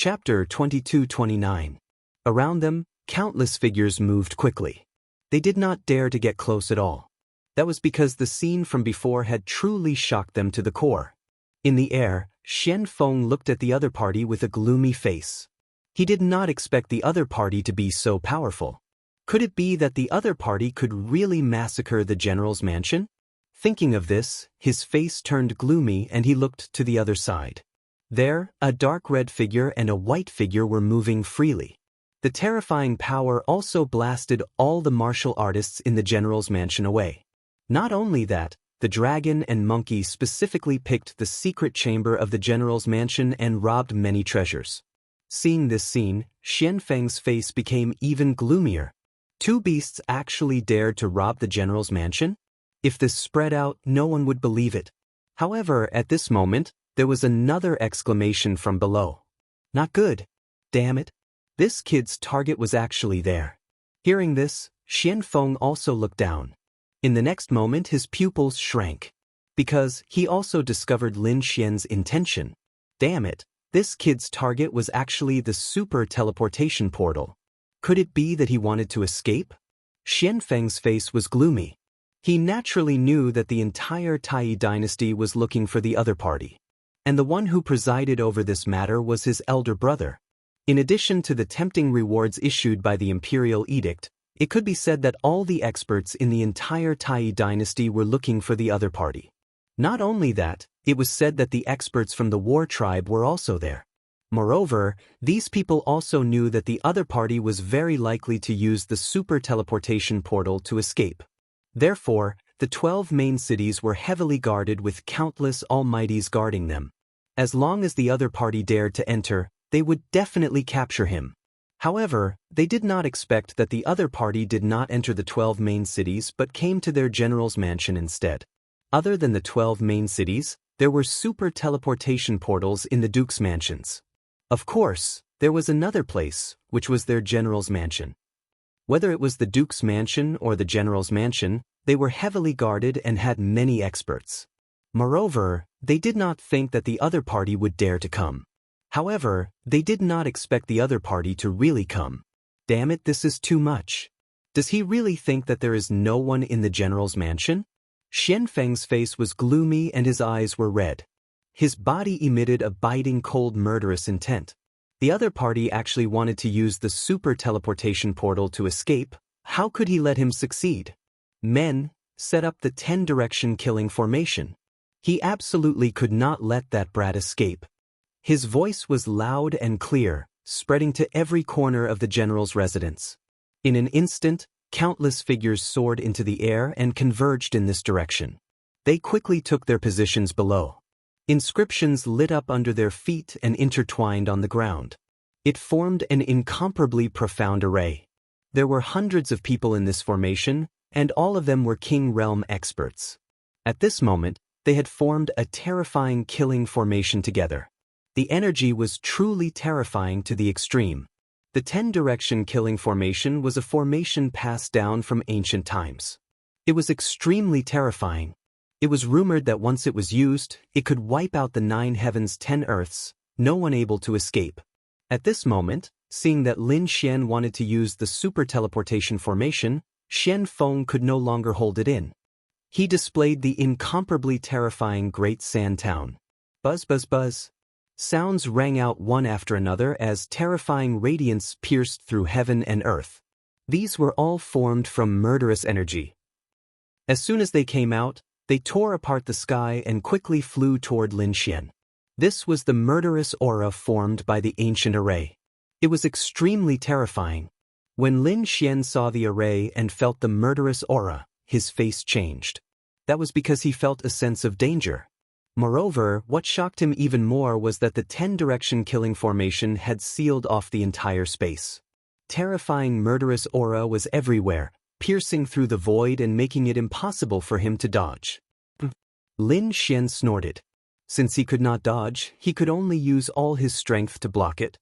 Chapter 22-29. Around them, countless figures moved quickly. They did not dare to get close at all. That was because the scene from before had truly shocked them to the core. In the air, Xian Feng looked at the other party with a gloomy face. He did not expect the other party to be so powerful. Could it be that the other party could really massacre the general's mansion? Thinking of this, his face turned gloomy and he looked to the other side. There, a dark red figure and a white figure were moving freely. The terrifying power also blasted all the martial artists in the general's mansion away. Not only that, the dragon and monkey specifically picked the secret chamber of the general's mansion and robbed many treasures. Seeing this scene, Xian Feng's face became even gloomier. Two beasts actually dared to rob the general's mansion? If this spread out, no one would believe it. However, at this moment, there was another exclamation from below. Not good. Damn it. This kid's target was actually there. Hearing this, Xian Feng also looked down. In the next moment his pupils shrank. Because he also discovered Lin Xian's intention. Damn it. This kid's target was actually the super teleportation portal. Could it be that he wanted to escape? Xian Feng's face was gloomy. He naturally knew that the entire Tai dynasty was looking for the other party. And the one who presided over this matter was his elder brother. In addition to the tempting rewards issued by the imperial edict, it could be said that all the experts in the entire Tai dynasty were looking for the other party. Not only that, it was said that the experts from the war tribe were also there. Moreover, these people also knew that the other party was very likely to use the super teleportation portal to escape. Therefore, the 12 main cities were heavily guarded with countless almighties guarding them. As long as the other party dared to enter, they would definitely capture him. However, they did not expect that the other party did not enter the 12 main cities but came to their general's mansion instead. Other than the 12 main cities, there were super teleportation portals in the duke's mansions. Of course, there was another place, which was their general's mansion. Whether it was the duke's mansion or the general's mansion, they were heavily guarded and had many experts. Moreover, they did not think that the other party would dare to come. However, they did not expect the other party to really come. Damn it, this is too much. Does he really think that there is no one in the general's mansion? Xian Feng's face was gloomy and his eyes were red. His body emitted a biting cold murderous intent. The other party actually wanted to use the super teleportation portal to escape. How could he let him succeed? Men, set up the 10-direction killing formation. He absolutely could not let that brat escape. His voice was loud and clear, spreading to every corner of the general's residence. In an instant, countless figures soared into the air and converged in this direction. They quickly took their positions below. Inscriptions lit up under their feet and intertwined on the ground. It formed an incomparably profound array. There were hundreds of people in this formation, and all of them were King Realm experts. At this moment, they had formed a terrifying killing formation together. The energy was truly terrifying to the extreme. The 10-direction killing formation was a formation passed down from ancient times. It was extremely terrifying. It was rumored that once it was used, it could wipe out the 9 heavens 10 earths, no one able to escape. At this moment, seeing that Lin Xian wanted to use the super teleportation formation, Xian Feng could no longer hold it in. He displayed the incomparably terrifying Great Sand Town. Buzz buzz buzz. Sounds rang out one after another as terrifying radiance pierced through heaven and earth. These were all formed from murderous energy. As soon as they came out, they tore apart the sky and quickly flew toward Lin Xian. This was the murderous aura formed by the ancient array. It was extremely terrifying. When Lin Xian saw the array and felt the murderous aura, his face changed. That was because he felt a sense of danger. Moreover, what shocked him even more was that the 10-direction killing formation had sealed off the entire space. Terrifying murderous aura was everywhere, piercing through the void and making it impossible for him to dodge. Lin Xian snorted. Since he could not dodge, he could only use all his strength to block it.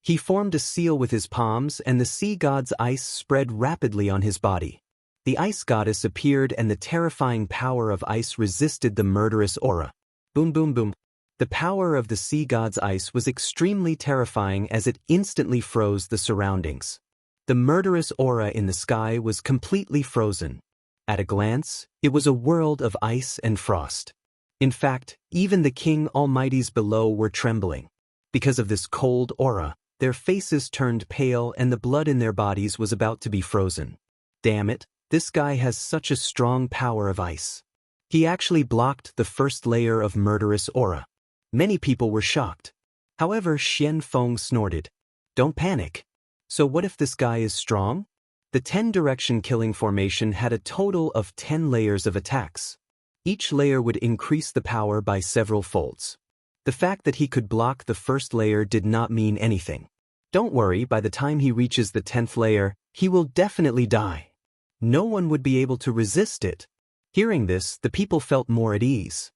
He formed a seal with his palms and the sea god's ice spread rapidly on his body. The ice goddess appeared and the terrifying power of ice resisted the murderous aura. Boom boom boom. The power of the sea god's ice was extremely terrifying as it instantly froze the surroundings. The murderous aura in the sky was completely frozen. At a glance, it was a world of ice and frost. In fact, even the King Almighties below were trembling. Because of this cold aura, their faces turned pale and the blood in their bodies was about to be frozen. Damn it, this guy has such a strong power of ice. He actually blocked the first layer of murderous aura. Many people were shocked. However, Xian Feng snorted. Don't panic. So what if this guy is strong? The 10-direction killing formation had a total of 10 layers of attacks. Each layer would increase the power by several folds. The fact that he could block the first layer did not mean anything. Don't worry, by the time he reaches the 10th layer, he will definitely die. No one would be able to resist it. Hearing this, the people felt more at ease.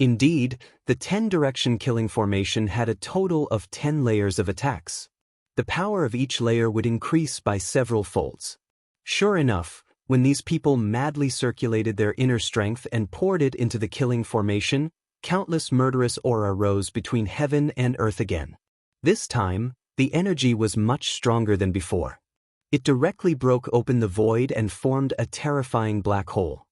Indeed, the 10-direction killing formation had a total of 10 layers of attacks. The power of each layer would increase by several folds. Sure enough, when these people madly circulated their inner strength and poured it into the killing formation, countless murderous aura rose between heaven and earth again. This time, the energy was much stronger than before. It directly broke open the void and formed a terrifying black hole.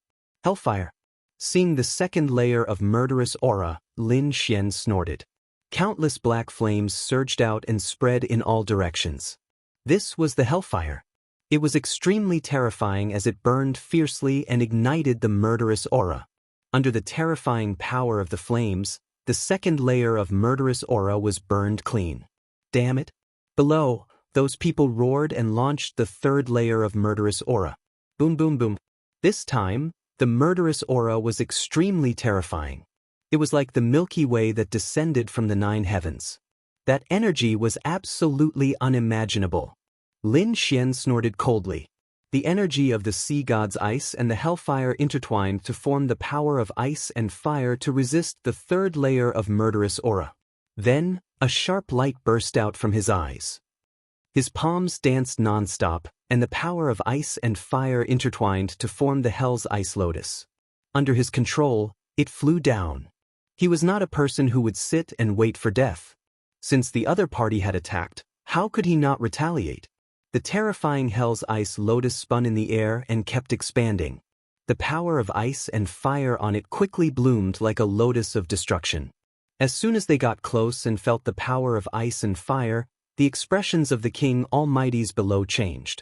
Hellfire. Seeing the second layer of murderous aura, Lin Xian snorted. Countless black flames surged out and spread in all directions. This was the hellfire. It was extremely terrifying as it burned fiercely and ignited the murderous aura. Under the terrifying power of the flames, the second layer of murderous aura was burned clean. Damn it! Below, those people roared and launched the third layer of murderous aura. Boom boom boom. This time, the murderous aura was extremely terrifying. It was like the Milky Way that descended from the 9 heavens. That energy was absolutely unimaginable. Lin Xian snorted coldly. The energy of the sea god's ice and the hellfire intertwined to form the power of ice and fire to resist the third layer of murderous aura. Then, a sharp light burst out from his eyes. His palms danced non-stop, and the power of ice and fire intertwined to form the Hell's Ice Lotus. Under his control, it flew down. He was not a person who would sit and wait for death. Since the other party had attacked, how could he not retaliate? The terrifying Hell's Ice Lotus spun in the air and kept expanding. The power of ice and fire on it quickly bloomed like a lotus of destruction. As soon as they got close and felt the power of ice and fire, the expressions of the King Almighties below changed.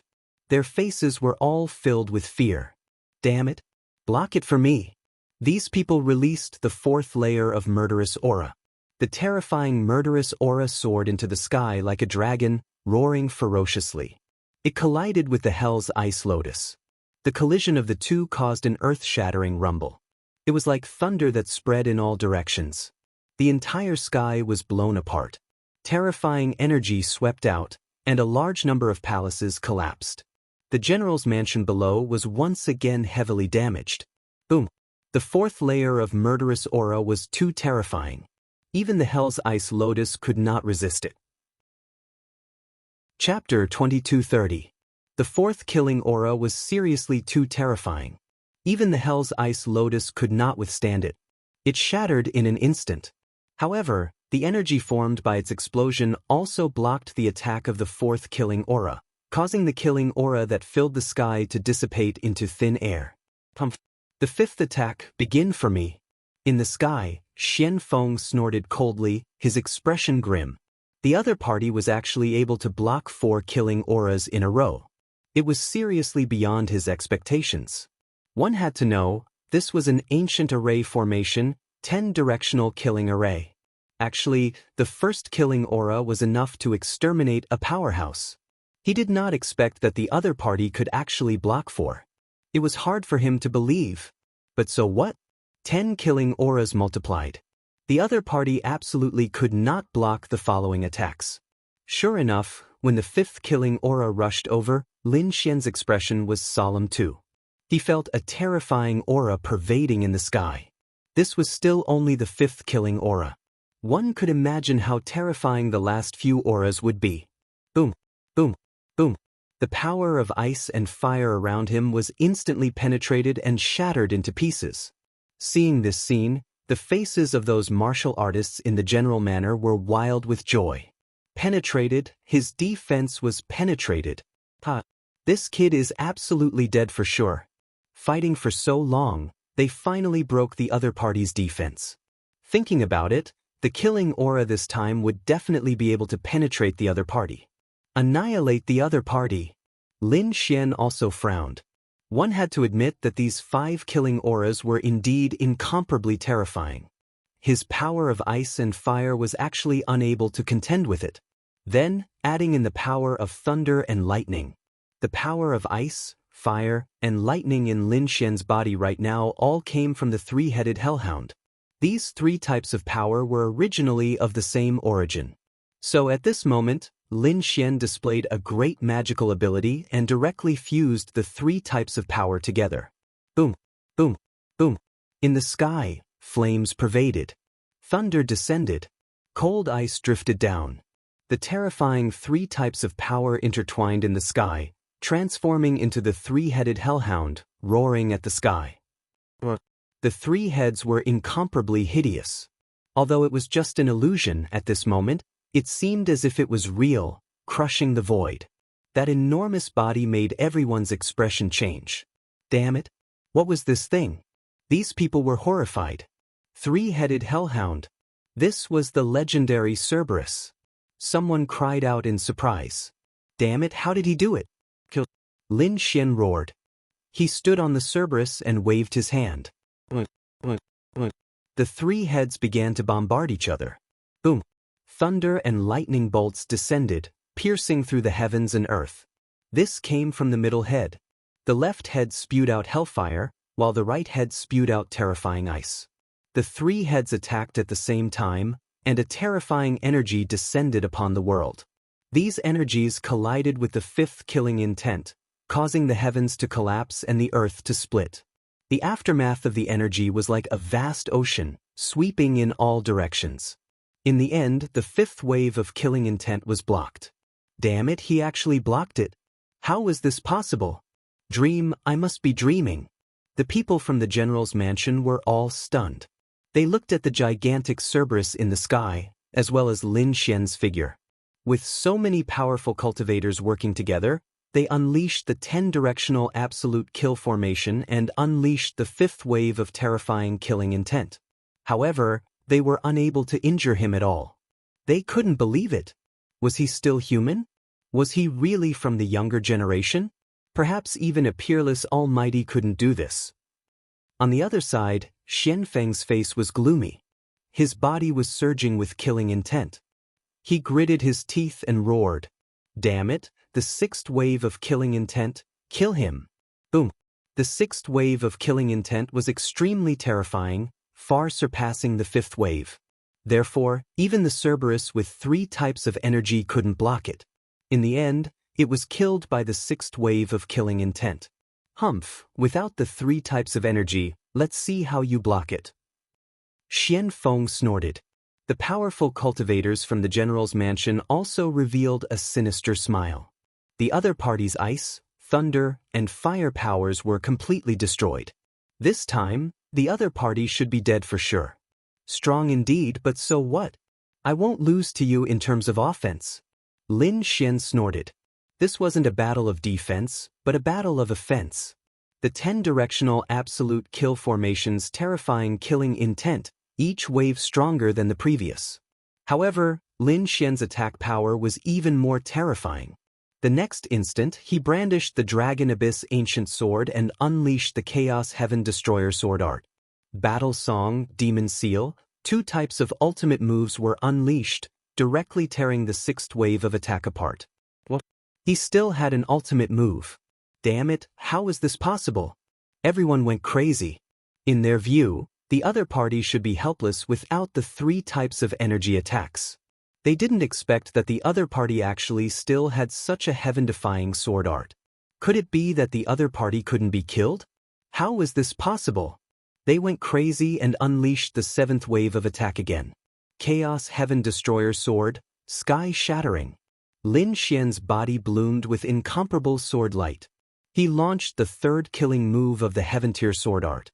Their faces were all filled with fear. Damn it! Block it for me! These people released the 4th layer of murderous aura. The terrifying murderous aura soared into the sky like a dragon, roaring ferociously. It collided with the Hell's Ice Lotus. The collision of the two caused an earth-shattering rumble. It was like thunder that spread in all directions. The entire sky was blown apart. Terrifying energy swept out, and a large number of palaces collapsed. The general's mansion below was once again heavily damaged. Boom! The 4th layer of murderous aura was too terrifying. Even the Hell's Ice Lotus could not resist it. Chapter 2230. The 4th killing aura was seriously too terrifying. Even the Hell's Ice Lotus could not withstand it. It shattered in an instant. However, the energy formed by its explosion also blocked the attack of the 4th killing aura, causing the killing aura that filled the sky to dissipate into thin air. Pumph. The 5th attack, begin for me. In the sky, Xian Feng snorted coldly, his expression grim. The other party was actually able to block 4 killing auras in a row. It was seriously beyond his expectations. One had to know, this was an ancient array formation, 10-directional killing array. Actually, the first killing aura was enough to exterminate a powerhouse. He did not expect that the other party could actually block 4. It was hard for him to believe. But so what? 10 killing auras multiplied. The other party absolutely could not block the following attacks. Sure enough, when the 5th killing aura rushed over, Lin Xian's expression was solemn too. He felt a terrifying aura pervading in the sky. This was still only the 5th killing aura. One could imagine how terrifying the last few auras would be. Boom, boom, boom. The power of ice and fire around him was instantly penetrated and shattered into pieces. Seeing this scene, The faces of those martial artists in the general manner were wild with joy. Penetrated, his defense was penetrated. Ha! This kid is absolutely dead for sure. Fighting for so long, they finally broke the other party's defense. Thinking about it, the killing aura this time would definitely be able to penetrate the other party. Annihilate the other party. Lin Xian also frowned. One had to admit that these 5 killing auras were indeed incomparably terrifying. His power of ice and fire was actually unable to contend with it. Then, adding in the power of thunder and lightning. The power of ice, fire, and lightning in Lin Xian's body right now all came from the 3-headed hellhound. These 3 types of power were originally of the same origin. So at this moment, Lin Xian displayed a great magical ability and directly fused the 3 types of power together. Boom, boom, boom. In the sky, flames pervaded. Thunder descended. Cold ice drifted down. The terrifying 3 types of power intertwined in the sky, transforming into the 3-headed hellhound, roaring at the sky. The 3 heads were incomparably hideous. Although it was just an illusion at this moment, it seemed as if it was real, crushing the void. That enormous body made everyone's expression change. Damn it! What was this thing? These people were horrified. 3-headed hellhound. This was the legendary Cerberus. Someone cried out in surprise. Damn it, how did he do it? Kill. Lin Xian roared. He stood on the Cerberus and waved his hand. The 3 heads began to bombard each other. Boom. Thunder and lightning bolts descended, piercing through the heavens and earth. This came from the middle head. The left head spewed out hellfire, while the right head spewed out terrifying ice. The 3 heads attacked at the same time, and a terrifying energy descended upon the world. These energies collided with the 5th killing intent, causing the heavens to collapse and the earth to split. The aftermath of the energy was like a vast ocean, sweeping in all directions. In the end, the 5th wave of killing intent was blocked. Damn it, he actually blocked it. How was this possible? Dream, I must be dreaming. The people from the general's mansion were all stunned. They looked at the gigantic Cerberus in the sky, as well as Lin Xian's figure. With so many powerful cultivators working together, they unleashed the 10-directional absolute kill formation and unleashed the 5th wave of terrifying killing intent. However, they were unable to injure him at all. They couldn't believe it. Was he still human? Was he really from the younger generation? Perhaps even a peerless almighty couldn't do this. On the other side, Xianfeng's face was gloomy. His body was surging with killing intent. He gritted his teeth and roared. Damn it, the 6th wave of killing intent, kill him. Boom. The 6th wave of killing intent was extremely terrifying, far surpassing the 5th wave. Therefore, even the Cerberus with 3 types of energy couldn't block it. In the end, it was killed by the 6th wave of killing intent. Humph, without the 3 types of energy, let's see how you block it. Xian Feng snorted. The powerful cultivators from the general's mansion also revealed a sinister smile. The other party's ice, thunder, and fire powers were completely destroyed. This time, the other party should be dead for sure. Strong indeed, but so what? I won't lose to you in terms of offense. Lin Xian snorted. This wasn't a battle of defense, but a battle of offense. The 10-directional absolute kill formation's terrifying killing intent, each wave stronger than the previous. However, Lin Xian's attack power was even more terrifying. The next instant, he brandished the Dragon Abyss Ancient Sword and unleashed the Chaos Heaven Destroyer Sword Art. Battle Song, Demon Seal, 2 types of ultimate moves were unleashed, directly tearing the 6th wave of attack apart. What? He still had an ultimate move. Damn it, how is this possible? Everyone went crazy. In their view, the other party should be helpless without the 3 types of energy attacks. They didn't expect that the other party actually still had such a heaven-defying sword art. Could it be that the other party couldn't be killed? How was this possible? They went crazy and unleashed the 7th wave of attack again. Chaos Heaven Destroyer Sword, sky-shattering. Lin Xian's body bloomed with incomparable sword light. He launched the 3rd killing move of the Heaven Tier sword art.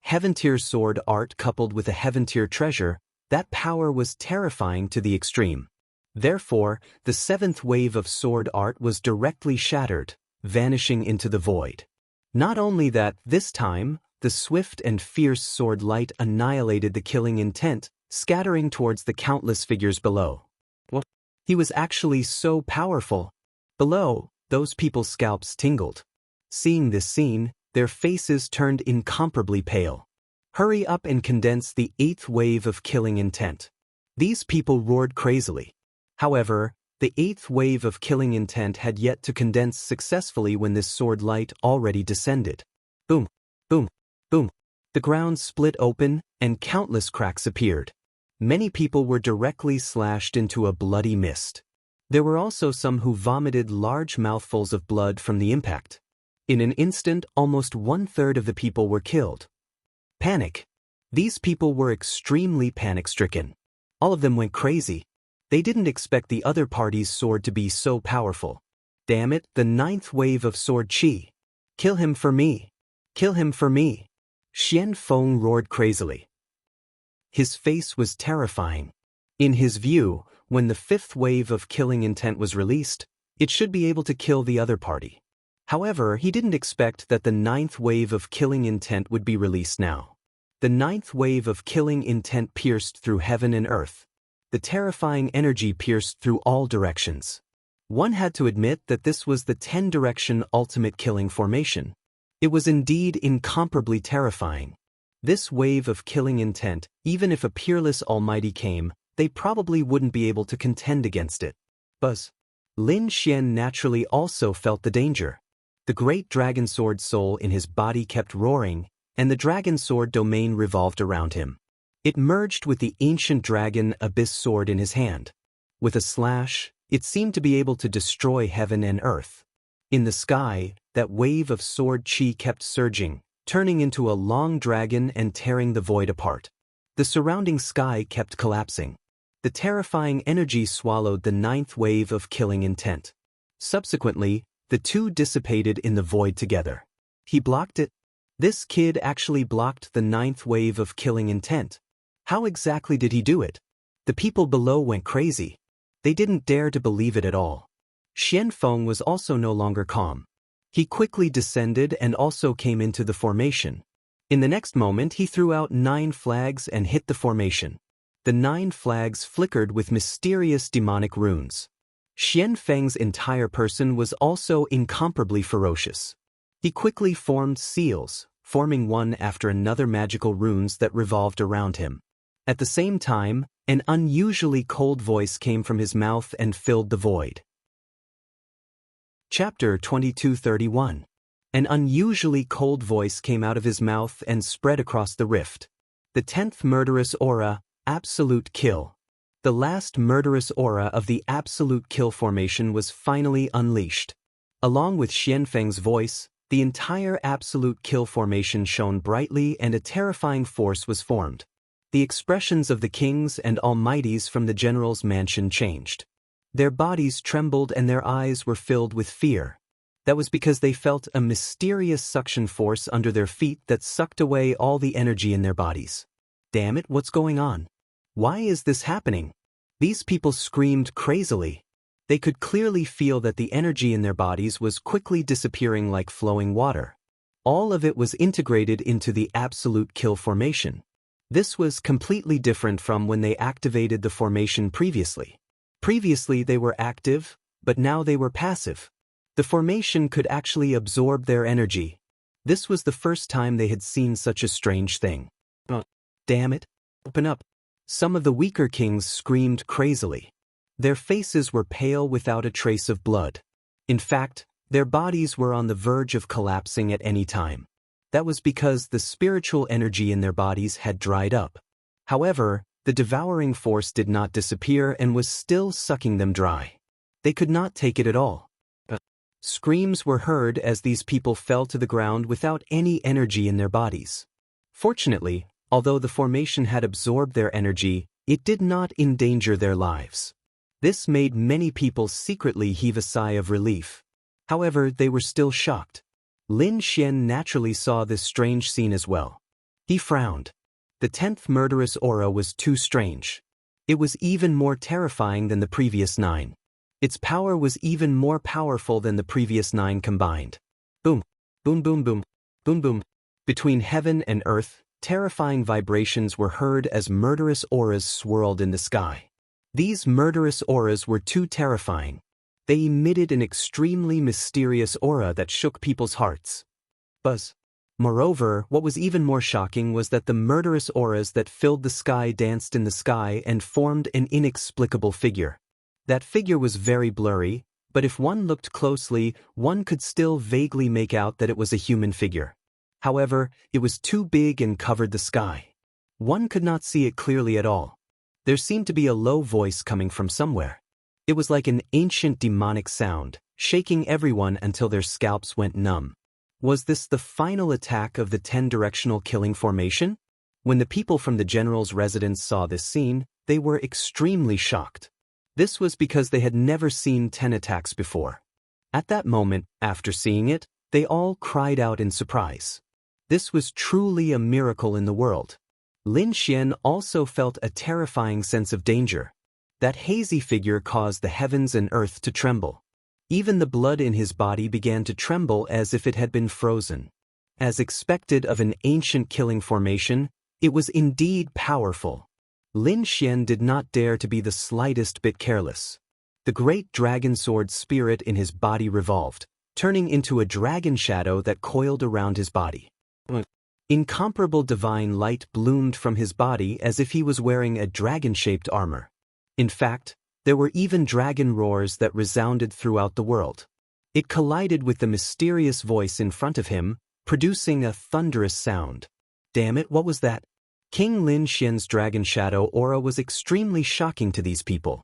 Heaven-tier sword art coupled with a heaven-tier treasure, that power was terrifying to the extreme. Therefore, the seventh wave of sword art was directly shattered, vanishing into the void. Not only that, this time, the swift and fierce sword light annihilated the killing intent, scattering towards the countless figures below. What? He was actually so powerful. Below, those people's scalps tingled. Seeing this scene, their faces turned incomparably pale. Hurry up and condense the eighth wave of killing intent. These people roared crazily. However, the eighth wave of killing intent had yet to condense successfully when this sword light already descended. Boom, boom, boom. The ground split open, and countless cracks appeared. Many people were directly slashed into a bloody mist. There were also some who vomited large mouthfuls of blood from the impact. In an instant, almost 1/3 of the people were killed. Panic. These people were extremely panic-stricken. All of them went crazy. They didn't expect the other party's sword to be so powerful. Damn it, the ninth wave of sword chi. Kill him for me. Kill him for me. Xian Feng roared crazily. His face was terrifying. In his view, when the fifth wave of killing intent was released, it should be able to kill the other party. However, he didn't expect that the ninth wave of killing intent would be released now. The ninth wave of killing intent pierced through heaven and earth. The terrifying energy pierced through all directions. One had to admit that this was the 10-direction ultimate killing formation. It was indeed incomparably terrifying. This wave of killing intent, even if a peerless almighty came, they probably wouldn't be able to contend against it. Buzz. Lin Xian naturally also felt the danger. The great dragon sword soul in his body kept roaring, and the dragon sword domain revolved around him. It merged with the ancient dragon abyss sword in his hand. With a slash, it seemed to be able to destroy heaven and earth. In the sky, that wave of sword chi kept surging, turning into a long dragon and tearing the void apart. The surrounding sky kept collapsing. The terrifying energy swallowed the ninth wave of killing intent. Subsequently, the two dissipated in the void together. He blocked it. This kid actually blocked the ninth wave of killing intent. How exactly did he do it? The people below went crazy. They didn't dare to believe it at all. Xian Feng was also no longer calm. He quickly descended and also came into the formation. In the next moment, he threw out 9 flags and hit the formation. The 9 flags flickered with mysterious demonic runes. Xian Feng's entire person was also incomparably ferocious. He quickly formed seals, forming one after another magical runes that revolved around him. At the same time, an unusually cold voice came from his mouth and filled the void. Chapter 2231. An unusually cold voice came out of his mouth and spread across the rift. The 10th murderous aura, absolute kill. The last murderous aura of the absolute kill formation was finally unleashed. Along with Xian Feng's voice, the entire absolute kill formation shone brightly and a terrifying force was formed. The expressions of the kings and almighties from the general's mansion changed. Their bodies trembled and their eyes were filled with fear. That was because they felt a mysterious suction force under their feet that sucked away all the energy in their bodies. Damn it, what's going on? Why is this happening? These people screamed crazily. They could clearly feel that the energy in their bodies was quickly disappearing like flowing water. All of it was integrated into the absolute kill formation. This was completely different from when they activated the formation previously. Previously they were active, but now they were passive. The formation could actually absorb their energy. This was the first time they had seen such a strange thing. Oh, damn it. Open up. Some of the weaker kings screamed crazily. Their faces were pale without a trace of blood. In fact, their bodies were on the verge of collapsing at any time. That was because the spiritual energy in their bodies had dried up. However, the devouring force did not disappear and was still sucking them dry. They could not take it at all. Screams were heard as these people fell to the ground without any energy in their bodies. Fortunately, although the formation had absorbed their energy, it did not endanger their lives. This made many people secretly heave a sigh of relief. However, they were still shocked. Lin Xian naturally saw this strange scene as well. He frowned. The 10th murderous aura was too strange. It was even more terrifying than the previous 9. Its power was even more powerful than the previous 9 combined. Boom, boom boom boom, boom boom. Between heaven and earth, terrifying vibrations were heard as murderous auras swirled in the sky. These murderous auras were too terrifying. They emitted an extremely mysterious aura that shook people's hearts. Buzz. Moreover, what was even more shocking was that the murderous auras that filled the sky danced in the sky and formed an inexplicable figure. That figure was very blurry, but if one looked closely, one could still vaguely make out that it was a human figure. However, it was too big and covered the sky. One could not see it clearly at all. There seemed to be a low voice coming from somewhere. It was like an ancient demonic sound, shaking everyone until their scalps went numb. Was this the final attack of the 10-directional killing formation? When the people from the general's residence saw this scene, they were extremely shocked. This was because they had never seen 10 attacks before. At that moment, after seeing it, they all cried out in surprise. This was truly a miracle in the world. Lin Xian also felt a terrifying sense of danger. That hazy figure caused the heavens and earth to tremble. Even the blood in his body began to tremble as if it had been frozen. As expected of an ancient killing formation, it was indeed powerful. Lin Xian did not dare to be the slightest bit careless. The great dragon sword spirit in his body revolved, turning into a dragon shadow that coiled around his body. Incomparable divine light bloomed from his body as if he was wearing a dragon-shaped armor. In fact, there were even dragon roars that resounded throughout the world. It collided with the mysterious voice in front of him, producing a thunderous sound. Damn it, what was that? King Lin Xian's dragon shadow aura was extremely shocking to these people.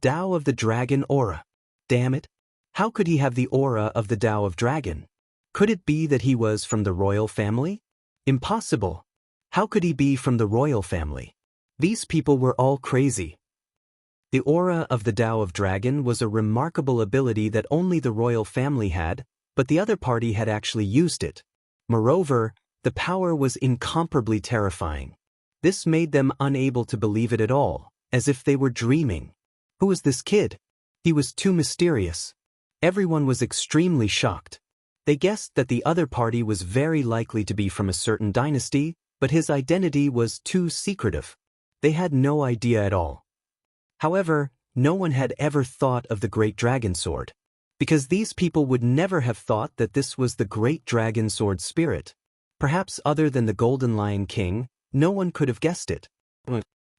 Tao of the dragon aura. Damn it. How could he have the aura of the Tao of dragon? Could it be that he was from the royal family? Impossible. How could he be from the royal family? These people were all crazy. The aura of the Tao of Dragon was a remarkable ability that only the royal family had, but the other party had actually used it. Moreover, the power was incomparably terrifying. This made them unable to believe it at all, as if they were dreaming. Who was this kid? He was too mysterious. Everyone was extremely shocked. They guessed that the other party was very likely to be from a certain dynasty, but his identity was too secretive. They had no idea at all. However, no one had ever thought of the Great Dragon Sword, because these people would never have thought that this was the Great Dragon Sword spirit. Perhaps other than the Golden Lion King, no one could have guessed it.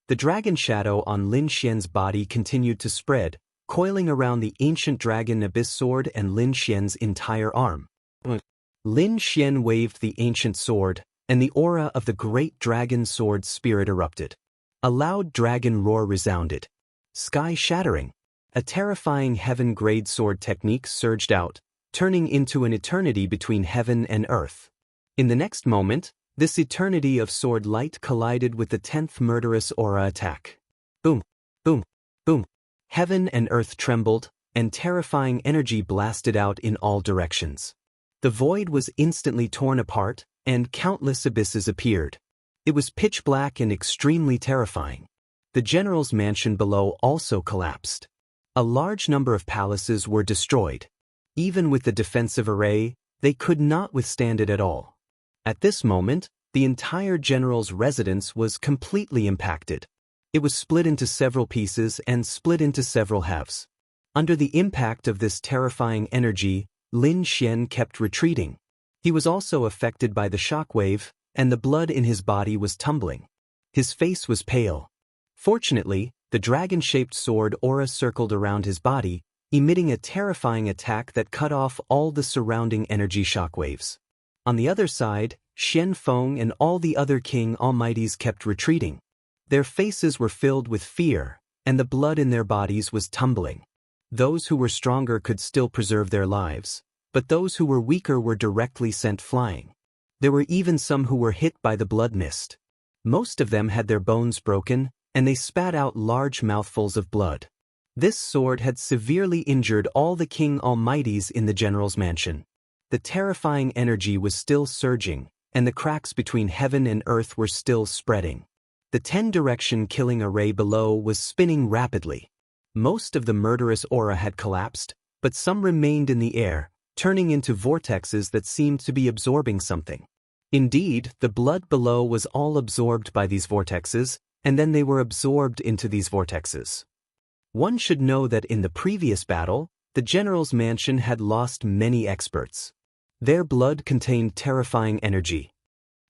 The dragon shadow on Lin Xian's body continued to spread, coiling around the ancient dragon abyss sword and Lin Xian's entire arm. Lin Xian waved the ancient sword, and the aura of the Great Dragon Sword spirit erupted. A loud dragon roar resounded. Sky-shattering. A terrifying heaven-grade sword technique surged out, turning into an eternity between heaven and earth. In the next moment, this eternity of sword light collided with the 10th murderous aura attack. Boom, boom, boom. Heaven and earth trembled, and terrifying energy blasted out in all directions. The void was instantly torn apart, and countless abysses appeared. It was pitch black and extremely terrifying. The general's mansion below also collapsed. A large number of palaces were destroyed. Even with the defensive array, they could not withstand it at all. At this moment, the entire general's residence was completely impacted. It was split into several pieces and split into several halves. Under the impact of this terrifying energy, Lin Xian kept retreating. He was also affected by the shockwave, and the blood in his body was tumbling. His face was pale. Fortunately, the dragon-shaped sword aura circled around his body, emitting a terrifying attack that cut off all the surrounding energy shockwaves. On the other side, Xian Feng and all the other King Almighties kept retreating. Their faces were filled with fear, and the blood in their bodies was tumbling. Those who were stronger could still preserve their lives, but those who were weaker were directly sent flying. There were even some who were hit by the blood mist. Most of them had their bones broken, and they spat out large mouthfuls of blood. This sword had severely injured all the King Almighties in the general's mansion. The terrifying energy was still surging, and the cracks between heaven and earth were still spreading. The 10-direction killing array below was spinning rapidly. Most of the murderous aura had collapsed, but some remained in the air, turning into vortexes that seemed to be absorbing something. Indeed, the blood below was all absorbed by these vortexes, and then they were absorbed into these vortexes. One should know that in the previous battle, the general's mansion had lost many experts. Their blood contained terrifying energy.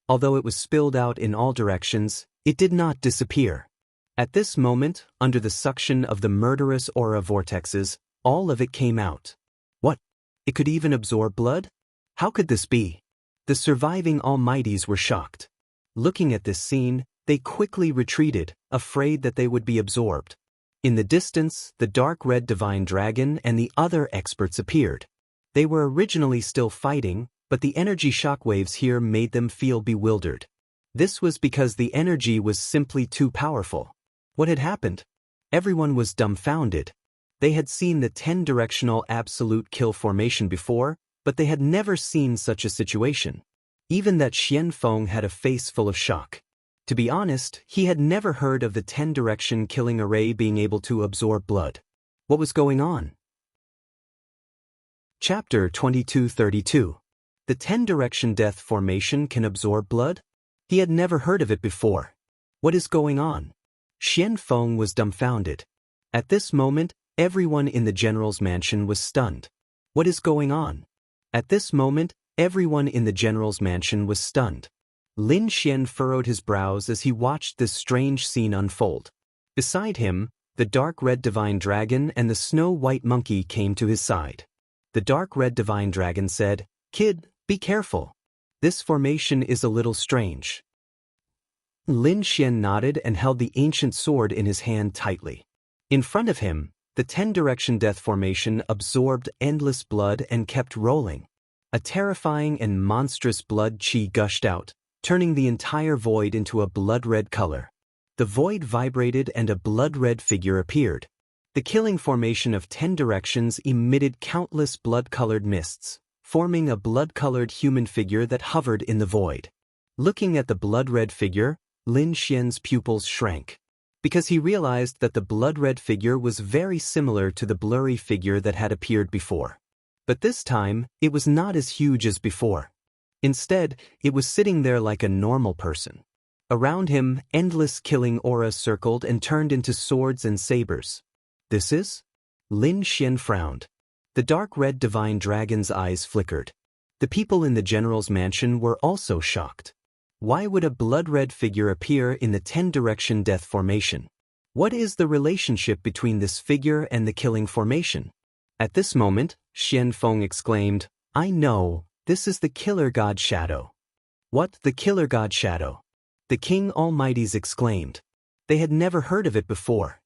Although it was spilled out in all directions, it did not disappear. At this moment, under the suction of the murderous aura vortexes, all of it came out. What? It could even absorb blood? How could this be? The surviving Almighties were shocked. Looking at this scene, they quickly retreated, afraid that they would be absorbed. In the distance, the dark red divine dragon and the other experts appeared. They were originally still fighting, but the energy shockwaves here made them feel bewildered. This was because the energy was simply too powerful. What had happened? Everyone was dumbfounded. They had seen the 10-directional absolute kill formation before, but they had never seen such a situation. Even that Xianfeng had a face full of shock. To be honest, he had never heard of the 10-direction killing array being able to absorb blood. What was going on? Chapter 2232. The 10-direction death formation can absorb blood? He had never heard of it before. What is going on? Xianfeng was dumbfounded. At this moment, everyone in the general's mansion was stunned. What is going on? At this moment, everyone in the general's mansion was stunned. Lin Xian furrowed his brows as he watched this strange scene unfold. Beside him, the dark red divine dragon and the snow-white monkey came to his side. The dark red divine dragon said, "Kid, be careful. This formation is a little strange." Lin Xian nodded and held the ancient sword in his hand tightly. In front of him, the 10-direction death formation absorbed endless blood and kept rolling. A terrifying and monstrous blood chi gushed out, turning the entire void into a blood-red color. The void vibrated and a blood-red figure appeared. The killing formation of 10 directions emitted countless blood-colored mists, forming a blood-colored human figure that hovered in the void. Looking at the blood-red figure, Lin Xian's pupils shrank, because he realized that the blood-red figure was very similar to the blurry figure that had appeared before. But this time, it was not as huge as before. Instead, it was sitting there like a normal person. Around him, endless killing auras circled and turned into swords and sabers. "This is?" Lin Xian frowned. The dark red divine dragon's eyes flickered. The people in the general's mansion were also shocked. Why would a blood-red figure appear in the 10-direction death formation? What is the relationship between this figure and the killing formation? At this moment, Xianfeng exclaimed, "I know, this is the killer god shadow." "What, the killer god shadow?" The King Almighties exclaimed. They had never heard of it before.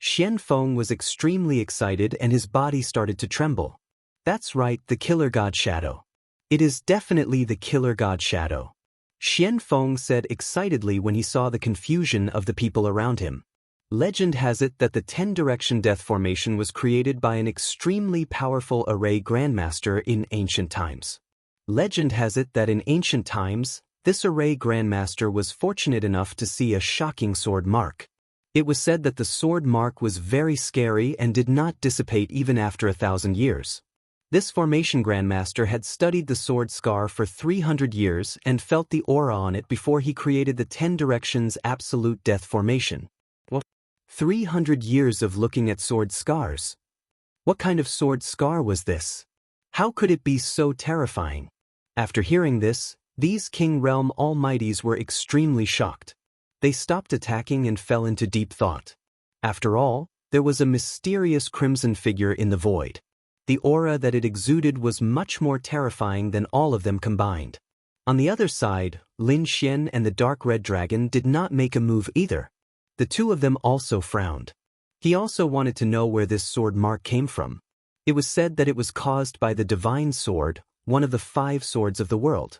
Xianfeng was extremely excited and his body started to tremble. "That's right, the killer god shadow. It is definitely the killer god shadow," Xianfeng said excitedly when he saw the confusion of the people around him. Legend has it that the 10-direction death formation was created by an extremely powerful array grandmaster in ancient times. Legend has it that in ancient times, this array grandmaster was fortunate enough to see a shocking sword mark. It was said that the sword mark was very scary and did not dissipate even after 1,000 years. This formation grandmaster had studied the sword scar for 300 years and felt the aura on it before he created the 10 directions absolute death formation. What? 300 years of looking at sword scars? What kind of sword scar was this? How could it be so terrifying? After hearing this, these King Realm Almighties were extremely shocked. They stopped attacking and fell into deep thought. After all, there was a mysterious crimson figure in the void. The aura that it exuded was much more terrifying than all of them combined. On the other side, Lin Xian and the dark red dragon did not make a move either. The two of them also frowned. He also wanted to know where this sword mark came from. It was said that it was caused by the divine sword, one of the 5 swords of the world.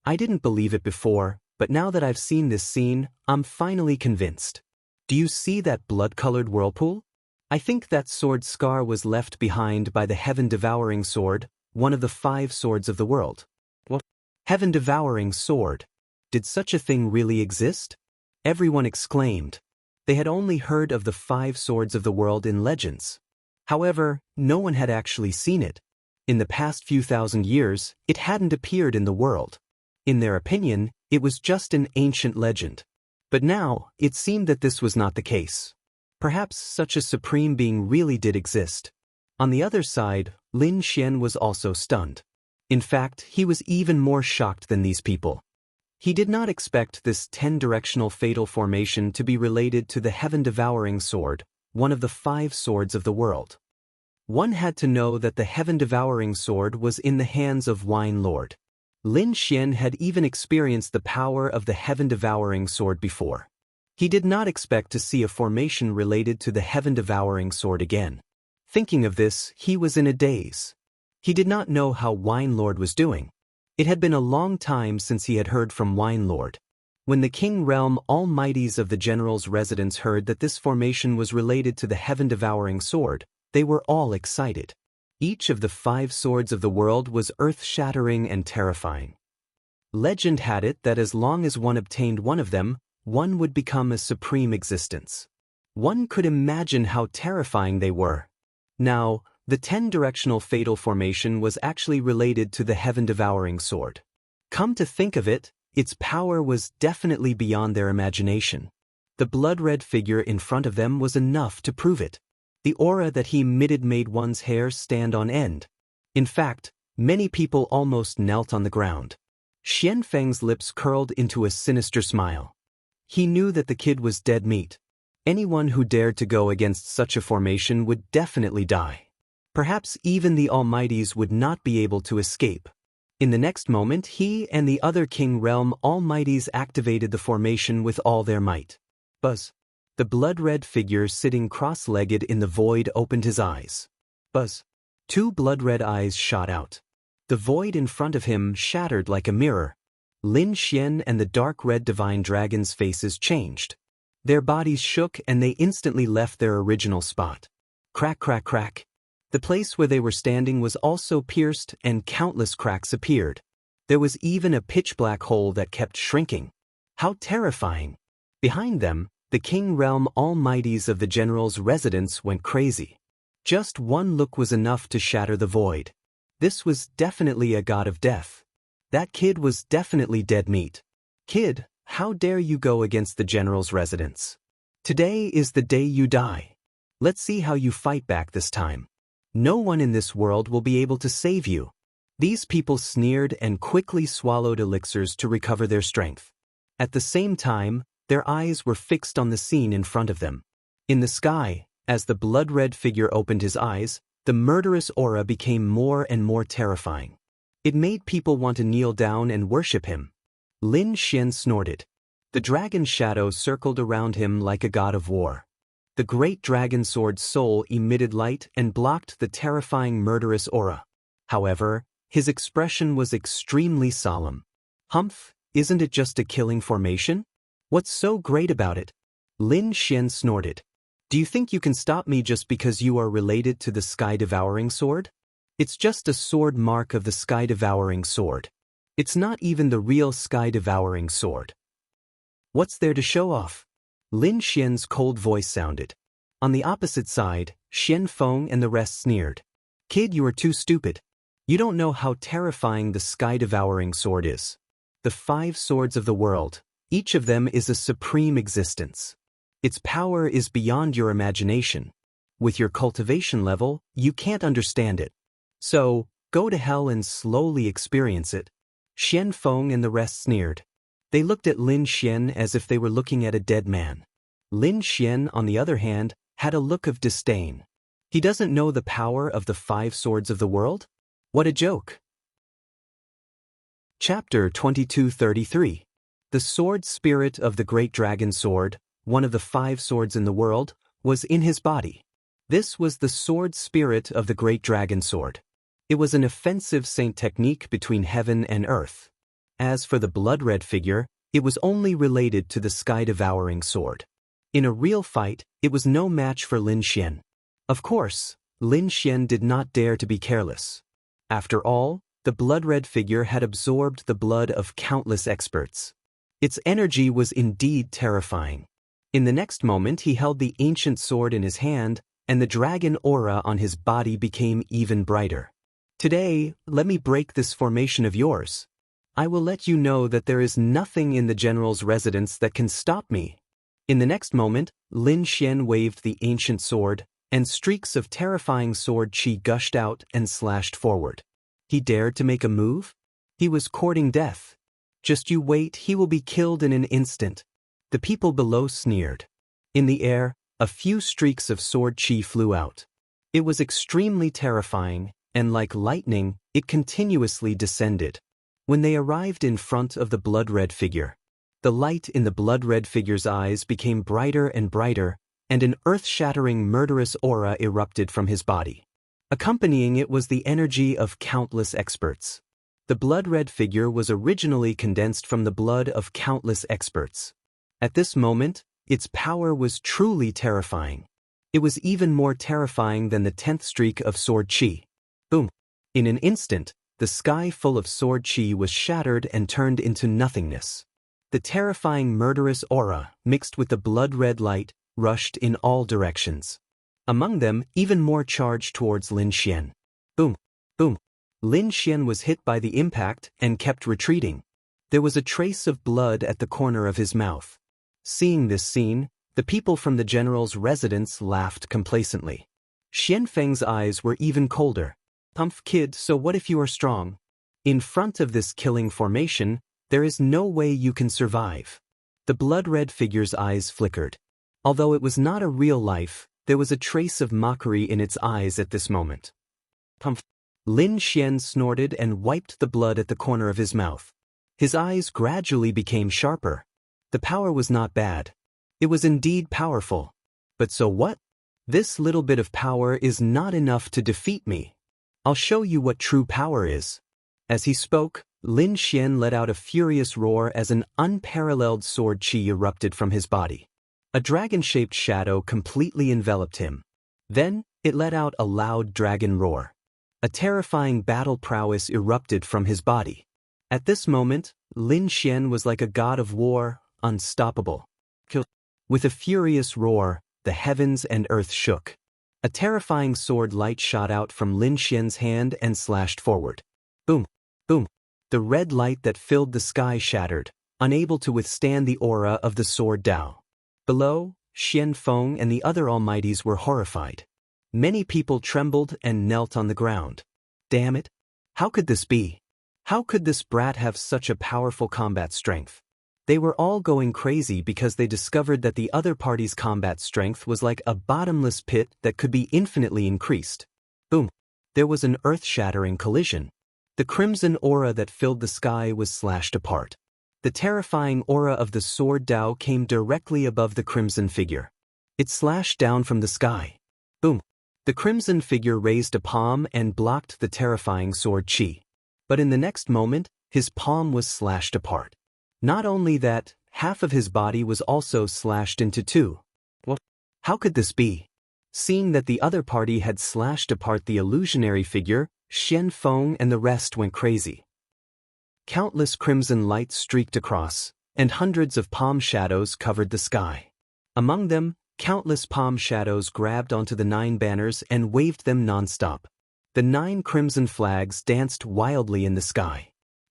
I didn't believe it before, but now that I've seen this scene, I'm finally convinced. Do you see that blood-colored whirlpool? I think that sword scar was left behind by the heaven-devouring sword, one of the 5 swords of the world. What? Heaven-devouring sword. Did such a thing really exist? Everyone exclaimed. They had only heard of the 5 swords of the world in legends. However, no one had actually seen it. In the past few thousand years, it hadn't appeared in the world. In their opinion, it was just an ancient legend. But now, it seemed that this was not the case. Perhaps such a supreme being really did exist. On the other side, Lin Xian was also stunned. In fact, he was even more shocked than these people. He did not expect this 10-directional fatal formation to be related to the heaven-devouring sword, one of the 5 swords of the world. One had to know that the heaven-devouring sword was in the hands of Wine Lord. Lin Xian had even experienced the power of the heaven-devouring sword before. He did not expect to see a formation related to the heaven-devouring sword again. Thinking of this, he was in a daze. He did not know how Wine Lord was doing. It had been a long time since he had heard from Wine Lord. When the King Realm Almighties of the General's residence heard that this formation was related to the heaven-devouring sword, they were all excited. Each of the 5 swords of the world was earth-shattering and terrifying. Legend had it that as long as one obtained one of them, one would become a supreme existence. One could imagine how terrifying they were. Now, the 10-directional fatal formation was actually related to the heaven-devouring sword. Come to think of it, its power was definitely beyond their imagination. The blood-red figure in front of them was enough to prove it. The aura that he emitted made one's hair stand on end. In fact, many people almost knelt on the ground. Xian Feng's lips curled into a sinister smile. He knew that the kid was dead meat. Anyone who dared to go against such a formation would definitely die. Perhaps even the Almighties would not be able to escape. In the next moment, he and the other King Realm Almighties activated the formation with all their might. Buzz. The blood-red figure sitting cross-legged in the void opened his eyes. Buzz. 2 blood-red eyes shot out. The void in front of him shattered like a mirror. Lin Xian and the dark red divine dragon's faces changed. Their bodies shook and they instantly left their original spot. Crack, crack, crack. The place where they were standing was also pierced and countless cracks appeared. There was even a pitch-black hole that kept shrinking. How terrifying! Behind them, the King Realm Almighties of the General's residence went crazy. Just one look was enough to shatter the void. This was definitely a god of death. That kid was definitely dead meat. Kid, how dare you go against the General's residence? Today is the day you die. Let's see how you fight back this time. No one in this world will be able to save you. These people sneered and quickly swallowed elixirs to recover their strength. At the same time, their eyes were fixed on the scene in front of them. In the sky, as the blood-red figure opened his eyes, the murderous aura became more and more terrifying. It made people want to kneel down and worship him. Lin Xian snorted. The dragon shadow circled around him like a god of war. The great dragon sword's soul emitted light and blocked the terrifying murderous aura. However, his expression was extremely solemn. Humph, isn't it just a killing formation? What's so great about it? Lin Xian snorted. Do you think you can stop me just because you are related to the sky-devouring sword? It's just a sword mark of the sky-devouring sword. It's not even the real sky-devouring sword. What's there to show off? Lin Xian's cold voice sounded. On the opposite side, Xian Feng and the rest sneered. Kid, you are too stupid. You don't know how terrifying the sky-devouring sword is. The 5 swords of the world, each of them is a supreme existence. Its power is beyond your imagination. With your cultivation level, you can't understand it. So, go to hell and slowly experience it. Xian Feng and the rest sneered. They looked at Lin Xian as if they were looking at a dead man. Lin Xian, on the other hand, had a look of disdain. He doesn't know the power of the 5 swords of the world? What a joke! Chapter 2233. The sword spirit of the great dragon sword, one of the 5 swords in the world, was in his body. This was the sword spirit of the great dragon sword. It was an offensive saint technique between heaven and earth. As for the blood-red figure, it was only related to the sky-devouring sword. In a real fight, it was no match for Lin Xian. Of course, Lin Xian did not dare to be careless. After all, The blood-red figure had absorbed the blood of countless experts. Its energy was indeed terrifying. In the next moment he held the ancient sword in his hand, and the dragon aura on his body became even brighter. Today, let me break this formation of yours. I will let you know that there is nothing in the general's residence that can stop me. In the next moment, Lin Xian waved the ancient sword, and streaks of terrifying sword chi gushed out and slashed forward. He dared to make a move? He was courting death. Just you wait, he will be killed in an instant. The people below sneered. In the air, a few streaks of sword chi flew out. It was extremely terrifying, and like lightning, it continuously descended. When they arrived in front of the blood-red figure, the light in the blood-red figure's eyes became brighter and brighter, and an earth-shattering murderous aura erupted from his body. Accompanying it was the energy of countless experts. The blood-red figure was originally condensed from the blood of countless experts. At this moment, its power was truly terrifying. It was even more terrifying than the 10th streak of sword chi. Boom! In an instant, the sky full of sword chi was shattered and turned into nothingness. The terrifying murderous aura, mixed with the blood-red light, rushed in all directions. Among them, even more charge towards Lin Xian. Boom! Boom! Lin Xian was hit by the impact and kept retreating. There was a trace of blood at the corner of his mouth. Seeing this scene, the people from the general's residence laughed complacently. Xian Feng's eyes were even colder. "Pumph kid, so what if you are strong? In front of this killing formation, there is no way you can survive." The blood-red figure's eyes flickered. Although it was not a real life, there was a trace of mockery in its eyes at this moment. "Pumph." Lin Xian snorted and wiped the blood at the corner of his mouth. His eyes gradually became sharper. The power was not bad. It was indeed powerful. But so what? This little bit of power is not enough to defeat me. I'll show you what true power is. As he spoke, Lin Xian let out a furious roar as an unparalleled sword chi erupted from his body. A dragon-shaped shadow completely enveloped him. Then, it let out a loud dragon roar. A terrifying battle prowess erupted from his body. At this moment, Lin Xian was like a god of war, unstoppable. With a furious roar, the heavens and earth shook. A terrifying sword light shot out from Lin Xian's hand and slashed forward. Boom! Boom! The red light that filled the sky shattered, unable to withstand the aura of the sword Dao. Below, Xian Feng and the other almighties were horrified. Many people trembled and knelt on the ground. Damn it! How could this be? How could this brat have such a powerful combat strength? They were all going crazy because they discovered that the other party's combat strength was like a bottomless pit that could be infinitely increased. Boom! There was an earth-shattering collision. The crimson aura that filled the sky was slashed apart. The terrifying aura of the sword Dao came directly above the crimson figure. It slashed down from the sky. Boom! The crimson figure raised a palm and blocked the terrifying sword chi. But in the next moment, his palm was slashed apart. Not only that, half of his body was also slashed into two. Well, how could this be? Seeing that the other party had slashed apart the illusionary figure, Xian Feng and the rest went crazy. Countless crimson lights streaked across, and hundreds of palm shadows covered the sky. Among them, countless palm shadows grabbed onto the 9 banners and waved them non-stop. The 9 crimson flags danced wildly in the sky.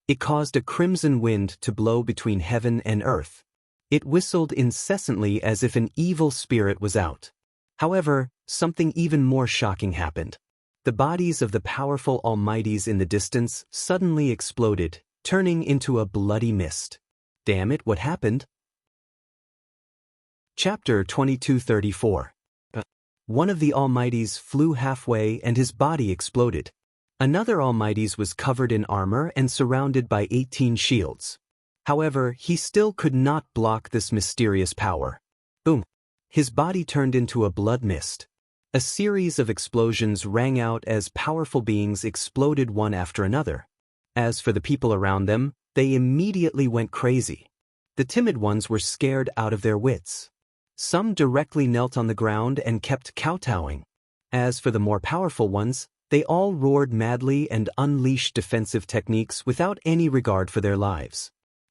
It caused a crimson wind to blow between heaven and earth. It whistled incessantly as if an evil spirit was out. However, something even more shocking happened. The bodies of the powerful almighties in the distance suddenly exploded, turning into a bloody mist. Damn it, what happened? Chapter 2234. One of the almighties flew halfway and his body exploded. Another almighty's was covered in armor and surrounded by 18 shields. However, he still could not block this mysterious power. Boom! His body turned into a blood mist. A series of explosions rang out as powerful beings exploded one after another. As for the people around them, they immediately went crazy. The timid ones were scared out of their wits. Some directly knelt on the ground and kept kowtowing. As for the more powerful ones, They all roared madly and unleashed defensive techniques without any regard for their lives.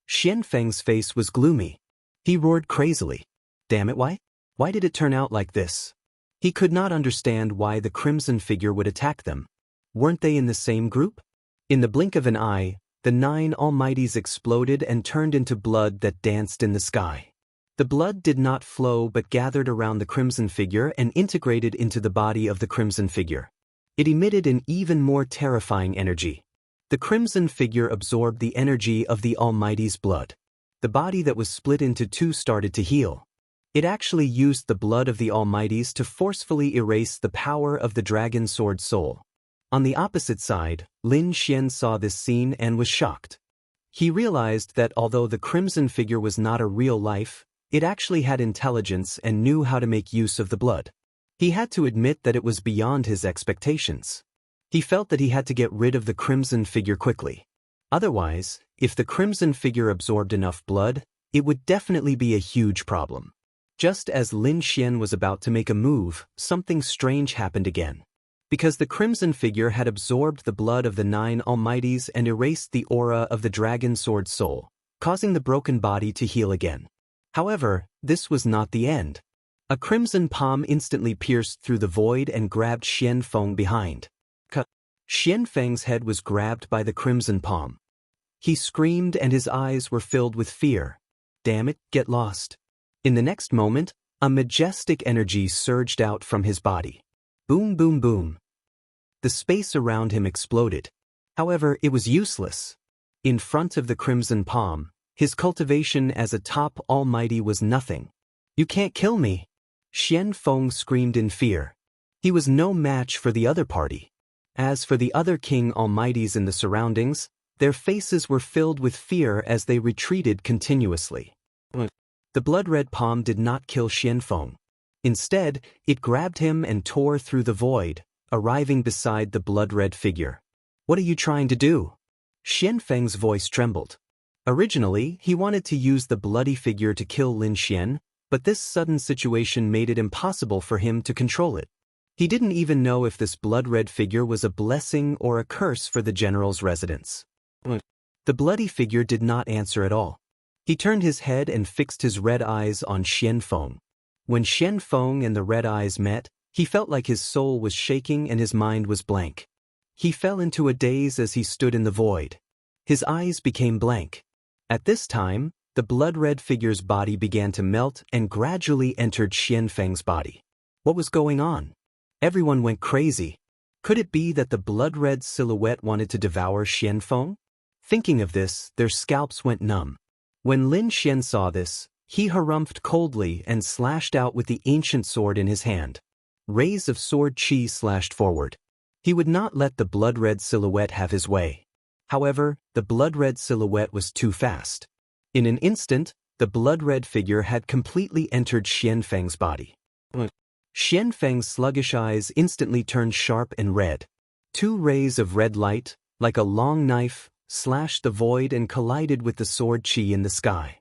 Xianfeng's face was gloomy. He roared crazily. Damn it, why? Why did it turn out like this? He could not understand why the crimson figure would attack them. Weren't they in the same group? In the blink of an eye, the 9 almighties exploded and turned into blood that danced in the sky. The blood did not flow but gathered around the crimson figure and integrated into the body of the crimson figure. It emitted an even more terrifying energy. The crimson figure absorbed the energy of the Almighty's blood. The body that was split into 2 started to heal. It actually used the blood of the Almighties to forcefully erase the power of the dragon sword soul. On the opposite side, Lin Xian saw this scene and was shocked. He realized that although the crimson figure was not a real life, it actually had intelligence and knew how to make use of the blood. He had to admit that it was beyond his expectations. He felt that he had to get rid of the crimson figure quickly. Otherwise, if the crimson figure absorbed enough blood, it would definitely be a huge problem. Just as Lin Xian was about to make a move, something strange happened again. Because the crimson figure had absorbed the blood of the 9 almighties and erased the aura of the dragon sword soul, causing the broken body to heal again. However, this was not the end. A crimson palm instantly pierced through the void and grabbed Xianfeng behind. Xianfeng's head was grabbed by the crimson palm. He screamed and his eyes were filled with fear. Damn it, get lost. In the next moment, a majestic energy surged out from his body. Boom, boom, boom. The space around him exploded. However, it was useless. In front of the crimson palm, his cultivation as a top almighty was nothing. You can't kill me. Xianfeng screamed in fear. He was no match for the other party. As for the other king almighties in the surroundings, their faces were filled with fear as they retreated continuously. The blood-red palm did not kill Xianfeng. Instead, it grabbed him and tore through the void, arriving beside the blood-red figure. What are you trying to do? Xianfeng's voice trembled. Originally, he wanted to use the bloody figure to kill Lin Xian, but this sudden situation made it impossible for him to control it. He didn't even know if this blood-red figure was a blessing or a curse for the general's residence. The bloody figure did not answer at all. He turned his head and fixed his red eyes on Xianfeng. When Xianfeng and the red eyes met, he felt like his soul was shaking and his mind was blank. He fell into a daze as he stood in the void. His eyes became blank. At this time, the blood-red figure's body began to melt and gradually entered Xianfeng's body. What was going on? Everyone went crazy. Could it be that the blood-red silhouette wanted to devour Xianfeng? Thinking of this, their scalps went numb. When Lin Xian saw this, he harumphed coldly and slashed out with the ancient sword in his hand. Rays of sword chi slashed forward. He would not let the blood-red silhouette have his way. However, the blood-red silhouette was too fast. In an instant, the blood-red figure had completely entered Xianfeng's body. Xianfeng's sluggish eyes instantly turned sharp and red. 2 rays of red light, like a long knife, slashed the void and collided with the sword chi in the sky.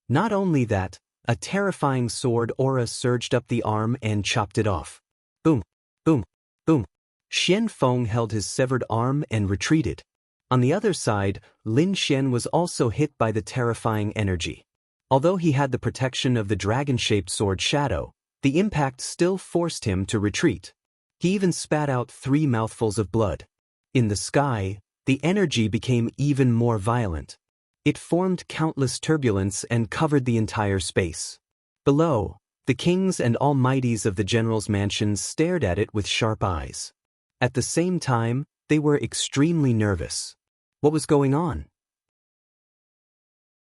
Not only that, a terrifying sword aura surged up the arm and chopped it off. Boom, boom, boom. Xianfeng held his severed arm and retreated. On the other side, Lin Xian was also hit by the terrifying energy. Although he had the protection of the dragon-shaped sword shadow, the impact still forced him to retreat. He even spat out 3 mouthfuls of blood. In the sky, the energy became even more violent. It formed countless turbulence and covered the entire space. Below, the kings and almighties of the general's mansion stared at it with sharp eyes. At the same time, they were extremely nervous. What was going on?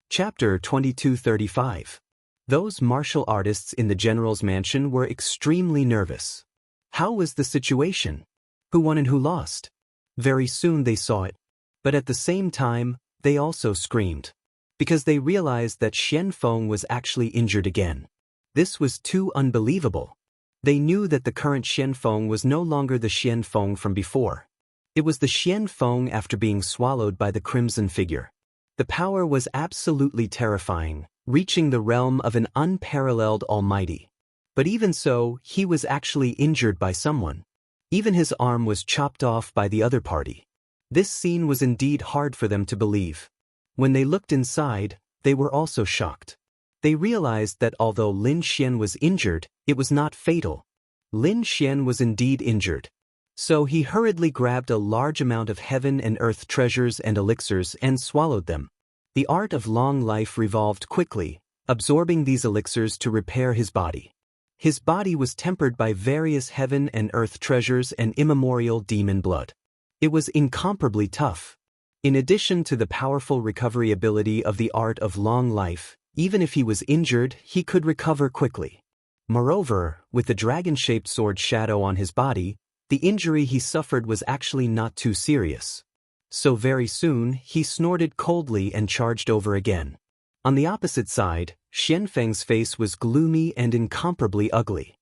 Chapter 2235. Those martial artists in the general's mansion were extremely nervous. How was the situation? Who won and who lost? Very soon they saw it. But at the same time, they also screamed. Because they realized that Xianfeng was actually injured again. This was too unbelievable. They knew that the current Xianfeng was no longer the Xianfeng from before. It was the Xianfeng after being swallowed by the crimson figure. The power was absolutely terrifying, reaching the realm of an unparalleled almighty. But even so, he was actually injured by someone. Even his arm was chopped off by the other party. This scene was indeed hard for them to believe. When they looked inside, they were also shocked. They realized that although Lin Xian was injured, it was not fatal. Lin Xian was indeed injured. So he hurriedly grabbed a large amount of heaven and earth treasures and elixirs and swallowed them. The art of long life revolved quickly, absorbing these elixirs to repair his body. His body was tempered by various heaven and earth treasures and immemorial demon blood. It was incomparably tough. In addition to the powerful recovery ability of the art of long life, even if he was injured, he could recover quickly. Moreover, with the dragon-shaped sword shadow on his body, the injury he suffered was actually not too serious. So very soon, he snorted coldly and charged over again. On the opposite side, Xianfeng's face was gloomy and incomparably ugly.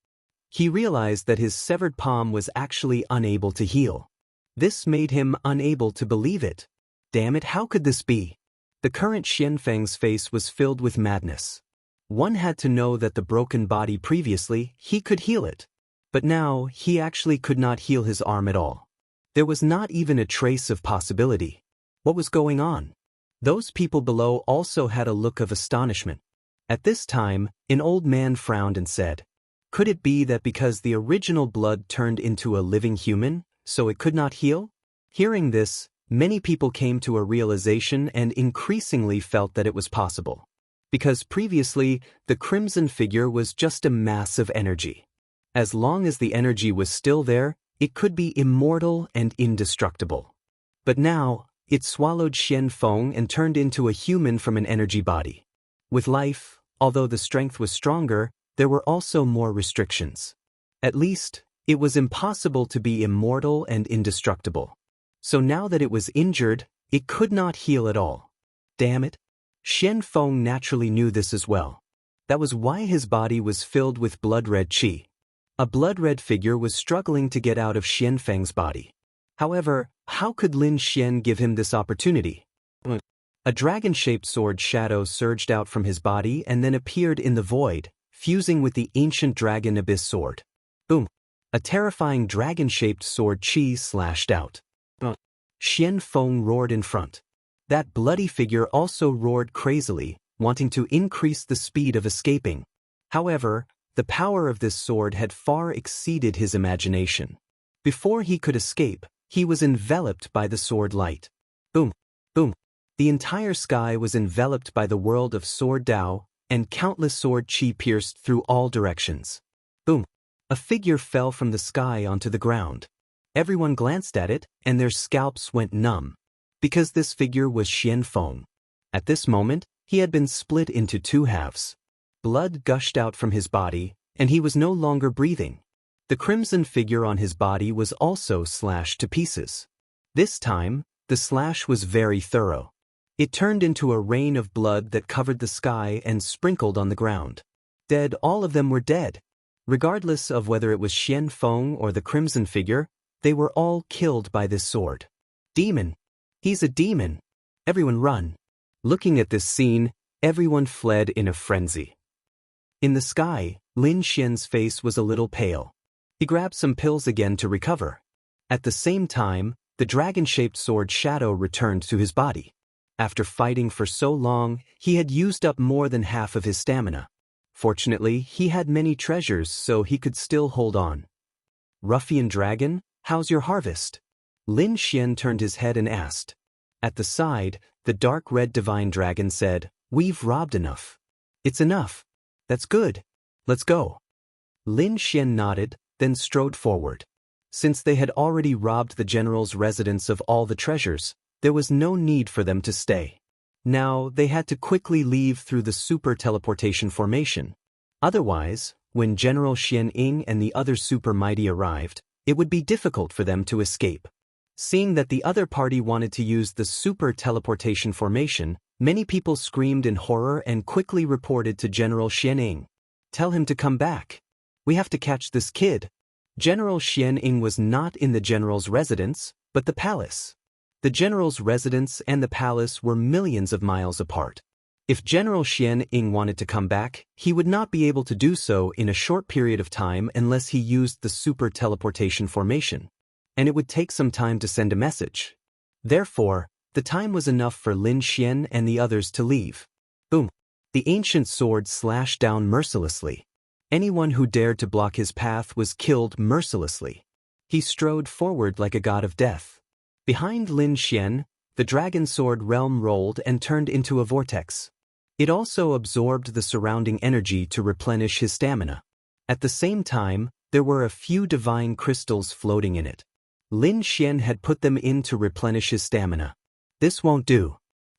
He realized that his severed palm was actually unable to heal. This made him unable to believe it. Damn it, how could this be? The current Xianfeng's face was filled with madness. One had to know that the broken body previously, he could heal it. But now, he actually could not heal his arm at all. There was not even a trace of possibility. What was going on? Those people below also had a look of astonishment. At this time, an old man frowned and said, "Could it be that because the original blood turned into a living human, so it could not heal?" Hearing this, many people came to a realization and increasingly felt that it was possible. Because previously, the crimson figure was just a mass of energy. As long as the energy was still there, it could be immortal and indestructible. But now, it swallowed Xianfeng and turned into a human from an energy body. With life, although the strength was stronger, there were also more restrictions. At least, it was impossible to be immortal and indestructible. So now that it was injured, it could not heal at all. Damn it. Xianfeng naturally knew this as well. That was why his body was filled with blood-red qi. A blood-red figure was struggling to get out of Xianfeng's body. However, how could Lin Xian give him this opportunity? A dragon-shaped sword shadow surged out from his body and then appeared in the void, fusing with the ancient dragon abyss sword. Boom! A terrifying dragon-shaped sword qi slashed out. Xianfeng roared in front. That bloody figure also roared crazily, wanting to increase the speed of escaping. However, the power of this sword had far exceeded his imagination. Before he could escape, he was enveloped by the sword light. Boom! Boom! The entire sky was enveloped by the world of sword Dao, and countless sword qi pierced through all directions. Boom! A figure fell from the sky onto the ground. Everyone glanced at it, and their scalps went numb. Because this figure was Xianfeng. At this moment, he had been split into two halves. Blood gushed out from his body, and he was no longer breathing. The crimson figure on his body was also slashed to pieces. This time, the slash was very thorough. It turned into a rain of blood that covered the sky and sprinkled on the ground. Dead, all of them were dead. Regardless of whether it was Xianfeng or the crimson figure, they were all killed by this sword. Demon! He's a demon! Everyone run! Looking at this scene, everyone fled in a frenzy. In the sky, Lin Xian's face was a little pale. He grabbed some pills again to recover. At the same time, the dragon-shaped sword shadow returned to his body. After fighting for so long, he had used up more than half of his stamina. Fortunately, he had many treasures, so he could still hold on. Ruffian dragon, how's your harvest? Lin Xian turned his head and asked. At the side, the dark red divine dragon said, "We've robbed enough." "It's enough. That's good. Let's go." Lin Xian nodded, then strode forward. Since they had already robbed the general's residence of all the treasures, there was no need for them to stay. Now, they had to quickly leave through the super teleportation formation. Otherwise, when General Xian Ying and the other super mighty arrived, it would be difficult for them to escape. Seeing that the other party wanted to use the super teleportation formation, many people screamed in horror and quickly reported to General Xian Ying. "Tell him to come back. We have to catch this kid." General Xian Ying was not in the general's residence, but the palace. The general's residence and the palace were millions of miles apart. If General Xian Ying wanted to come back, he would not be able to do so in a short period of time unless he used the super teleportation formation, and it would take some time to send a message. Therefore, the time was enough for Lin Xian and the others to leave. Boom! The ancient sword slashed down mercilessly. Anyone who dared to block his path was killed mercilessly. He strode forward like a god of death. Behind Lin Xian, the dragon sword realm rolled and turned into a vortex. It also absorbed the surrounding energy to replenish his stamina. At the same time, there were a few divine crystals floating in it. Lin Xian had put them in to replenish his stamina. This won't do.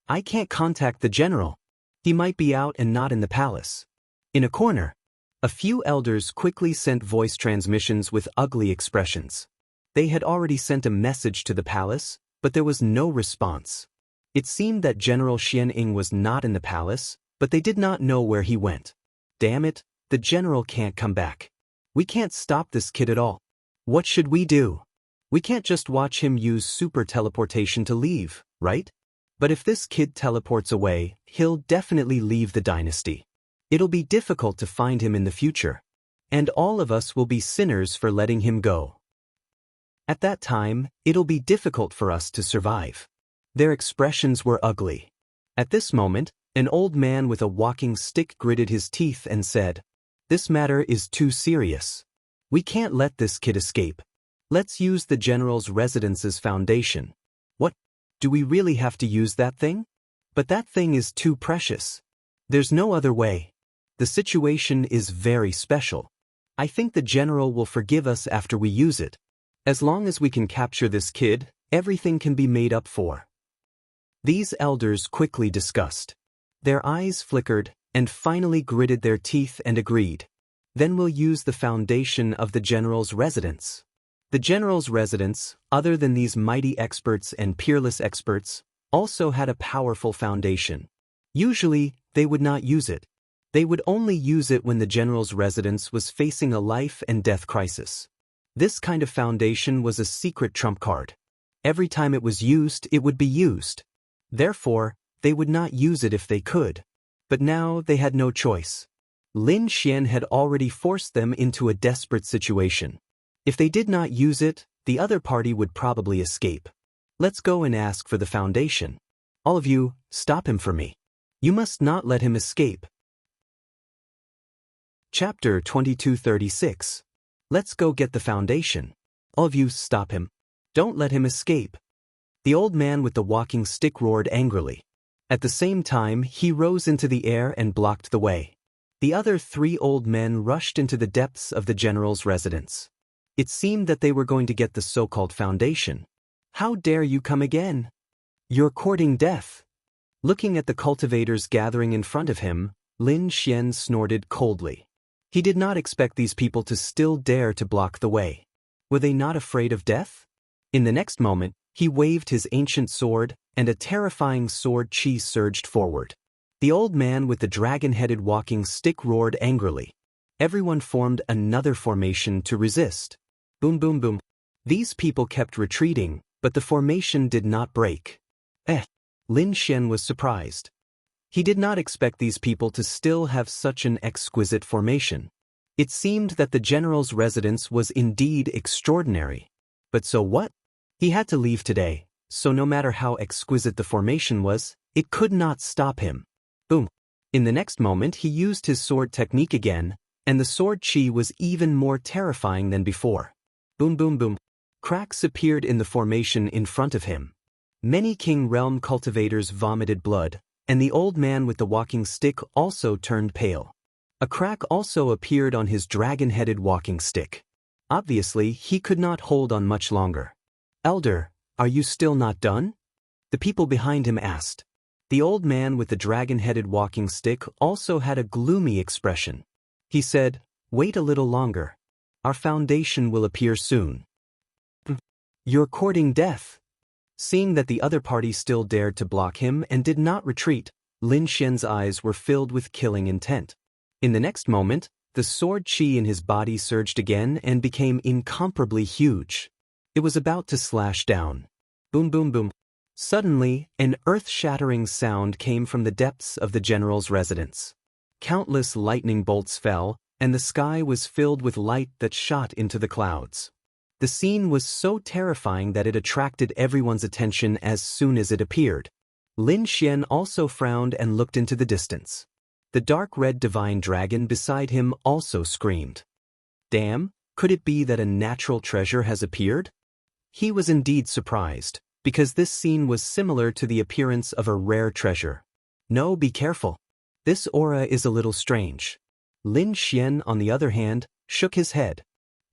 I can't contact the general. He might be out and not in the palace. In a corner, a few elders quickly sent voice transmissions with ugly expressions. They had already sent a message to the palace, but there was no response. It seemed that General Xian Ying was not in the palace, but they did not know where he went. Damn it, the general can't come back. We can't stop this kid at all. What should we do? We can't just watch him use super teleportation to leave, right? But if this kid teleports away, he'll definitely leave the dynasty. It'll be difficult to find him in the future. And all of us will be sinners for letting him go. At that time, it'll be difficult for us to survive. Their expressions were ugly. At this moment, an old man with a walking stick gritted his teeth and said, "This matter is too serious. We can't let this kid escape. Let's use the general's residence's foundation." What? Do we really have to use that thing? But that thing is too precious. There's no other way. The situation is very special. I think the general will forgive us after we use it. As long as we can capture this kid, everything can be made up for. These elders quickly discussed. Their eyes flickered and finally gritted their teeth and agreed. Then we'll use the foundation of the general's residence. The general's residence, other than these mighty experts and peerless experts, also had a powerful foundation. Usually, they would not use it. They would only use it when the general's residence was facing a life and death crisis. This kind of foundation was a secret trump card. Every time it was used, it would be used. Therefore, they would not use it if they could. But now they had no choice. Lin Xian had already forced them into a desperate situation. If they did not use it, the other party would probably escape. Let's go and ask for the foundation. All of you, stop him for me. You must not let him escape. Chapter 2236. Let's go get the foundation. All of you, stop him. Don't let him escape. The old man with the walking stick roared angrily. At the same time, he rose into the air and blocked the way. The other three old men rushed into the depths of the general's residence. It seemed that they were going to get the so-called foundation. How dare you come again? You're courting death. Looking at the cultivators gathering in front of him, Lin Xian snorted coldly. He did not expect these people to still dare to block the way. Were they not afraid of death? In the next moment, he waved his ancient sword, and a terrifying sword chi surged forward. The old man with the dragon-headed walking stick roared angrily. Everyone formed another formation to resist. Boom, boom, boom. These people kept retreating, but the formation did not break. Lin Xian was surprised. He did not expect these people to still have such an exquisite formation. It seemed that the general's residence was indeed extraordinary. But so what? He had to leave today, so no matter how exquisite the formation was, it could not stop him. Boom. In the next moment he used his sword technique again, and the sword chi was even more terrifying than before. Boom, boom, boom. Cracks appeared in the formation in front of him. Many King Realm cultivators vomited blood, and the old man with the walking stick also turned pale. A crack also appeared on his dragon-headed walking stick. Obviously, he could not hold on much longer. "Elder, are you still not done?" The people behind him asked. The old man with the dragon-headed walking stick also had a gloomy expression. He said, "Wait a little longer. Our foundation will appear soon." "You're courting death." Seeing that the other party still dared to block him and did not retreat, Lin Xian's eyes were filled with killing intent. In the next moment, the sword chi in his body surged again and became incomparably huge. It was about to slash down. Boom, boom, boom. Suddenly, an earth-shattering sound came from the depths of the general's residence. Countless lightning bolts fell, and the sky was filled with light that shot into the clouds. The scene was so terrifying that it attracted everyone's attention as soon as it appeared. Lin Xian also frowned and looked into the distance. The dark red divine dragon beside him also screamed. Damn, could it be that a natural treasure has appeared? He was indeed surprised, because this scene was similar to the appearance of a rare treasure. No, be careful. This aura is a little strange. Lin Xian, on the other hand, shook his head.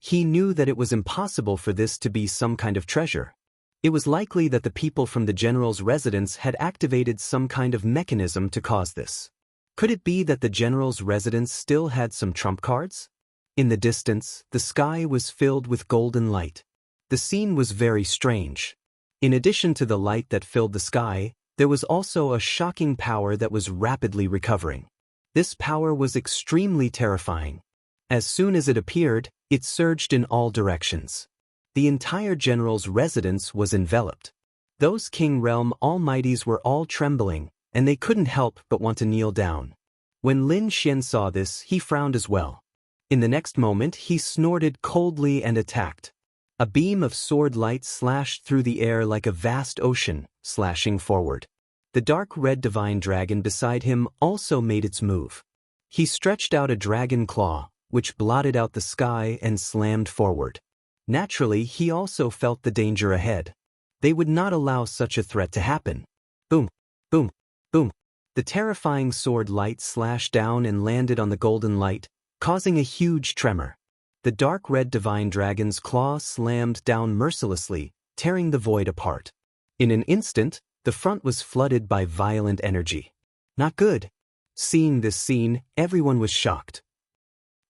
He knew that it was impossible for this to be some kind of treasure. It was likely that the people from the general's residence had activated some kind of mechanism to cause this. Could it be that the general's residence still had some trump cards? In the distance, the sky was filled with golden light. The scene was very strange. In addition to the light that filled the sky, there was also a shocking power that was rapidly recovering. This power was extremely terrifying. As soon as it appeared, it surged in all directions. The entire general's residence was enveloped. Those King Realm Almighties were all trembling, and they couldn't help but want to kneel down. When Lin Xian saw this, he frowned as well. In the next moment, he snorted coldly and attacked. A beam of sword light slashed through the air like a vast ocean, slashing forward. The dark red divine dragon beside him also made its move. He stretched out a dragon claw, which blotted out the sky and slammed forward. Naturally, he also felt the danger ahead. They would not allow such a threat to happen. Boom, boom, boom. The terrifying sword light slashed down and landed on the golden light, causing a huge tremor. The dark red divine dragon's claw slammed down mercilessly, tearing the void apart. In an instant, the front was flooded by violent energy. Not good. Seeing this scene, everyone was shocked.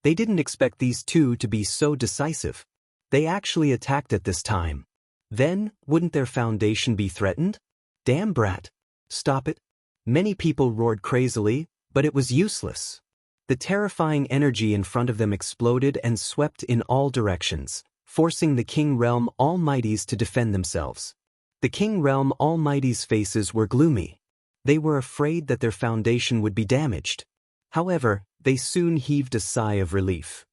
They didn't expect these two to be so decisive. They actually attacked at this time. Then, wouldn't their foundation be threatened? Damn brat. Stop it. Many people roared crazily, but it was useless. The terrifying energy in front of them exploded and swept in all directions, forcing the King Realm Almighties to defend themselves. The King Realm Almighties' faces were gloomy. They were afraid that their foundation would be damaged. However, they soon heaved a sigh of relief.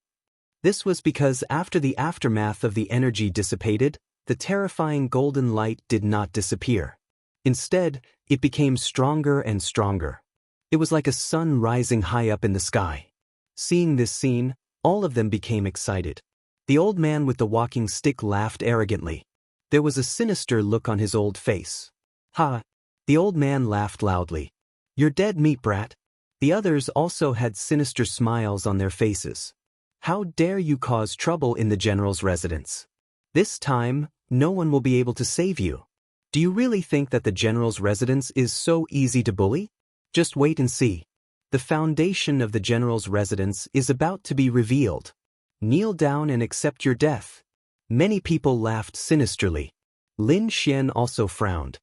This was because after the aftermath of the energy dissipated, the terrifying golden light did not disappear. Instead, it became stronger and stronger. It was like a sun rising high up in the sky. Seeing this scene, all of them became excited. The old man with the walking stick laughed arrogantly. There was a sinister look on his old face. Ha! The old man laughed loudly. You're dead meat, brat. The others also had sinister smiles on their faces. How dare you cause trouble in the general's residence? This time, no one will be able to save you. Do you really think that the general's residence is so easy to bully? Just wait and see. The foundation of the general's residence is about to be revealed. Kneel down and accept your death. Many people laughed sinisterly. Lin Xian also frowned.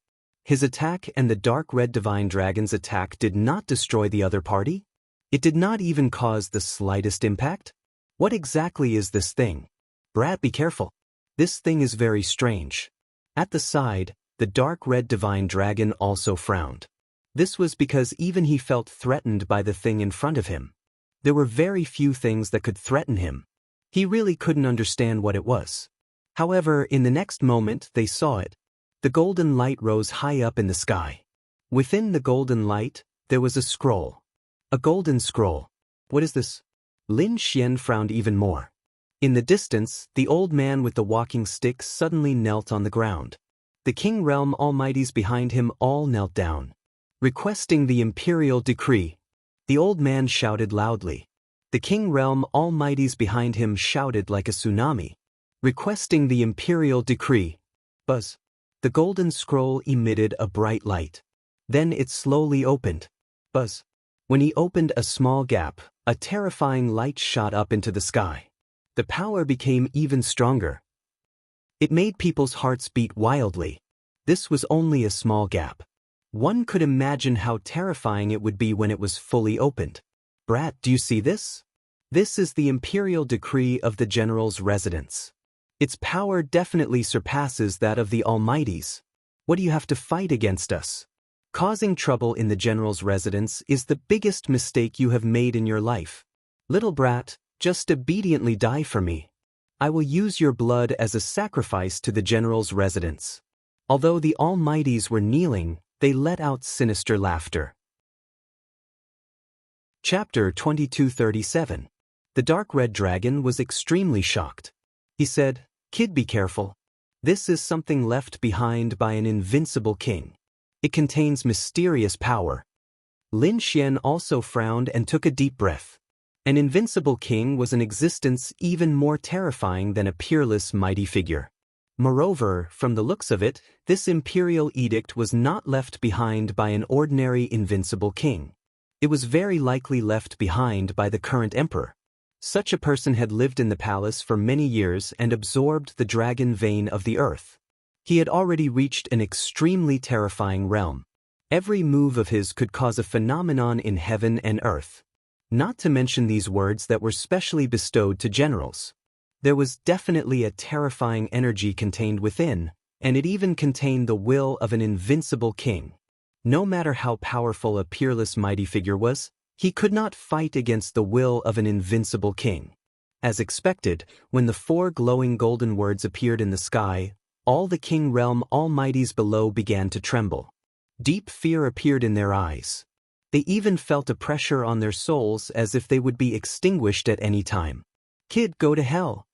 His attack and the dark red divine dragon's attack did not destroy the other party. It did not even cause the slightest impact. What exactly is this thing? Brat, be careful. This thing is very strange. At the side, the dark red divine dragon also frowned. This was because even he felt threatened by the thing in front of him. There were very few things that could threaten him. He really couldn't understand what it was. However, in the next moment they saw it. The golden light rose high up in the sky. Within the golden light, there was a scroll. A golden scroll. What is this? Lin Xian frowned even more. In the distance, the old man with the walking stick suddenly knelt on the ground. The King Realm Almighties behind him all knelt down. Requesting the imperial decree. The old man shouted loudly. The King Realm Almighties behind him shouted like a tsunami. Requesting the imperial decree. Buzz. The golden scroll emitted a bright light. Then it slowly opened. Buzz. When he opened a small gap, a terrifying light shot up into the sky. The power became even stronger. It made people's hearts beat wildly. This was only a small gap. One could imagine how terrifying it would be when it was fully opened. Brat, do you see this? This is the imperial decree of the general's residence. Its power definitely surpasses that of the Almighties. What do you have to fight against us? Causing trouble in the general's residence is the biggest mistake you have made in your life. Little brat, just obediently die for me. I will use your blood as a sacrifice to the general's residence." Although the Almighties were kneeling, they let out sinister laughter. Chapter 2237. The dark red dragon was extremely shocked. He said, "Kid, be careful. This is something left behind by an invincible king. It contains mysterious power." Lin Xian also frowned and took a deep breath. An invincible king was an existence even more terrifying than a peerless mighty figure. Moreover, from the looks of it, this imperial edict was not left behind by an ordinary invincible king. It was very likely left behind by the current emperor. Such a person had lived in the palace for many years and absorbed the dragon vein of the earth. He had already reached an extremely terrifying realm. Every move of his could cause a phenomenon in heaven and earth. Not to mention these words that were specially bestowed to generals. There was definitely a terrifying energy contained within, and it even contained the will of an invincible king. No matter how powerful a peerless mighty figure was, he could not fight against the will of an invincible king. As expected, when the 4 glowing golden words appeared in the sky, all the king realm almighties below began to tremble. Deep fear appeared in their eyes. They even felt a pressure on their souls as if they would be extinguished at any time. "Kid, go to hell!"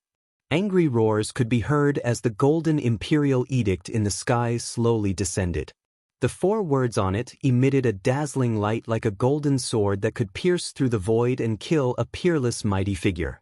Angry roars could be heard as the golden imperial edict in the sky slowly descended. The 4 words on it emitted a dazzling light like a golden sword that could pierce through the void and kill a peerless mighty figure.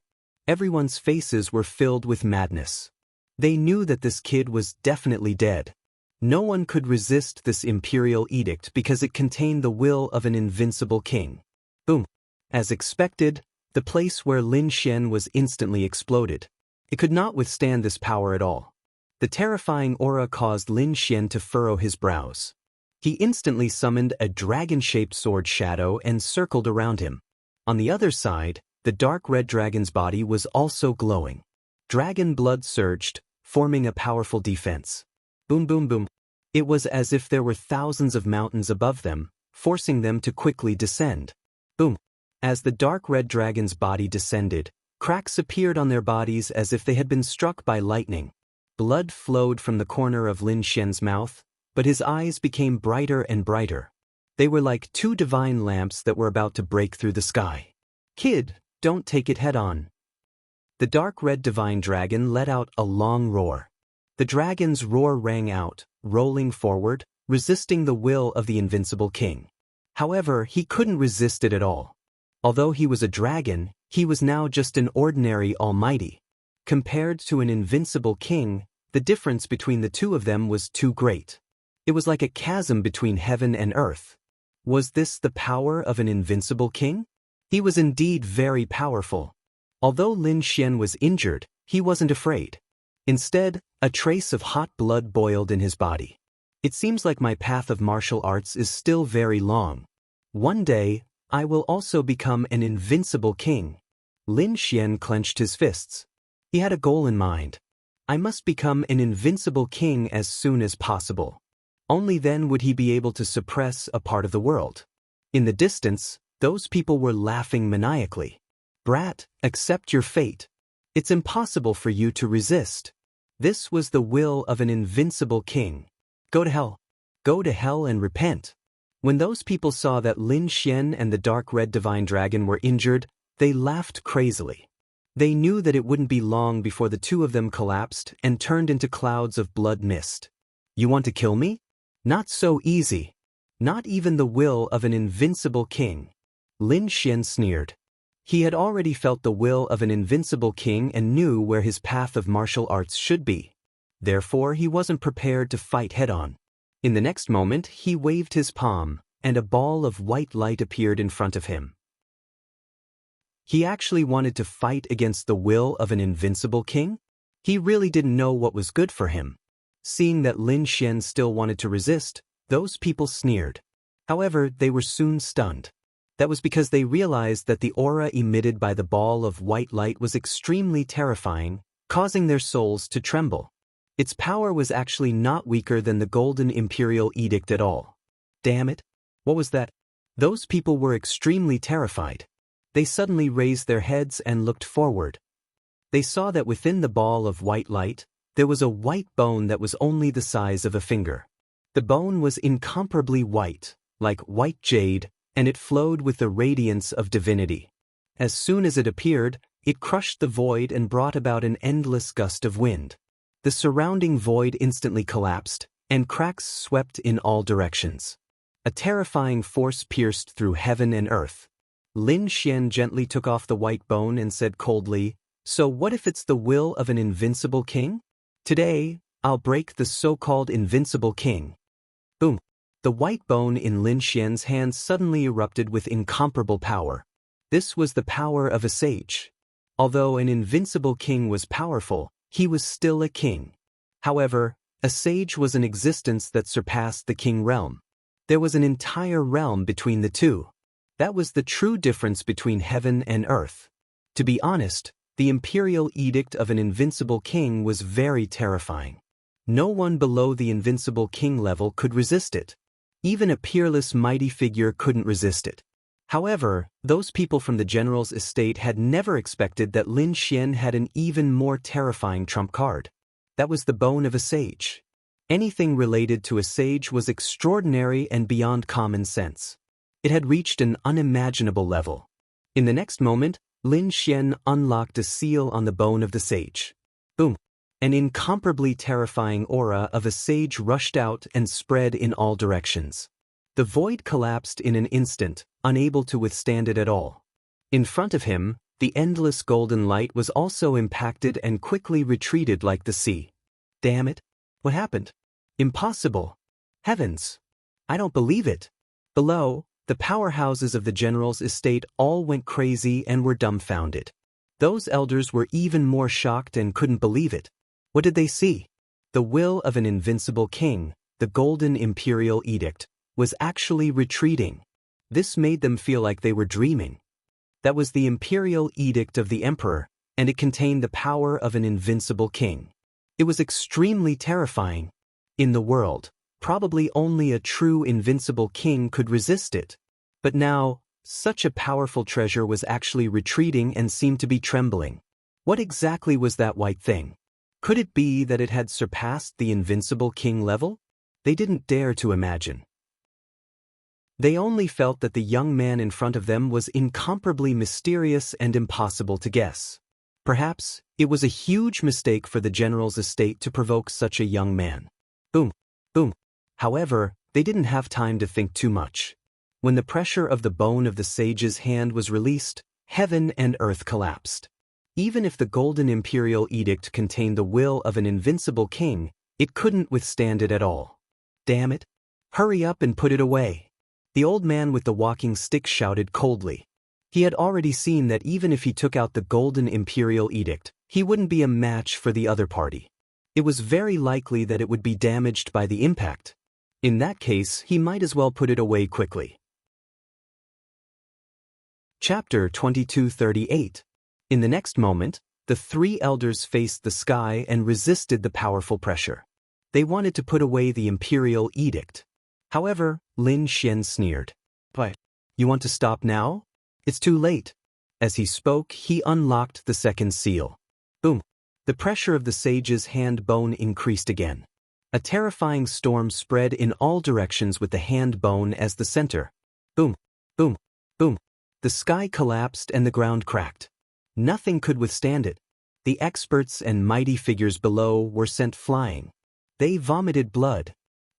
Everyone's faces were filled with madness. They knew that this kid was definitely dead. No one could resist this imperial edict because it contained the will of an invincible king. Boom! As expected, the place where Lin Xian was instantly exploded. It could not withstand this power at all. The terrifying aura caused Lin Xian to furrow his brows. He instantly summoned a dragon-shaped sword shadow and circled around him. On the other side, the dark red dragon's body was also glowing. Dragon blood surged, forming a powerful defense. Boom, boom, boom. It was as if there were thousands of mountains above them, forcing them to quickly descend. Boom. As the dark red dragon's body descended, cracks appeared on their bodies as if they had been struck by lightning. Blood flowed from the corner of Lin Xian's mouth, but his eyes became brighter and brighter. They were like 2 divine lamps that were about to break through the sky. "Kid, don't take it head-on." The dark red divine dragon let out a long roar. The dragon's roar rang out, rolling forward, resisting the will of the invincible king. However, he couldn't resist it at all. Although he was a dragon, he was now just an ordinary almighty. Compared to an invincible king, the difference between the two of them was too great. It was like a chasm between heaven and earth. Was this the power of an invincible king? He was indeed very powerful. Although Lin Xian was injured, he wasn't afraid. Instead, a trace of hot blood boiled in his body. "It seems like my path of martial arts is still very long. One day, I will also become an invincible king." Lin Xian clenched his fists. He had a goal in mind. "I must become an invincible king as soon as possible. Only then would he be able to suppress a part of the world." In the distance, those people were laughing maniacally. "Brat, accept your fate. It's impossible for you to resist. This was the will of an invincible king. Go to hell. Go to hell and repent." When those people saw that Lin Xian and the dark red divine dragon were injured, they laughed crazily. They knew that it wouldn't be long before the 2 of them collapsed and turned into clouds of blood mist. "You want to kill me? Not so easy. Not even the will of an invincible king." Lin Xian sneered. He had already felt the will of an invincible king and knew where his path of martial arts should be. Therefore, he wasn't prepared to fight head-on. In the next moment, he waved his palm, and a ball of white light appeared in front of him. He actually wanted to fight against the will of an invincible king? He really didn't know what was good for him. Seeing that Lin Xian still wanted to resist, those people sneered. However, they were soon stunned. That was because they realized that the aura emitted by the ball of white light was extremely terrifying, causing their souls to tremble. Its power was actually not weaker than the Golden Imperial Edict at all. Damn it! What was that? Those people were extremely terrified. They suddenly raised their heads and looked forward. They saw that within the ball of white light, there was a white bone that was only the size of a finger. The bone was incomparably white, like white jade, and it flowed with the radiance of divinity. As soon as it appeared, it crushed the void and brought about an endless gust of wind. The surrounding void instantly collapsed, and cracks swept in all directions. A terrifying force pierced through heaven and earth. Lin Xian gently took off the white bone and said coldly, "So what if it's the will of an invincible king? Today, I'll break the so-called invincible king." Boom! The white bone in Lin Xian's hand suddenly erupted with incomparable power. This was the power of a sage. Although an invincible king was powerful, he was still a king. However, a sage was an existence that surpassed the king realm. There was an entire realm between the two. That was the true difference between heaven and earth. To be honest, the imperial edict of an invincible king was very terrifying. No one below the invincible king level could resist it. Even a peerless mighty figure couldn't resist it. However, those people from the general's estate had never expected that Lin Xian had an even more terrifying trump card. That was the bone of a sage. Anything related to a sage was extraordinary and beyond common sense. It had reached an unimaginable level. In the next moment, Lin Xian unlocked a seal on the bone of the sage. Boom! An incomparably terrifying aura of a sage rushed out and spread in all directions. The void collapsed in an instant, unable to withstand it at all. In front of him, the endless golden light was also impacted and quickly retreated like the sea. Damn it! What happened? Impossible! Heavens! I don't believe it! Below, the powerhouses of the general's estate all went crazy and were dumbfounded. Those elders were even more shocked and couldn't believe it. What did they see? The will of an invincible king, the Golden Imperial Edict, was actually retreating. This made them feel like they were dreaming. That was the Imperial Edict of the Emperor, and it contained the power of an invincible king. It was extremely terrifying. In the world, probably only a true invincible king could resist it. But now, such a powerful treasure was actually retreating and seemed to be trembling. What exactly was that white thing? Could it be that it had surpassed the invincible king level? They didn't dare to imagine. They only felt that the young man in front of them was incomparably mysterious and impossible to guess. Perhaps, it was a huge mistake for the general's estate to provoke such a young man. Boom! Boom! However, they didn't have time to think too much. When the pressure of the bone of the sage's hand was released, heaven and earth collapsed. Even if the Golden Imperial Edict contained the will of an invincible king, it couldn't withstand it at all. Damn it! Hurry up and put it away! The old man with the walking stick shouted coldly. He had already seen that even if he took out the Golden Imperial Edict, he wouldn't be a match for the other party. It was very likely that it would be damaged by the impact. In that case, he might as well put it away quickly. Chapter 2238. In the next moment, the three elders faced the sky and resisted the powerful pressure. They wanted to put away the Imperial Edict. However, Lin Xian sneered. "What? You want to stop now? It's too late." As he spoke, he unlocked the second seal. Boom! The pressure of the sage's hand bone increased again. A terrifying storm spread in all directions with the hand bone as the center. Boom! Boom! Boom! The sky collapsed and the ground cracked. Nothing could withstand it. The experts and mighty figures below were sent flying. They vomited blood.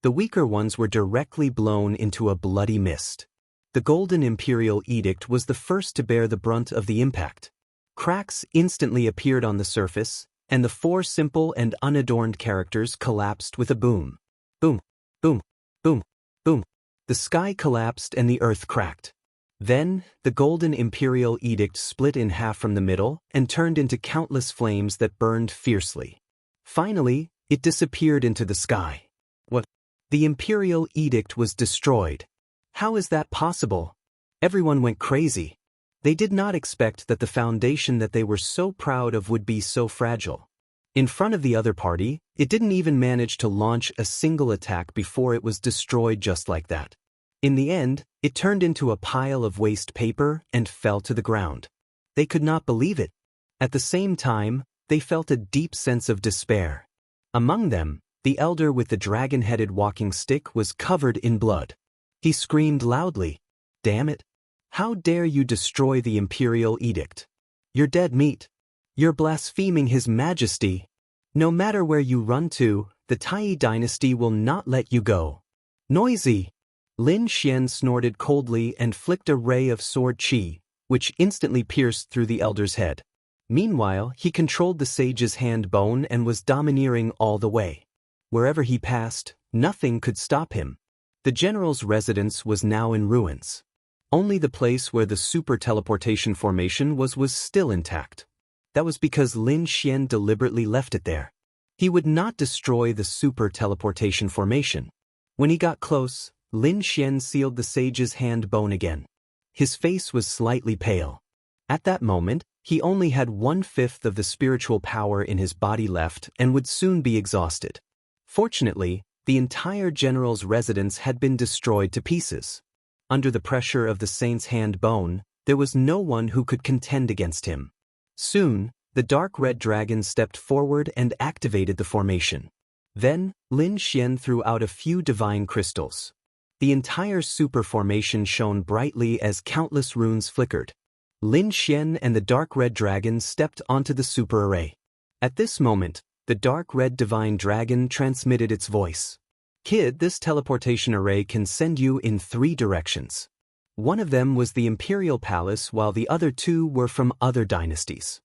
The weaker ones were directly blown into a bloody mist. The Golden Imperial Edict was the first to bear the brunt of the impact. Cracks instantly appeared on the surface, and the four simple and unadorned characters collapsed with a boom. Boom, boom, boom, boom. The sky collapsed and the earth cracked. Then, the Golden Imperial Edict split in half from the middle and turned into countless flames that burned fiercely. Finally, it disappeared into the sky. What? The Imperial Edict was destroyed. How is that possible? Everyone went crazy. They did not expect that the foundation that they were so proud of would be so fragile. In front of the other party, It didn't even manage to launch a single attack before it was destroyed just like that. In the end, it turned into a pile of waste paper and fell to the ground. They could not believe it. At the same time, they felt a deep sense of despair. Among them, the elder with the dragon-headed walking stick was covered in blood. He screamed loudly, "Damn it! How dare you destroy the imperial edict? You're dead meat. You're blaspheming His Majesty. No matter where you run to, the Tai dynasty will not let you go." Noisy! Lin Xian snorted coldly and flicked a ray of sword qi, which instantly pierced through the elder's head. Meanwhile, he controlled the sage's hand bone and was domineering all the way. Wherever he passed, nothing could stop him. The general's residence was now in ruins. Only the place where the super teleportation formation was still intact. That was because Lin Xian deliberately left it there. He would not destroy the super teleportation formation. When he got close, Lin Xian sealed the sage's hand bone again. His face was slightly pale. At that moment, he only had 1/5 of the spiritual power in his body left and would soon be exhausted. Fortunately, the entire general's residence had been destroyed to pieces. Under the pressure of the saint's hand bone, there was no one who could contend against him. Soon, the dark red dragon stepped forward and activated the formation. Then, Lin Xian threw out a few divine crystals. The entire super formation shone brightly as countless runes flickered. Lin Xian and the dark red dragon stepped onto the super array. At this moment, the dark red divine dragon transmitted its voice. "Kid, this teleportation array can send you in 3 directions. One of them was the Imperial Palace while the other 2 were from other dynasties.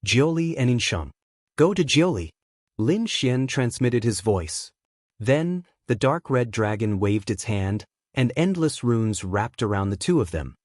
Jiuli and Insheng. Go to Jiuli." Lin Xian transmitted his voice. Then, the dark red dragon waved its hand, and endless runes wrapped around the 2 of them.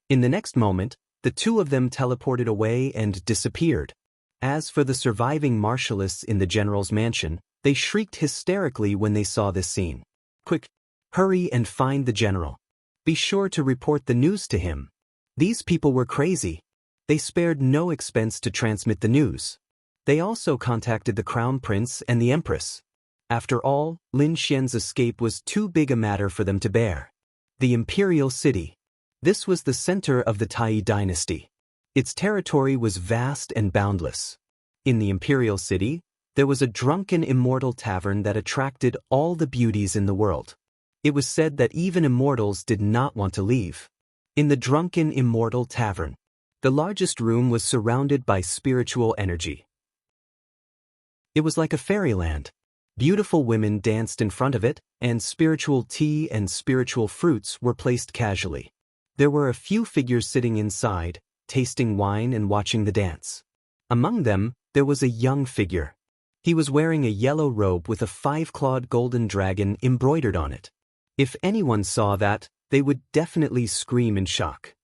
In the next moment, the 2 of them teleported away and disappeared. As for the surviving martialists in the general's mansion, they shrieked hysterically when they saw this scene. "Quick! Hurry and find the general. Be sure to report the news to him." These people were crazy. They spared no expense to transmit the news. They also contacted the crown prince and the empress. After all, Lin Xian's escape was too big a matter for them to bear. The imperial city. This was the center of the Tai dynasty. Its territory was vast and boundless. In the imperial city, there was a drunken immortal tavern that attracted all the beauties in the world. It was said that even immortals did not want to leave. In the drunken immortal tavern, the largest room was surrounded by spiritual energy. It was like a fairyland. Beautiful women danced in front of it, and spiritual tea and spiritual fruits were placed casually. There were a few figures sitting inside, tasting wine and watching the dance. Among them, there was a young figure. He was wearing a yellow robe with a 5-clawed golden dragon embroidered on it. If anyone saw that, they would definitely scream in shock.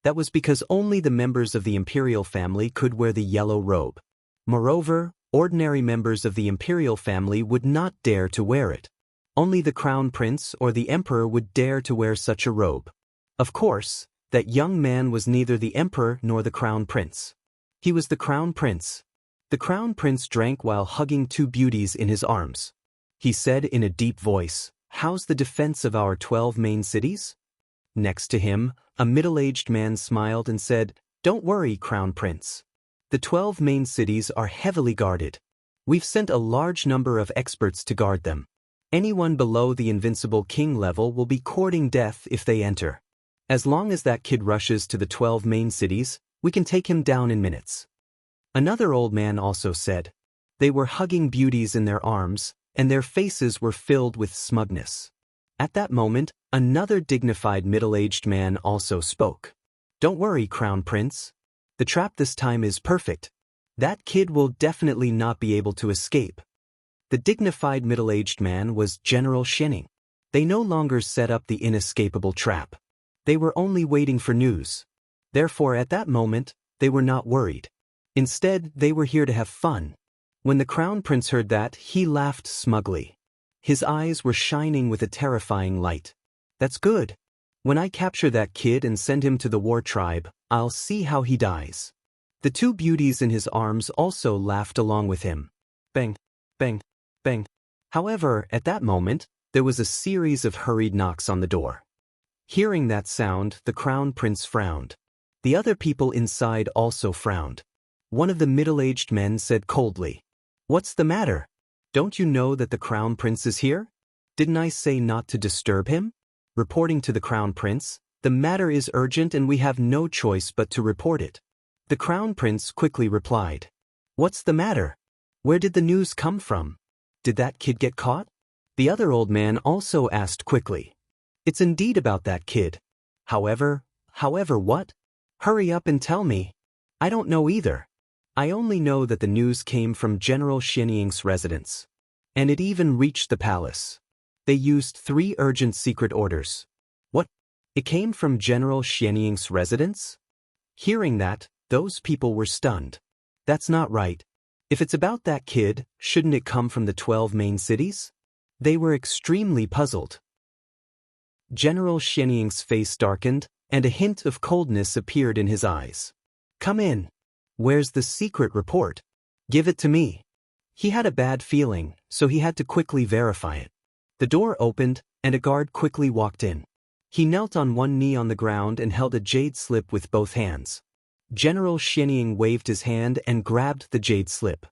That was because only the members of the imperial family could wear the yellow robe. Moreover, ordinary members of the imperial family would not dare to wear it. Only the crown prince or the emperor would dare to wear such a robe. Of course, that young man was neither the emperor nor the crown prince. He was the crown prince. The crown prince drank while hugging 2 beauties in his arms. He said in a deep voice, "How's the defense of our 12 main cities?" Next to him, a middle-aged man smiled and said, "Don't worry, crown prince. The 12 main cities are heavily guarded. We've sent a large number of experts to guard them. Anyone below the invincible king level will be courting death if they enter. As long as that kid rushes to the 12 main cities, we can take him down in minutes." Another old man also said. They were hugging beauties in their arms, and their faces were filled with smugness. At that moment, another dignified middle-aged man also spoke. "Don't worry, crown prince. The trap this time is perfect. That kid will definitely not be able to escape." The dignified middle-aged man was General Shinning. They no longer set up the inescapable trap. They were only waiting for news. Therefore, at that moment, they were not worried. Instead, they were here to have fun. When the crown prince heard that, he laughed smugly. His eyes were shining with a terrifying light. "That's good. When I capture that kid and send him to the war tribe, I'll see how he dies." The 2 beauties in his arms also laughed along with him. Bang, bang, bang. However, at that moment, there was a series of hurried knocks on the door. Hearing that sound, the crown prince frowned. The other people inside also frowned. One of the middle-aged men said coldly, "What's the matter? Don't you know that the crown prince is here? Didn't I say not to disturb him?" Reporting to the crown prince, "The matter is urgent and we have no choice but to report it." The crown prince quickly replied, "What's the matter? Where did the news come from? Did that kid get caught?" The other old man also asked quickly, "It's indeed about that kid. However what? Hurry up and tell me. I don't know either. I only know that the news came from General Xianying's residence. And it even reached the palace. They used 3 urgent secret orders." "What? It came from General Xianying's residence?" Hearing that, those people were stunned. "That's not right. If it's about that kid, shouldn't it come from the 12 main cities?" They were extremely puzzled. General Xianying's face darkened, and a hint of coldness appeared in his eyes. "Come in. Where's the secret report? Give it to me." He had a bad feeling, so he had to quickly verify it. The door opened, and a guard quickly walked in. He knelt on one knee on the ground and held a jade slip with both hands. General Xianying waved his hand and grabbed the jade slip.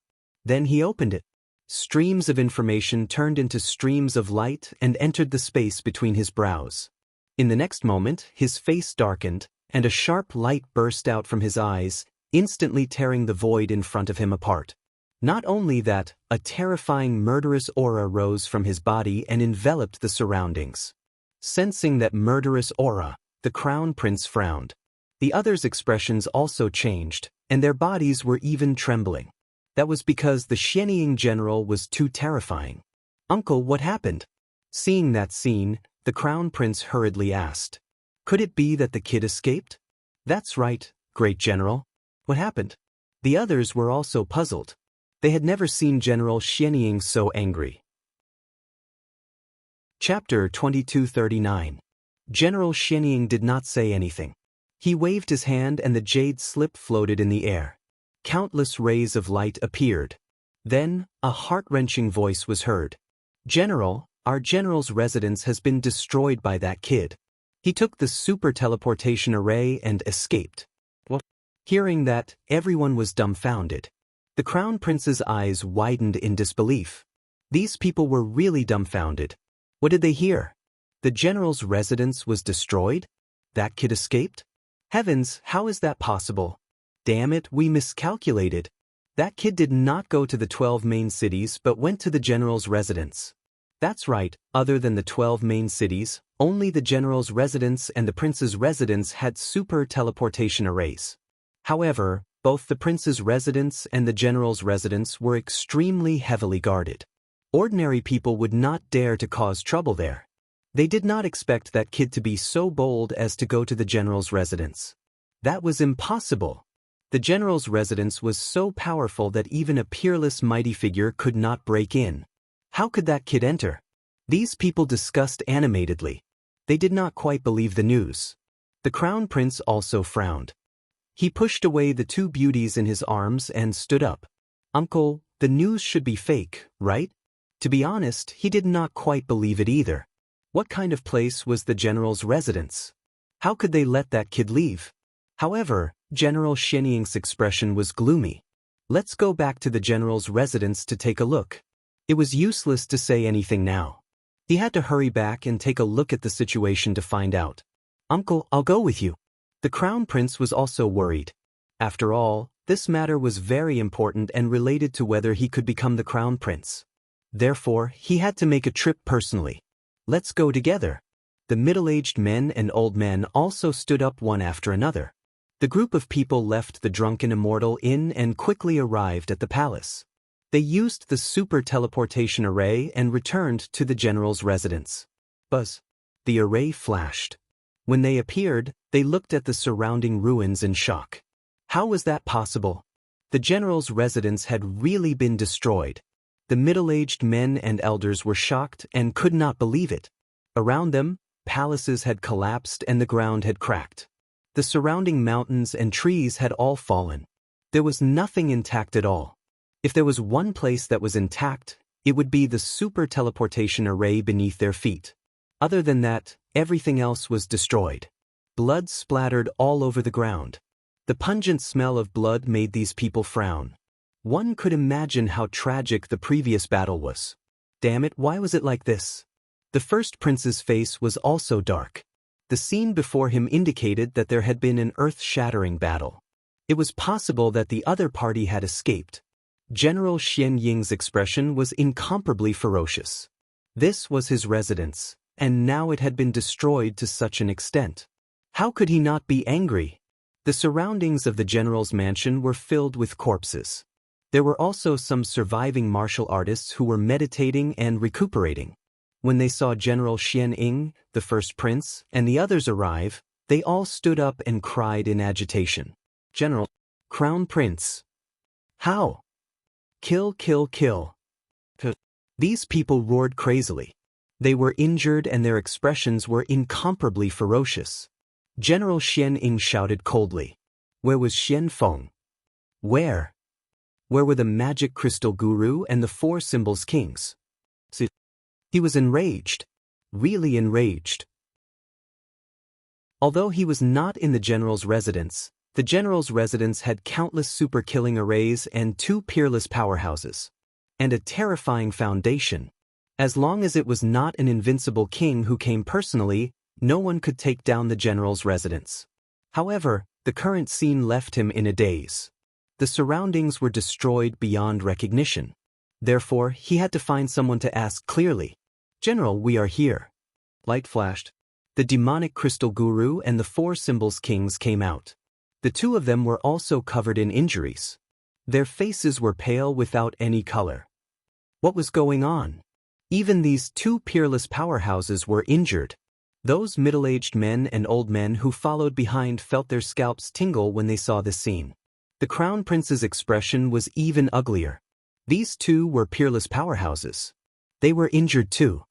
Then he opened it. Streams of information turned into streams of light and entered the space between his brows. In the next moment, his face darkened, and a sharp light burst out from his eyes, instantly tearing the void in front of him apart. Not only that, a terrifying murderous aura rose from his body and enveloped the surroundings. Sensing that murderous aura, the crown prince frowned. The others' expressions also changed, and their bodies were even trembling. That was because the Xianying general was too terrifying. "Uncle, what happened?" Seeing that scene, the crown prince hurriedly asked, "Could it be that the kid escaped?" "That's right, great general. What happened?" The others were also puzzled. They had never seen General Xianying so angry. Chapter 2239. General Xianying did not say anything. He waved his hand and the jade slip floated in the air. Countless rays of light appeared. Then, a heart-wrenching voice was heard. "General, our general's residence has been destroyed by that kid. He took the super teleportation array and escaped." What? Hearing that, everyone was dumbfounded. The crown prince's eyes widened in disbelief. These people were really dumbfounded. What did they hear? The general's residence was destroyed? That kid escaped? Heavens, how is that possible? Damn it, we miscalculated. That kid did not go to the 12 main cities but went to the general's residence. That's right, other than the 12 main cities, only the general's residence and the prince's residence had super teleportation arrays. However, both the prince's residence and the general's residence were extremely heavily guarded. Ordinary people would not dare to cause trouble there. They did not expect that kid to be so bold as to go to the general's residence. That was impossible. The general's residence was so powerful that even a peerless mighty figure could not break in. How could that kid enter? These people discussed animatedly. They did not quite believe the news. The crown prince also frowned. He pushed away the 2 beauties in his arms and stood up. "Uncle, the news should be fake, right?" To be honest, he did not quite believe it either. What kind of place was the general's residence? How could they let that kid leave? However, General Xianying's expression was gloomy. "Let's go back to the general's residence to take a look." It was useless to say anything now. He had to hurry back and take a look at the situation to find out. "Uncle, I'll go with you." The crown prince was also worried. After all, this matter was very important and related to whether he could become the crown prince. Therefore, he had to make a trip personally. "Let's go together." The middle-aged men and old men also stood up one after another. The group of people left the Drunken Immortal Inn and quickly arrived at the palace. They used the super teleportation array and returned to the general's residence. Buzz. The array flashed. When they appeared, they looked at the surrounding ruins in shock. How was that possible? The general's residence had really been destroyed. The middle-aged men and elders were shocked and could not believe it. Around them, palaces had collapsed and the ground had cracked. The surrounding mountains and trees had all fallen. There was nothing intact at all. If there was one place that was intact, It would be the super teleportation array beneath their feet. Other than that, everything else was destroyed. Blood splattered all over the ground. The pungent smell of blood made these people frown. One could imagine how tragic the previous battle was. Damn it, why was it like this? The first prince's face was also dark. The scene before him indicated that there had been an earth-shattering battle. It was possible that the other party had escaped. General Xian Ying's expression was incomparably ferocious. This was his residence, and now it had been destroyed to such an extent. How could he not be angry? The surroundings of the general's mansion were filled with corpses. There were also some surviving martial artists who were meditating and recuperating. When they saw General Xian Ying, the first prince, and the others arrive, they all stood up and cried in agitation. General, Crown Prince. How? Kill, kill, kill. These people roared crazily. They were injured and their expressions were incomparably ferocious. General Xian Ying shouted coldly. Where was Xian Feng? Where? Where were the magic crystal guru and the four symbols kings? He was enraged. Really enraged. Although he was not in the general's residence, the general's residence had countless super-killing arrays and 2 peerless powerhouses. And a terrifying foundation. As long as it was not an invincible king who came personally, no one could take down the general's residence. However, the current scene left him in a daze. The surroundings were destroyed beyond recognition. Therefore, he had to find someone to ask clearly. General, we are here. Light flashed. The demonic crystal guru and the 4 symbols kings came out. The 2 of them were also covered in injuries. Their faces were pale without any color. What was going on? Even these 2 peerless powerhouses were injured. Those middle-aged men and old men who followed behind felt their scalps tingle when they saw this scene. The crown prince's expression was even uglier. These 2 were peerless powerhouses. They were injured too.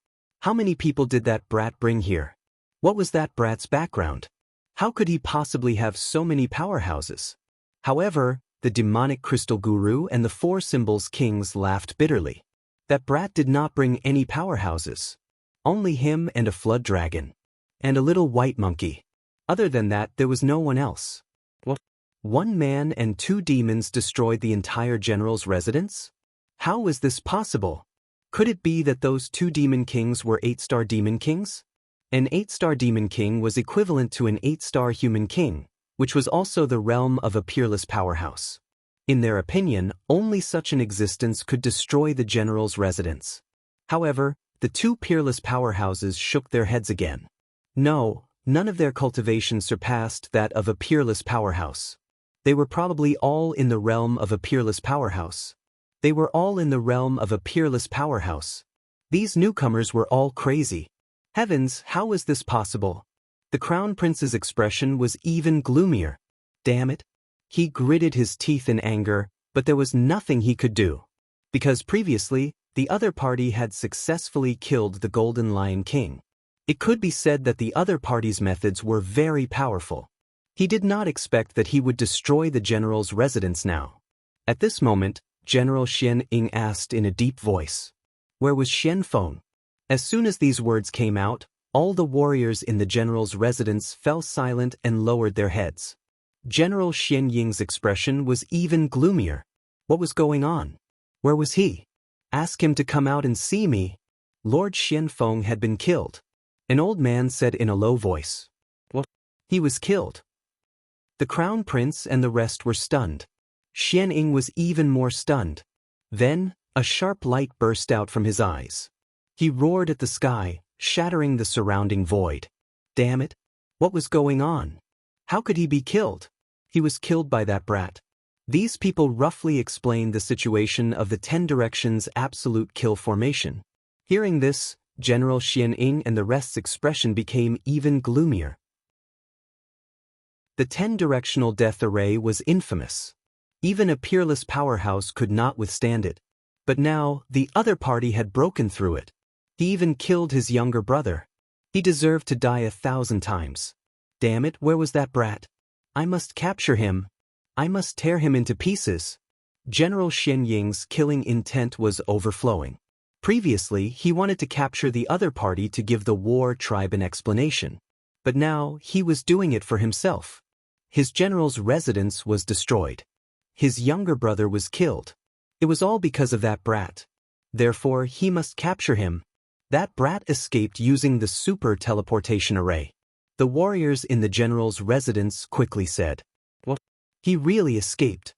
How many people did that brat bring here? What was that brat's background? How could he possibly have so many powerhouses? However, the demonic crystal guru and the 4 symbols kings laughed bitterly. That brat did not bring any powerhouses. Only him and a flood dragon. And a little white monkey. Other than that, there was no one else. What? 1 man and 2 demons destroyed the entire general's residence? How was this possible? Could it be that those 2 demon kings were 8-star demon kings? An 8-star demon king was equivalent to an 8-star human king, which was also the realm of a peerless powerhouse. In their opinion, only such an existence could destroy the general's residence. However, the 2 peerless powerhouses shook their heads again. No, none of their cultivation surpassed that of a peerless powerhouse. They were probably all in the realm of a peerless powerhouse. They were all in the realm of a peerless powerhouse. These newcomers were all crazy. Heavens, how was this possible? The crown prince's expression was even gloomier. Damn it. He gritted his teeth in anger, but there was nothing he could do. Because previously, the other party had successfully killed the Golden Lion King. It could be said that the other party's methods were very powerful. He did not expect that he would destroy the general's residence now. At this moment, General Xian Ying asked in a deep voice. Where was Xian Feng? As soon as these words came out, all the warriors in the general's residence fell silent and lowered their heads. General Xian Ying's expression was even gloomier. What was going on? Where was he? Ask him to come out and see me. Lord Xian Feng had been killed. An old man said in a low voice. What? He was killed. The crown prince and the rest were stunned. Xian Ying was even more stunned. Then, a sharp light burst out from his eyes. He roared at the sky, shattering the surrounding void. Damn it! What was going on? How could he be killed? He was killed by that brat. These people roughly explained the situation of the 10 Directions absolute kill formation. Hearing this, General Xian Ying and the rest's expression became even gloomier. The 10-directional death array was infamous. Even a peerless powerhouse could not withstand it. But now, the other party had broken through it. He even killed his younger brother. He deserved to die 1,000 times. Damn it, where was that brat? I must capture him. I must tear him into pieces. General Xian Ying's killing intent was overflowing. Previously, he wanted to capture the other party to give the war tribe an explanation. But now, he was doing it for himself. His general's residence was destroyed. His younger brother was killed. It was all because of that brat. Therefore, he must capture him. That brat escaped using the super teleportation array. The warriors in the general's residence quickly said, "What? He really escaped."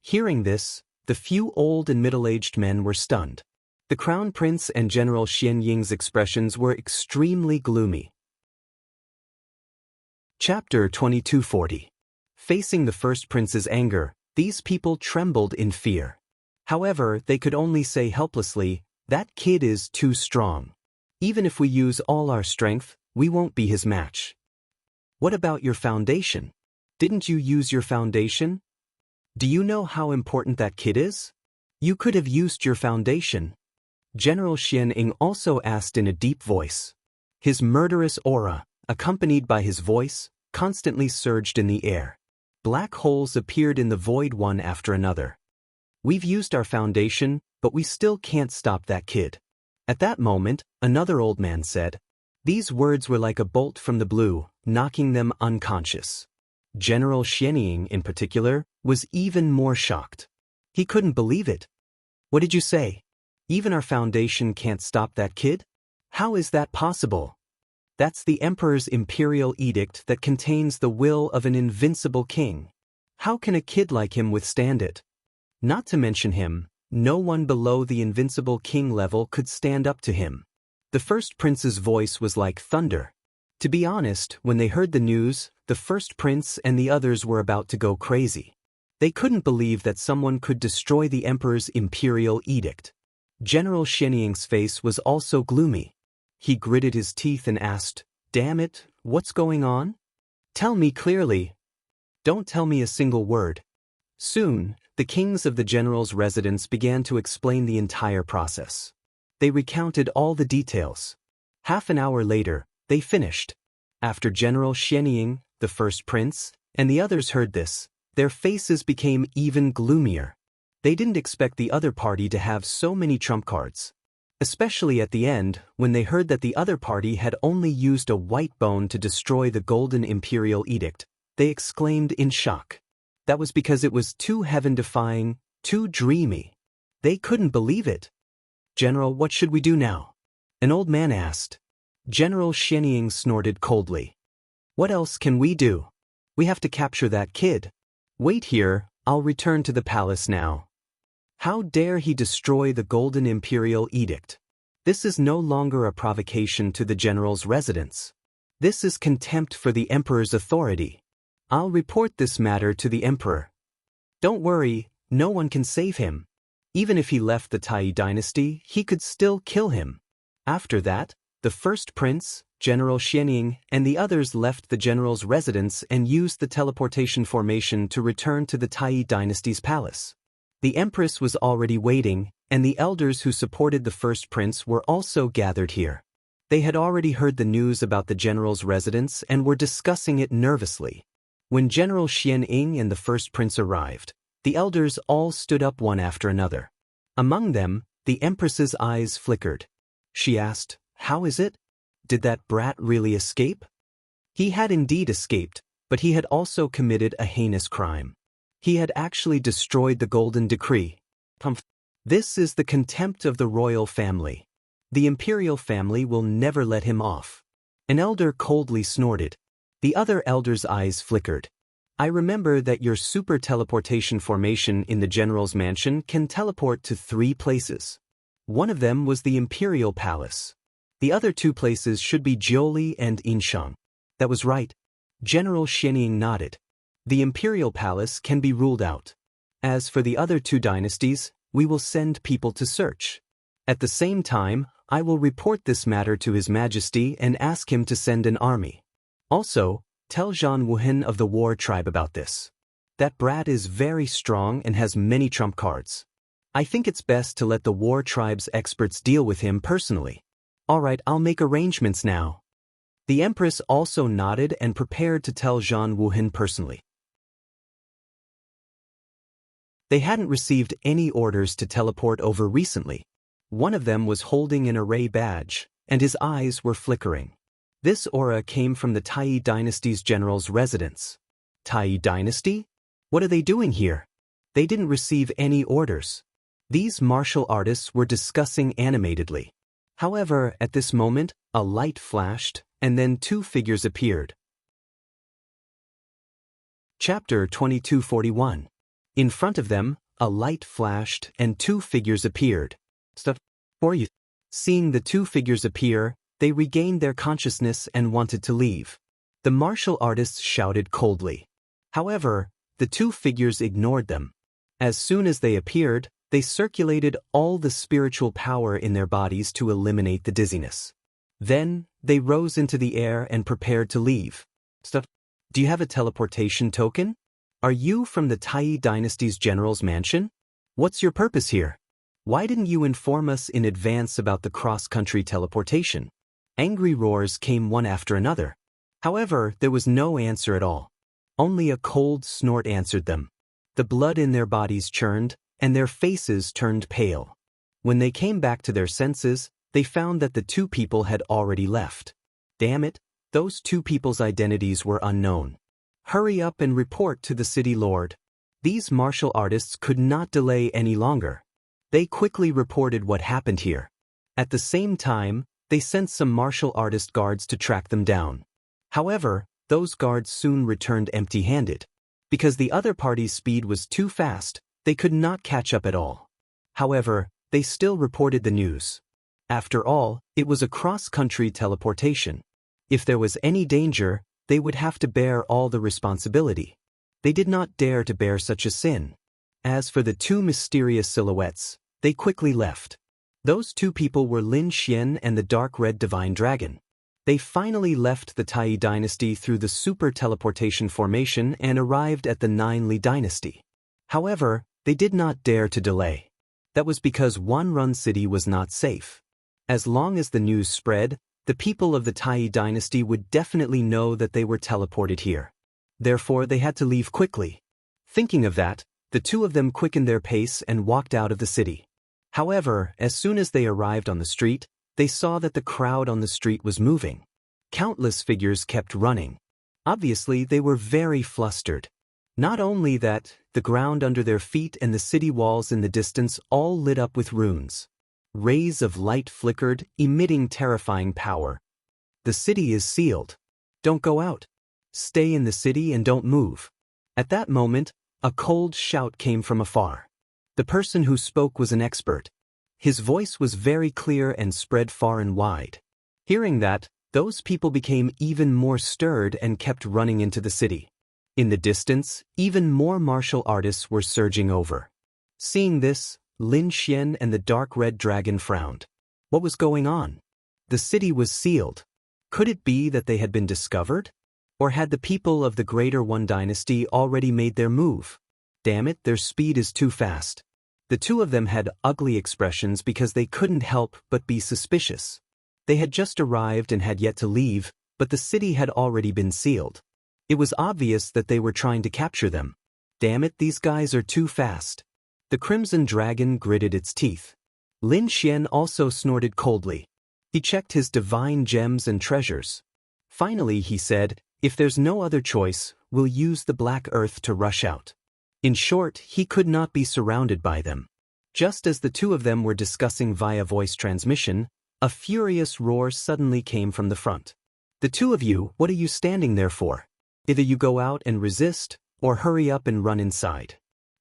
Hearing this, the few old and middle-aged men were stunned. The Crown Prince and General Xian Ying's expressions were extremely gloomy. Chapter 2240. Facing the first prince's anger, these people trembled in fear. However, they could only say helplessly, "That kid is too strong. Even if we use all our strength, we won't be his match." "What about your foundation? Didn't you use your foundation? Do you know how important that kid is? You could have used your foundation." General Xian Ying also asked in a deep voice. His murderous aura, accompanied by his voice, constantly surged in the air. Black holes appeared in the void one after another. "We've used our foundation, but we still can't stop that kid." At that moment, another old man said. These words were like a bolt from the blue, knocking them unconscious. General Xian Ying, in particular, was even more shocked. He couldn't believe it. "What did you say? Even our foundation can't stop that kid? How is that possible?" "That's the Emperor's imperial edict that contains the will of an invincible king. How can a kid like him withstand it? Not to mention him, no one below the invincible king level could stand up to him." The first prince's voice was like thunder. To be honest, when they heard the news, the first prince and the others were about to go crazy. They couldn't believe that someone could destroy the Emperor's imperial edict. General Xian Ying's face was also gloomy. He gritted his teeth and asked, "Damn it, what's going on? Tell me clearly. Don't tell me a single word." Soon, the kings of the general's residence began to explain the entire process. They recounted all the details. Half an hour later, they finished. After General Xian Ying, the first prince, and the others heard this, their faces became even gloomier. They didn't expect the other party to have so many trump cards. Especially at the end, when they heard that the other party had only used a white bone to destroy the Golden Imperial Edict, they exclaimed in shock. That was because it was too heaven-defying, too dreamy. They couldn't believe it. "General, what should we do now?" an old man asked. General Xian Ying snorted coldly. "What else can we do? We have to capture that kid. Wait here, I'll return to the palace now." How dare he destroy the Golden Imperial Edict? This is no longer a provocation to the general's residence. This is contempt for the Emperor's authority. I'll report this matter to the Emperor. Don't worry, no one can save him. Even if he left the Tai dynasty, he could still kill him. After that, the first prince, General Xian Ying, and the others left the general's residence and used the teleportation formation to return to the Tai dynasty's palace. The empress was already waiting, and the elders who supported the first prince were also gathered here. They had already heard the news about the general's residence and were discussing it nervously. When General Xian Ying and the first prince arrived, the elders all stood up one after another. Among them, the empress's eyes flickered. She asked, "How is it? Did that brat really escape?" He had indeed escaped, but he had also committed a heinous crime. He had actually destroyed the Golden Decree. This is the contempt of the royal family. The imperial family will never let him off. An elder coldly snorted. The other elder's eyes flickered. "I remember that your super teleportation formation in the general's mansion can teleport to 3 places. One of them was the imperial palace. The other 2 places should be Jiuli and Inshang." That was right. General Xian Ying nodded. The imperial palace can be ruled out. As for the other 2 dynasties, we will send people to search. At the same time, I will report this matter to His Majesty and ask him to send an army. Also, tell Zhan Wuhan of the war tribe about this. That brat is very strong and has many trump cards. I think it's best to let the war tribe's experts deal with him personally. All right, I'll make arrangements now. The empress also nodded and prepared to tell Zhan Wuhan personally. They hadn't received any orders to teleport over recently. One of them was holding an array badge, and his eyes were flickering. This aura came from the Tai dynasty's general's residence. Tai dynasty? What are they doing here? They didn't receive any orders. These martial artists were discussing animatedly. However, at this moment, a light flashed, and then two figures appeared. Chapter 2241. In front of them, a light flashed, and two figures appeared. Stuff for you. Seeing the two figures appear, they regained their consciousness and wanted to leave. The martial artists shouted coldly. However, the two figures ignored them. As soon as they appeared, they circulated all the spiritual power in their bodies to eliminate the dizziness. Then, they rose into the air and prepared to leave. Stuff. Do you have a teleportation token? Are you from the Tai dynasty's general's mansion? What's your purpose here? Why didn't you inform us in advance about the cross-country teleportation? Angry roars came one after another. However, there was no answer at all. Only a cold snort answered them. The blood in their bodies churned, and their faces turned pale. When they came back to their senses, they found that the two people had already left. Damn it, those two people's identities were unknown. Hurry up and report to the city lord. These martial artists could not delay any longer. They quickly reported what happened here. At the same time, they sent some martial artist guards to track them down. However, those guards soon returned empty-handed. Because the other party's speed was too fast, they could not catch up at all. However, they still reported the news. After all, it was a cross-country teleportation. If there was any danger, they would have to bear all the responsibility. They did not dare to bear such a sin. As for the two mysterious silhouettes, they quickly left. Those two people were Lin Xian and the dark red divine dragon. They finally left the Tai dynasty through the super teleportation formation and arrived at the Nine Li dynasty. However, they did not dare to delay. That was because Wanrun City was not safe. As long as the news spread, the people of the Tai dynasty would definitely know that they were teleported here. Therefore, they had to leave quickly. Thinking of that, the two of them quickened their pace and walked out of the city. However, as soon as they arrived on the street, they saw that the crowd on the street was moving. Countless figures kept running. Obviously, they were very flustered. Not only that, the ground under their feet and the city walls in the distance all lit up with runes. Rays of light flickered, emitting terrifying power. The city is sealed. Don't go out. Stay in the city and don't move. At that moment, a cold shout came from afar. The person who spoke was an expert. His voice was very clear and spread far and wide. Hearing that, those people became even more stirred and kept running into the city. In the distance, even more martial artists were surging over. Seeing this, Lin Xian and the dark red dragon frowned. What was going on? The city was sealed. Could it be that they had been discovered? Or had the people of the Greater One Dynasty already made their move? Damn it, their speed is too fast. The two of them had ugly expressions because they couldn't help but be suspicious. They had just arrived and had yet to leave, but the city had already been sealed. It was obvious that they were trying to capture them. Damn it, these guys are too fast. The Crimson Dragon gritted its teeth. Lin Xian also snorted coldly. He checked his divine gems and treasures. Finally, he said, if there's no other choice, we'll use the Black Earth to rush out. In short, he could not be surrounded by them. Just as the two of them were discussing via voice transmission, a furious roar suddenly came from the front. The two of you, what are you standing there for? Either you go out and resist, or hurry up and run inside.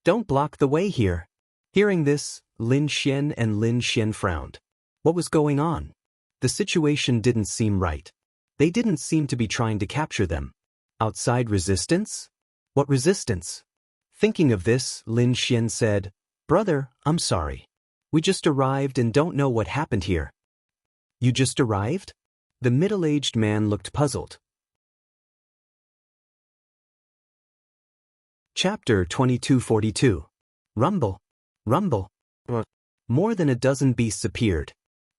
Don't block the way here. Hearing this, Lin Xian and Lin Xian frowned. What was going on? The situation didn't seem right. They didn't seem to be trying to capture them. Outside resistance? What resistance? Thinking of this, Lin Xian said, Brother, I'm sorry. We just arrived and don't know what happened here. You just arrived? The middle-aged man looked puzzled. Chapter 2242. Rumble. Rumble. More than a dozen beasts appeared.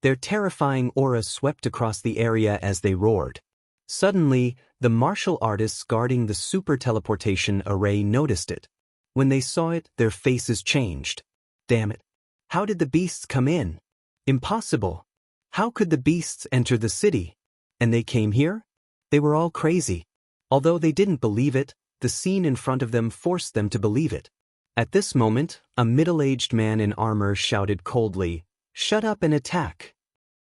Their terrifying aura swept across the area as they roared. Suddenly, the martial artists guarding the super teleportation array noticed it. When they saw it, their faces changed. Damn it. How did the beasts come in? Impossible. How could the beasts enter the city? And they came here? They were all crazy. Although they didn't believe it, the scene in front of them forced them to believe it. At this moment, a middle-aged man in armor shouted coldly, "Shut up and attack.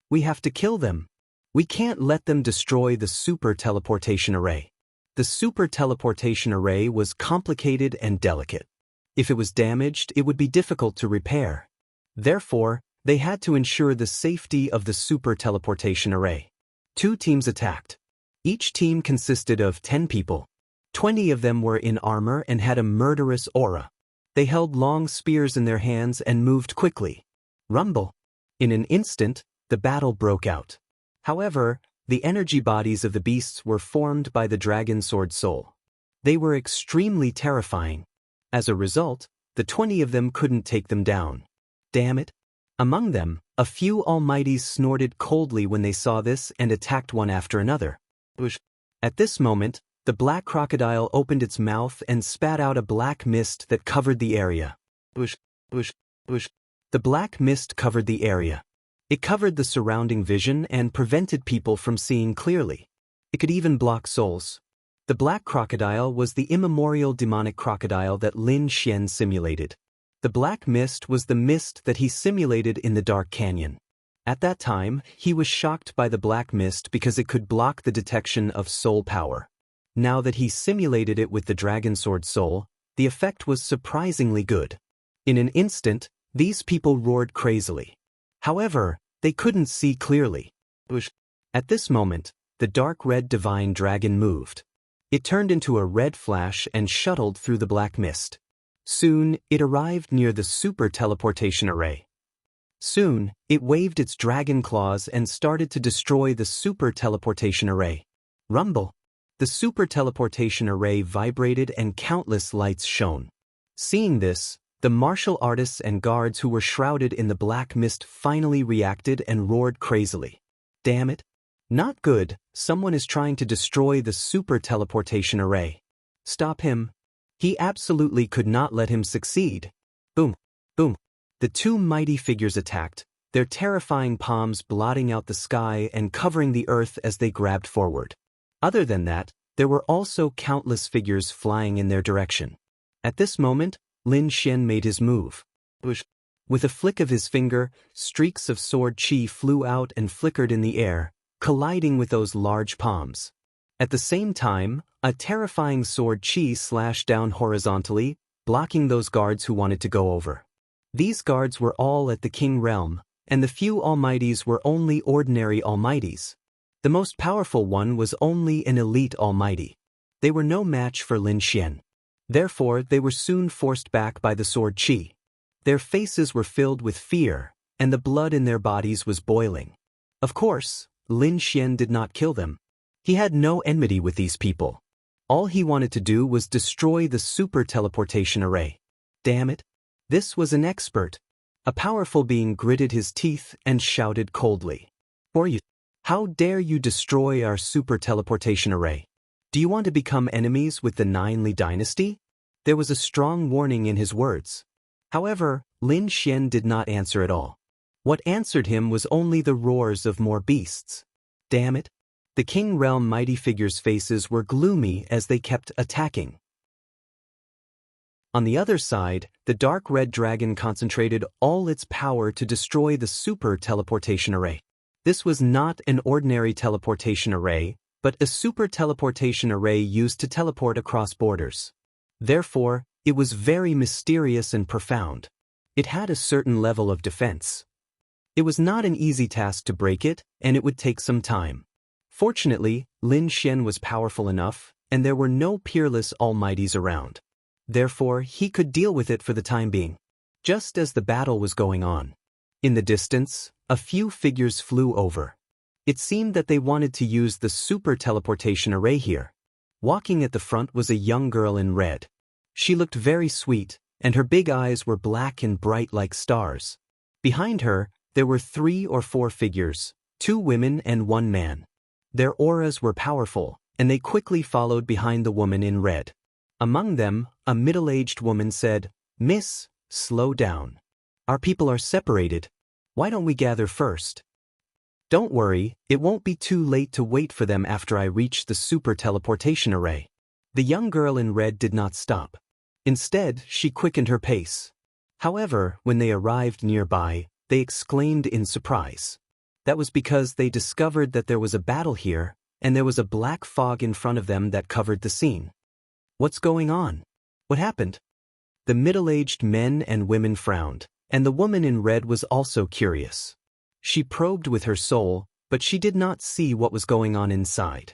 We have to kill them. We can't let them destroy the super teleportation array." The super teleportation array was complicated and delicate. If it was damaged, it would be difficult to repair. Therefore, they had to ensure the safety of the super teleportation array. 2 teams attacked. Each team consisted of 10 people. 20 of them were in armor and had a murderous aura. They held long spears in their hands and moved quickly. Rumble. In an instant, the battle broke out. However, the energy bodies of the beasts were formed by the dragon sword soul. They were extremely terrifying. As a result, the 20 of them couldn't take them down. Damn it. Among them, a few almighties snorted coldly when they saw this and attacked one after another. At this moment, the black crocodile opened its mouth and spat out a black mist that covered the area. The black mist covered the area. It covered the surrounding vision and prevented people from seeing clearly. It could even block souls. The black crocodile was the immemorial demonic crocodile that Lin Xian simulated. The black mist was the mist that he simulated in the dark canyon. At that time, he was shocked by the black mist because it could block the detection of soul power. Now that he simulated it with the dragon sword soul, the effect was surprisingly good. In an instant, these people roared crazily. However, they couldn't see clearly. At this moment, the dark red divine dragon moved. It turned into a red flash and shuttled through the black mist. Soon, it arrived near the super teleportation array. Soon, it waved its dragon claws and started to destroy the super teleportation array. Rumble. The super teleportation array vibrated and countless lights shone. Seeing this, the martial artists and guards who were shrouded in the black mist finally reacted and roared crazily. Damn it. Not good, someone is trying to destroy the super teleportation array. Stop him. He absolutely could not let him succeed. Boom, boom. The 2 mighty figures attacked, their terrifying palms blotting out the sky and covering the earth as they grabbed forward. Other than that, there were also countless figures flying in their direction. At this moment, Lin Xian made his move. With a flick of his finger, streaks of sword chi flew out and flickered in the air, colliding with those large palms. At the same time, a terrifying sword chi slashed down horizontally, blocking those guards who wanted to go over. These guards were all at the king realm, and the few almighties were only ordinary almighties. The most powerful one was only an elite almighty. They were no match for Lin Xian. Therefore, they were soon forced back by the sword chi. Their faces were filled with fear, and the blood in their bodies was boiling. Of course, Lin Xian did not kill them. He had no enmity with these people. All he wanted to do was destroy the super teleportation array. Damn it. This was an expert. A powerful being gritted his teeth and shouted coldly. How dare you destroy our super teleportation array? Do you want to become enemies with the Nine Li dynasty? There was a strong warning in his words. However, Lin Xian did not answer at all. What answered him was only the roars of more beasts. Damn it. The king realm mighty figures' faces were gloomy as they kept attacking. On the other side, the dark red dragon concentrated all its power to destroy the super teleportation array. This was not an ordinary teleportation array, but a super teleportation array used to teleport across borders. Therefore, it was very mysterious and profound. It had a certain level of defense. It was not an easy task to break it, and it would take some time. Fortunately, Lin Xian was powerful enough, and there were no peerless almighties around. Therefore, he could deal with it for the time being. Just as the battle was going on. In the distance, a few figures flew over. It seemed that they wanted to use the super teleportation array here. Walking at the front was a young girl in red. She looked very sweet, and her big eyes were black and bright like stars. Behind her, there were 3 or 4 figures, 2 women and 1 man. Their auras were powerful, and they quickly followed behind the woman in red. Among them, a middle-aged woman said, "Miss, slow down. Our people are separated. Why don't we gather first? Don't worry, it won't be too late to wait for them after I reach the super teleportation array. The young girl in red did not stop. Instead, she quickened her pace. However, when they arrived nearby, they exclaimed in surprise. That was because they discovered that there was a battle here, and there was a black fog in front of them that covered the scene. What's going on? What happened? The middle-aged men and women frowned, and the woman in red was also curious. She probed with her soul, but she did not see what was going on inside.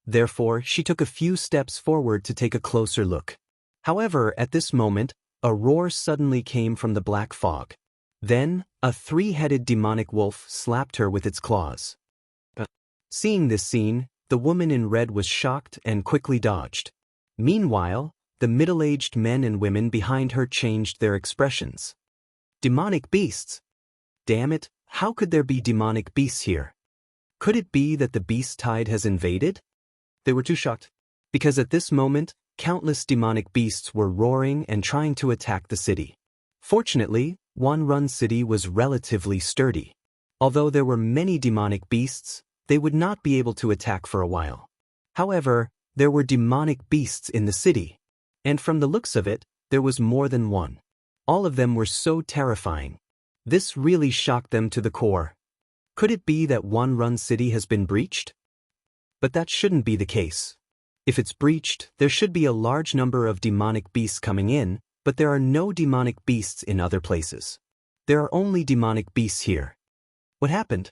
Therefore, she took a few steps forward to take a closer look. However, at this moment, a roar suddenly came from the black fog. Then, a three-headed demonic wolf slapped her with its claws. Seeing this scene, the woman in red was shocked and quickly dodged. Meanwhile, the middle-aged men and women behind her changed their expressions. Demonic beasts! Damn it, how could there be demonic beasts here? Could it be that the beast tide has invaded? They were too shocked, because at this moment, countless demonic beasts were roaring and trying to attack the city. Fortunately, Wanrun City was relatively sturdy. Although there were many demonic beasts, they would not be able to attack for a while. However, there were demonic beasts in the city, and from the looks of it, there was more than one. All of them were so terrifying. This really shocked them to the core. Could it be that Wanrun City has been breached? But that shouldn't be the case. If it's breached, there should be a large number of demonic beasts coming in, but there are no demonic beasts in other places. There are only demonic beasts here. What happened?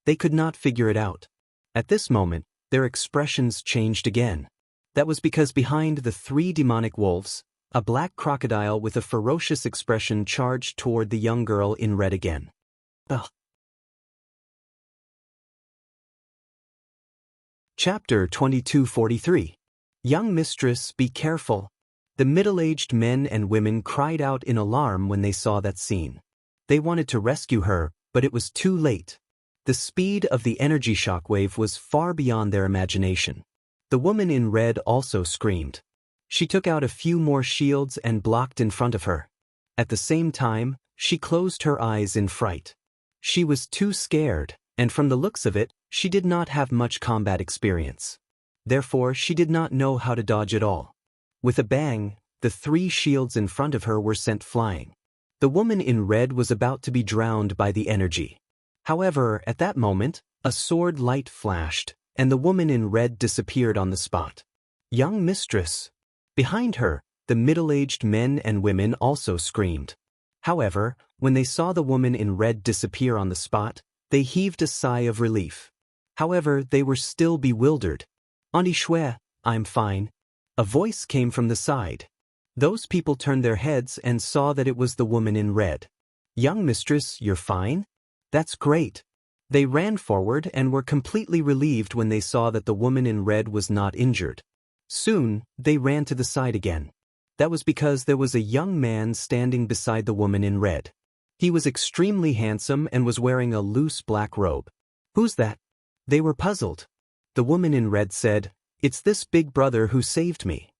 They could not figure it out. At this moment, their expressions changed again. That was because behind the three demonic wolves, a black crocodile with a ferocious expression charged toward the young girl in red again. Ugh. Chapter 2243. Young mistress, be careful. The middle-aged men and women cried out in alarm when they saw that scene. They wanted to rescue her, but it was too late. The speed of the energy shockwave was far beyond their imagination. The woman in red also screamed. She took out a few more shields and blocked in front of her. At the same time, she closed her eyes in fright. She was too scared, and from the looks of it, she did not have much combat experience. Therefore, she did not know how to dodge at all. With a bang, the three shields in front of her were sent flying. The woman in red was about to be drowned by the energy. However, at that moment, a sword light flashed, and the woman in red disappeared on the spot. Young mistress! Behind her, the middle-aged men and women also screamed. However, when they saw the woman in red disappear on the spot, they heaved a sigh of relief. However, they were still bewildered. "Auntie Shue, I'm fine." A voice came from the side. Those people turned their heads and saw that it was the woman in red. "Young mistress, you're fine? That's great." They ran forward and were completely relieved when they saw that the woman in red was not injured. Soon, they ran to the side again. That was because there was a young man standing beside the woman in red. He was extremely handsome and was wearing a loose black robe. "Who's that?" They were puzzled. The woman in red said, "It's this big brother who saved me."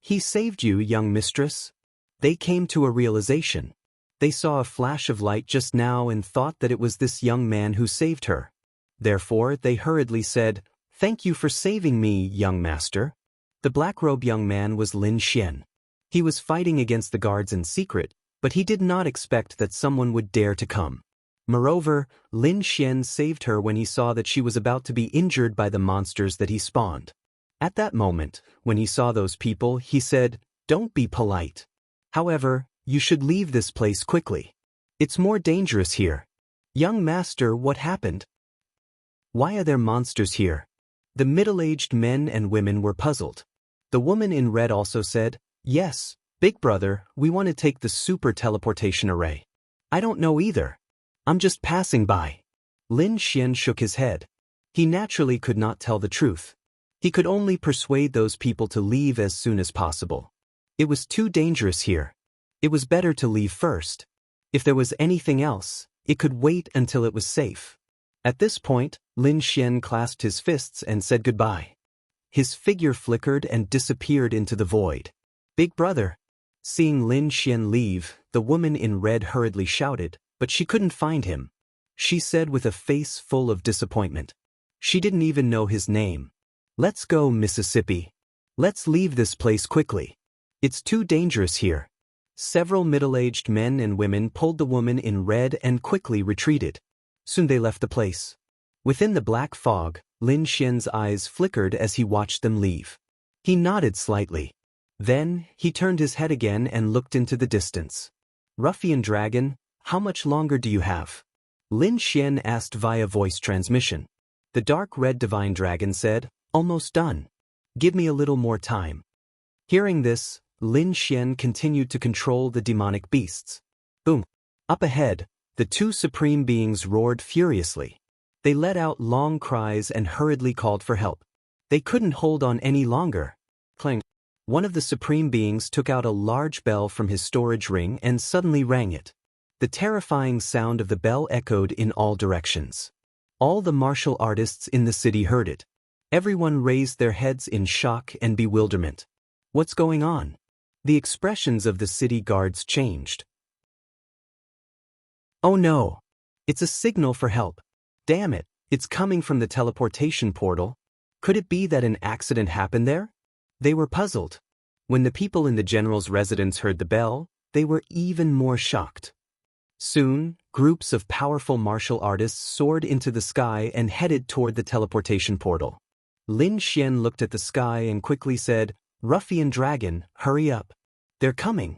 "He saved you, young mistress?" They came to a realization. They saw a flash of light just now and thought that it was this young man who saved her. Therefore, they hurriedly said, "Thank you for saving me, young master." The black-robed young man was Lin Xian. He was fighting against the guards in secret, but he did not expect that someone would dare to come. Moreover, Lin Xian saved her when he saw that she was about to be injured by the monsters that he spawned. At that moment, when he saw those people, he said, "Don't be polite. However, you should leave this place quickly. It's more dangerous here." "Young master, what happened? Why are there monsters here?" The middle-aged men and women were puzzled. The woman in red also said, "Yes, big brother, we want to take the super teleportation array." "I don't know either. I'm just passing by." Lin Xian shook his head. He naturally could not tell the truth. He could only persuade those people to leave as soon as possible. It was too dangerous here. It was better to leave first. If there was anything else, it could wait until it was safe. At this point, Lin Xian clasped his fists and said goodbye. His figure flickered and disappeared into the void. "Big brother." Seeing Lin Xian leave, the woman in red hurriedly shouted, but she couldn't find him. she said with a face full of disappointment. She didn't even know his name. Let's go, Mississippi. Let's leave this place quickly. It's too dangerous here. Several middle-aged men and women pulled the woman in red and quickly retreated. Soon they left the place. Within the black fog, Lin Xian's eyes flickered as he watched them leave. He nodded slightly. Then, he turned his head again and looked into the distance. Ruffian Dragon, how much longer do you have? Lin Xian asked via voice transmission. The dark red divine dragon said, almost done. Give me a little more time. Hearing this, Lin Xian continued to control the demonic beasts. Boom! Up ahead, the two supreme beings roared furiously. They let out long cries and hurriedly called for help. They couldn't hold on any longer. Clang! One of the supreme beings took out a large bell from his storage ring and suddenly rang it. The terrifying sound of the bell echoed in all directions. All the martial artists in the city heard it. Everyone raised their heads in shock and bewilderment. What's going on? The expressions of the city guards changed. Oh no! It's a signal for help. Damn it, it's coming from the teleportation portal. Could it be that an accident happened there? They were puzzled. When the people in the general's residence heard the bell, they were even more shocked. Soon, groups of powerful martial artists soared into the sky and headed toward the teleportation portal. Lin Xian looked at the sky and quickly said, Ruffian Dragon, hurry up. They're coming.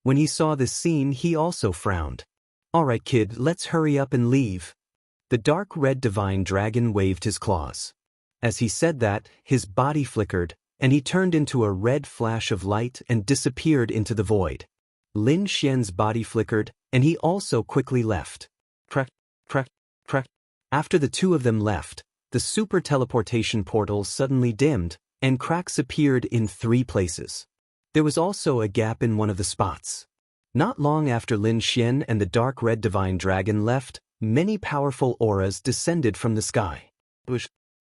When he saw this scene, he also frowned. All right, kid, let's hurry up and leave. The dark red divine dragon waved his claws. As he said that, his body flickered, and he turned into a red flash of light and disappeared into the void. Lin Xian's body flickered, and he also quickly left. Crack, crack, crack. After the two of them left, the super teleportation portal suddenly dimmed, and cracks appeared in 3 places. There was also a gap in one of the spots. Not long after Lin Xian and the dark red divine dragon left, many powerful auras descended from the sky.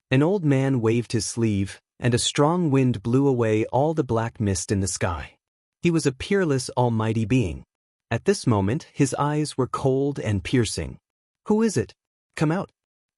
An old man waved his sleeve, and a strong wind blew away all the black mist in the sky. He was a peerless almighty being. At this moment, his eyes were cold and piercing. Who is it? Come out!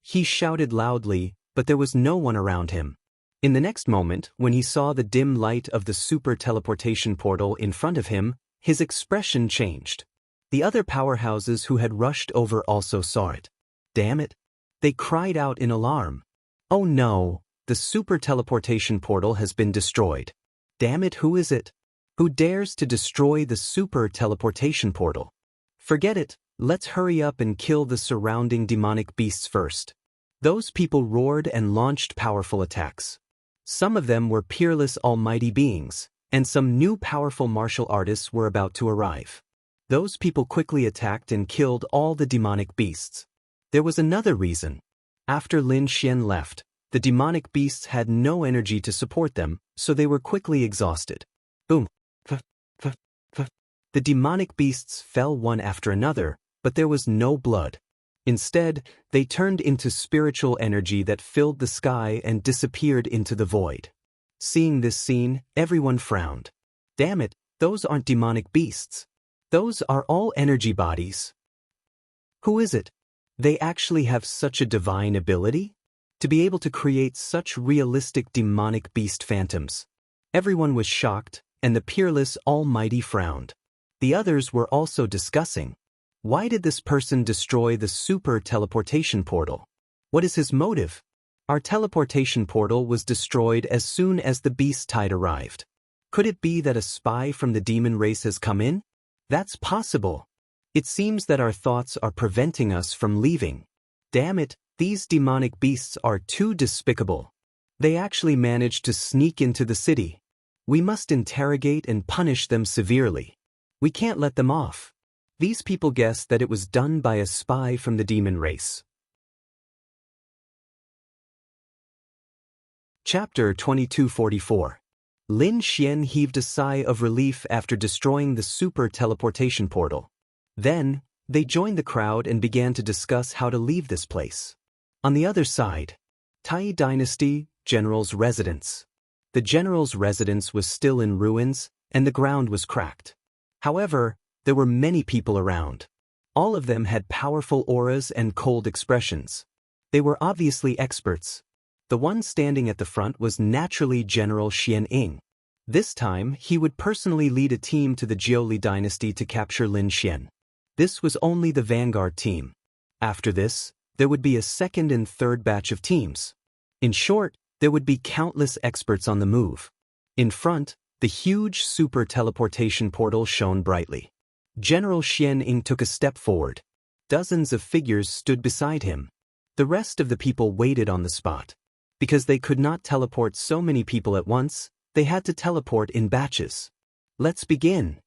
He shouted loudly, but there was no one around him. In the next moment, when he saw the dim light of the super teleportation portal in front of him, his expression changed. The other powerhouses who had rushed over also saw it. Damn it! They cried out in alarm. Oh no! The super teleportation portal has been destroyed. Damn it, who is it? Who dares to destroy the super teleportation portal? Forget it, let's hurry up and kill the surrounding demonic beasts first. Those people roared and launched powerful attacks. Some of them were peerless almighty beings, and some new powerful martial artists were about to arrive. Those people quickly attacked and killed all the demonic beasts. There was another reason. After Lin Xian left, the demonic beasts had no energy to support them, so they were quickly exhausted. Boom! The demonic beasts fell one after another, but there was no blood. Instead, they turned into spiritual energy that filled the sky and disappeared into the void. Seeing this scene, everyone frowned. Damn it, those aren't demonic beasts. Those are all energy bodies. Who is it? They actually have such a divine ability? To be able to create such realistic demonic beast phantoms. Everyone was shocked, and the peerless almighty frowned. The others were also discussing. Why did this person destroy the super teleportation portal? What is his motive? Our teleportation portal was destroyed as soon as the beast tide arrived. Could it be that a spy from the demon race has come in? That's possible. It seems that our thoughts are preventing us from leaving. Damn it, these demonic beasts are too despicable. They actually managed to sneak into the city. We must interrogate and punish them severely. We can't let them off. These people guessed that it was done by a spy from the demon race. Chapter 2244. Lin Xian heaved a sigh of relief after destroying the super teleportation portal. Then, they joined the crowd and began to discuss how to leave this place. On the other side, Tai Dynasty, General's residence. The general's residence was still in ruins, and the ground was cracked. However, there were many people around. All of them had powerful auras and cold expressions. They were obviously experts. The one standing at the front was naturally General Xian Ying. This time, he would personally lead a team to the Jiuli dynasty to capture Lin Xian. This was only the vanguard team. After this, there would be a second and third batch of teams. In short, there would be countless experts on the move. In front, the huge super teleportation portal shone brightly. General Xian Ying took a step forward. Dozens of figures stood beside him. The rest of the people waited on the spot. Because they could not teleport so many people at once, they had to teleport in batches. Let's begin,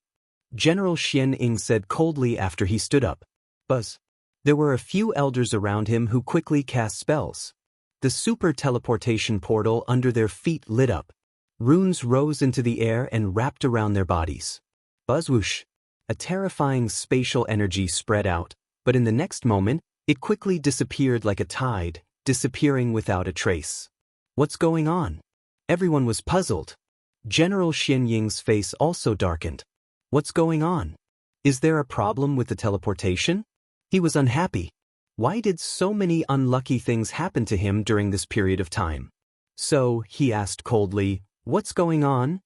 General Xian Ying said coldly after he stood up. Buzz. There were a few elders around him who quickly cast spells. The super teleportation portal under their feet lit up. Runes rose into the air and wrapped around their bodies. Buzzwhoosh. A terrifying spatial energy spread out, but in the next moment, it quickly disappeared like a tide, disappearing without a trace. What's going on? Everyone was puzzled. General Xian Ying's face also darkened. What's going on? Is there a problem with the teleportation? He was unhappy. Why did so many unlucky things happen to him during this period of time? So, he asked coldly, what's going on?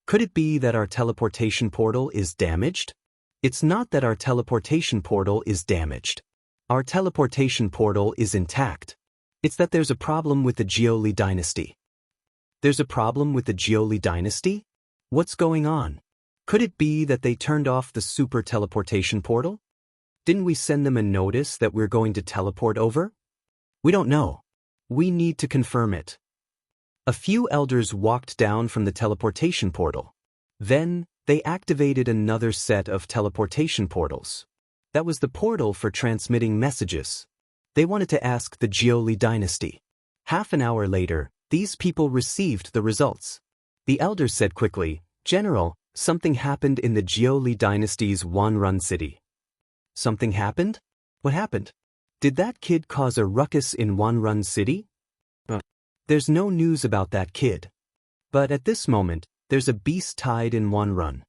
Could it be that our teleportation portal is damaged? It's not that our teleportation portal is damaged. Our teleportation portal is intact. It's that there's a problem with the Jiuli dynasty. There's a problem with the Jiuli dynasty? What's going on? Could it be that they turned off the super teleportation portal? Didn't we send them a notice that we're going to teleport over? We don't know. We need to confirm it. A few elders walked down from the teleportation portal. Then, they activated another set of teleportation portals. That was the portal for transmitting messages. They wanted to ask the Jiuli dynasty. Half an hour later, these people received the results. The elders said quickly, General, something happened in the Jiuli dynasty's Wanrun city. Something happened? What happened? Did that kid cause a ruckus in Wanrun city? There's no news about that kid. But at this moment, there's a beast tide in Wanrun.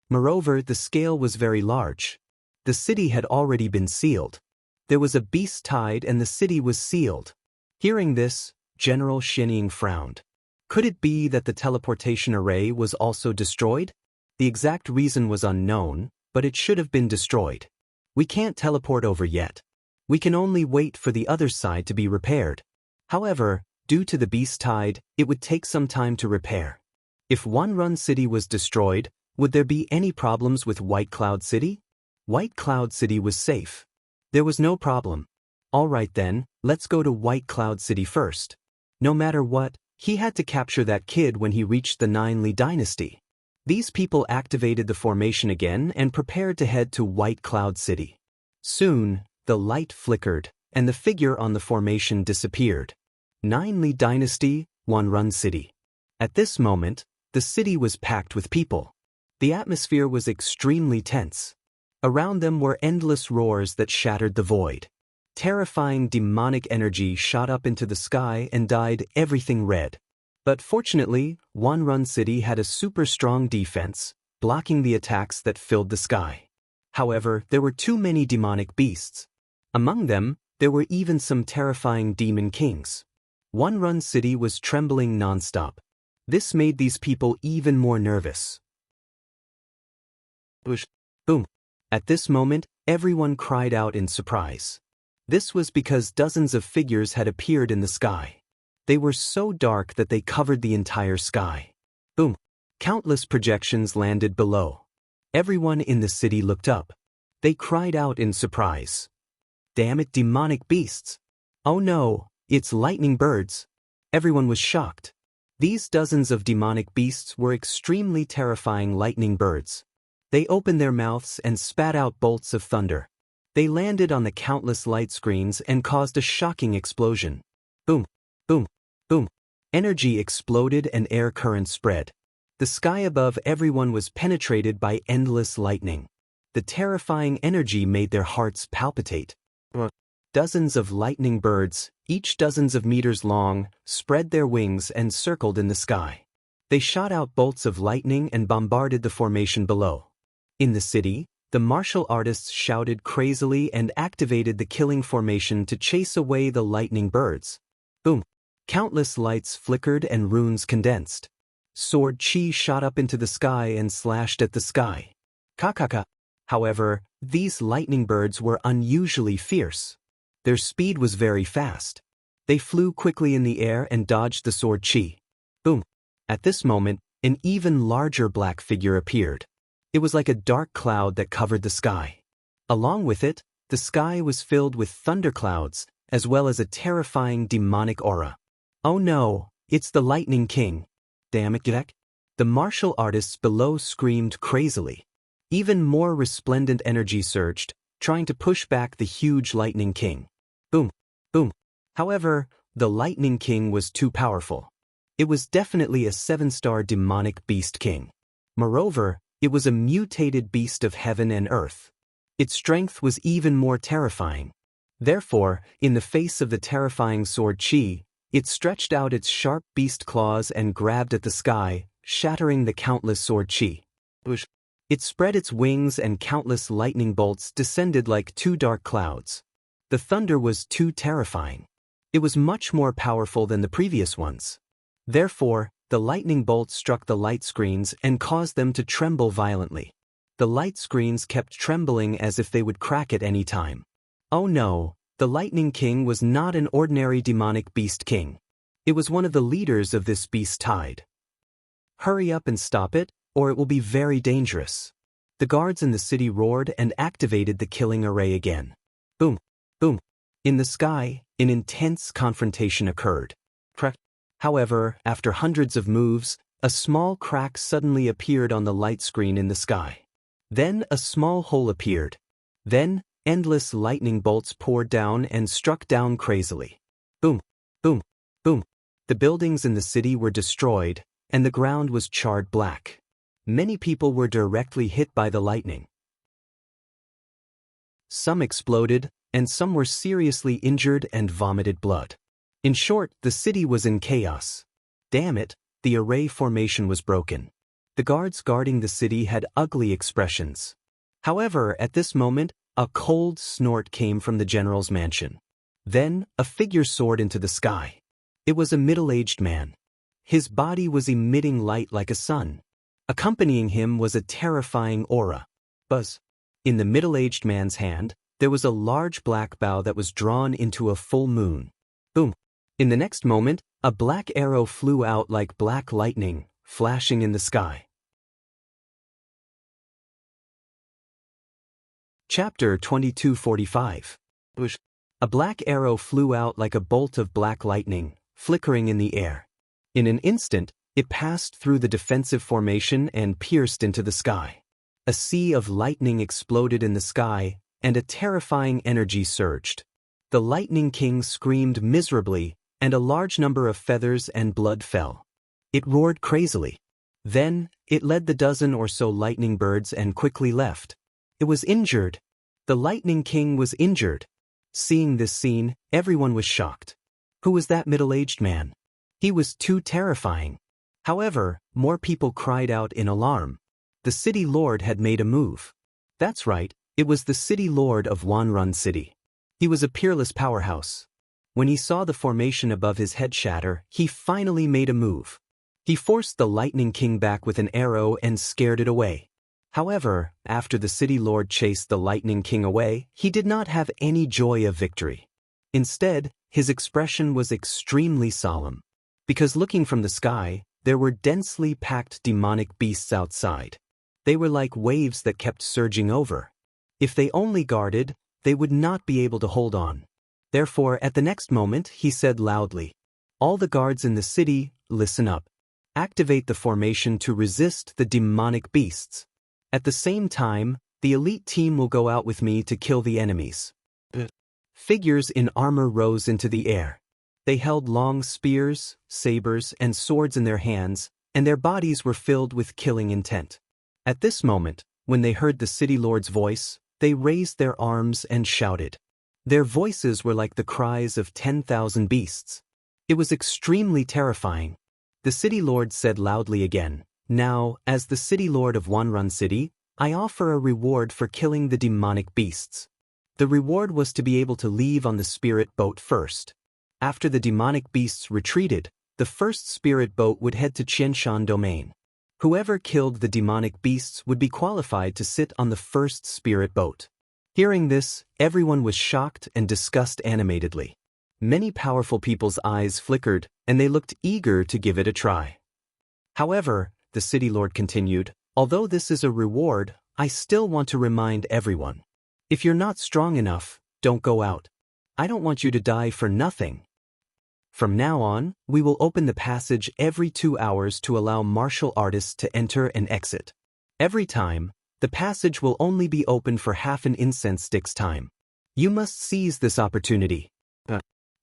Moreover, the scale was very large. The city had already been sealed. There was a beast tide and the city was sealed. Hearing this, General Xian Ying frowned. Could it be that the teleportation array was also destroyed? The exact reason was unknown, but it should have been destroyed. We can't teleport over yet. We can only wait for the other side to be repaired. However, due to the beast tide, it would take some time to repair. If Wanrun City was destroyed, would there be any problems with White Cloud City? White Cloud City was safe. There was no problem. All right then, let's go to White Cloud City first. No matter what, he had to capture that kid when he reached the Li dynasty. These people activated the formation again and prepared to head to White Cloud City. Soon, the light flickered, and the figure on the formation disappeared. Li dynasty, Wanrun City. At this moment, the city was packed with people. The atmosphere was extremely tense. Around them were endless roars that shattered the void. Terrifying demonic energy shot up into the sky and dyed everything red. But fortunately, Wanrun City had a super strong defense, blocking the attacks that filled the sky. However, there were too many demonic beasts. Among them, there were even some terrifying demon kings. Wanrun City was trembling non-stop. This made these people even more nervous. Boom. At this moment, everyone cried out in surprise. This was because dozens of figures had appeared in the sky. They were so dark that they covered the entire sky. Boom. Countless projections landed below. Everyone in the city looked up. They cried out in surprise. Damn it, demonic beasts! Oh no, it's lightning birds! Everyone was shocked. These dozens of demonic beasts were extremely terrifying lightning birds. They opened their mouths and spat out bolts of thunder. They landed on the countless light screens and caused a shocking explosion. Boom, boom, boom. Energy exploded and air currents spread. The sky above everyone was penetrated by endless lightning. The terrifying energy made their hearts palpitate. Dozens of lightning birds, each dozens of meters long, spread their wings and circled in the sky. They shot out bolts of lightning and bombarded the formation below. In the city, The martial artists shouted crazily and activated the killing formation to chase away the lightning birds. Boom! Countless lights flickered and runes condensed. Sword chi shot up into the sky and slashed at the sky. Kakaka. However, these lightning birds were unusually fierce. Their speed was very fast. They flew quickly in the air and dodged the sword chi. Boom! At this moment, an even larger black figure appeared. It was like a dark cloud that covered the sky. Along with it, the sky was filled with thunderclouds, as well as a terrifying demonic aura. Oh no, it's the Lightning King. Damn it, Jack. The martial artists below screamed crazily. Even more resplendent energy surged, trying to push back the huge Lightning King. Boom, boom. However, the Lightning King was too powerful. It was definitely a 7-star demonic beast king. Moreover, it was a mutated beast of heaven and earth. Its strength was even more terrifying. Therefore, in the face of the terrifying sword chi, it stretched out its sharp beast claws and grabbed at the sky, shattering the countless sword chi. It spread its wings and countless lightning bolts descended like two dark clouds. The thunder was too terrifying. It was much more powerful than the previous ones. Therefore, the lightning bolts struck the light screens and caused them to tremble violently. The light screens kept trembling as if they would crack at any time. Oh no, the Lightning King was not an ordinary demonic beast king. It was one of the leaders of this beast tide. Hurry up and stop it, or it will be very dangerous. The guards in the city roared and activated the killing array again. Boom, boom. In the sky, an intense confrontation occurred. Crack. However, after hundreds of moves, a small crack suddenly appeared on the light screen in the sky. Then a small hole appeared. Then, endless lightning bolts poured down and struck down crazily. Boom, boom, boom. The buildings in the city were destroyed, and the ground was charred black. Many people were directly hit by the lightning. Some exploded, and some were seriously injured and vomited blood. In short, the city was in chaos. Damn it, the array formation was broken. The guards guarding the city had ugly expressions. However, at this moment, a cold snort came from the general's mansion. Then, a figure soared into the sky. It was a middle-aged man. His body was emitting light like a sun. Accompanying him was a terrifying aura. Buzz. In the middle-aged man's hand, there was a large black bow that was drawn into a full moon. Boom. In the next moment, a black arrow flew out like black lightning, flashing in the sky. Chapter 2245. A black arrow flew out like a bolt of black lightning, flickering in the air. In an instant, it passed through the defensive formation and pierced into the sky. A sea of lightning exploded in the sky, and a terrifying energy surged. The Lightning King screamed miserably, and a large number of feathers and blood fell. It roared crazily. Then, it led the dozen or so lightning birds and quickly left. It was injured. The Lightning King was injured. Seeing this scene, everyone was shocked. Who was that middle-aged man? He was too terrifying. However, more people cried out in alarm. The city lord had made a move. That's right, it was the city lord of Wanrun City. He was a peerless powerhouse. When he saw the formation above his head shatter, he finally made a move. He forced the Lightning King back with an arrow and scared it away. However, after the city lord chased the Lightning King away, he did not have any joy of victory. Instead, his expression was extremely solemn. Because looking from the sky, there were densely packed demonic beasts outside. They were like waves that kept surging over. If they only guarded, they would not be able to hold on. Therefore, at the next moment, he said loudly, "All the guards in the city, listen up. Activate the formation to resist the demonic beasts. At the same time, the elite team will go out with me to kill the enemies." Figures in armor rose into the air. They held long spears, sabers, and swords in their hands, and their bodies were filled with killing intent. At this moment, when they heard the city lord's voice, they raised their arms and shouted. Their voices were like the cries of 10,000 beasts. It was extremely terrifying. The city lord said loudly again, "Now, as the city lord of Wanrun City, I offer a reward for killing the demonic beasts. The reward was to be able to leave on the spirit boat first. After the demonic beasts retreated, the first spirit boat would head to Qianshan domain. Whoever killed the demonic beasts would be qualified to sit on the first spirit boat. Hearing this, everyone was shocked and discussed animatedly. Many powerful people's eyes flickered, and they looked eager to give it a try. However, the city lord continued, although this is a reward, I still want to remind everyone. If you're not strong enough, don't go out. I don't want you to die for nothing. From now on, we will open the passage every 2 hours to allow martial artists to enter and exit. Every time, the passage will only be open for half an incense stick's time. You must seize this opportunity.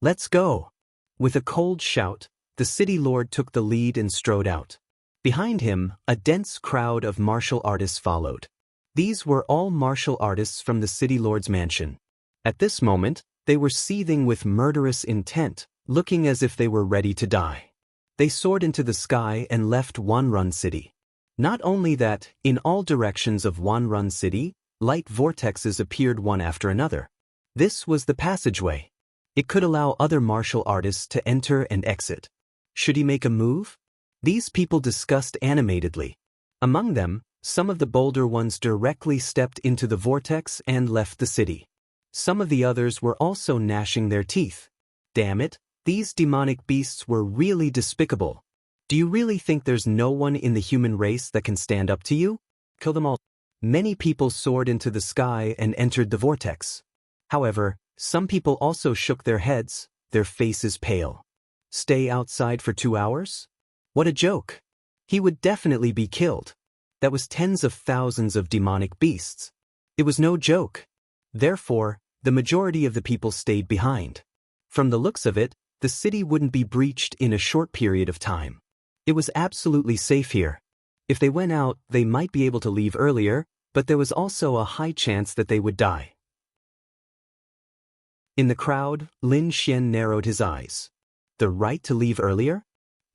Let's go. With a cold shout, the city lord took the lead and strode out. Behind him, a dense crowd of martial artists followed. These were all martial artists from the city lord's mansion. At this moment, they were seething with murderous intent, looking as if they were ready to die. They soared into the sky and left Wanrun City. Not only that, in all directions of Wanrun City, light vortexes appeared one after another. This was the passageway. It could allow other martial artists to enter and exit. Should he make a move? These people discussed animatedly. Among them, some of the bolder ones directly stepped into the vortex and left the city. Some of the others were also gnashing their teeth. Damn it, these demonic beasts were really despicable. Do you really think there's no one in the human race that can stand up to you? Kill them all. Many people soared into the sky and entered the vortex. However, some people also shook their heads, their faces pale. Stay outside for 2 hours? What a joke. He would definitely be killed. That was tens of thousands of demonic beasts. It was no joke. Therefore, the majority of the people stayed behind. From the looks of it, the city wouldn't be breached in a short period of time. It was absolutely safe here. If they went out, they might be able to leave earlier, but there was also a high chance that they would die. In the crowd, Lin Xian narrowed his eyes. The right to leave earlier?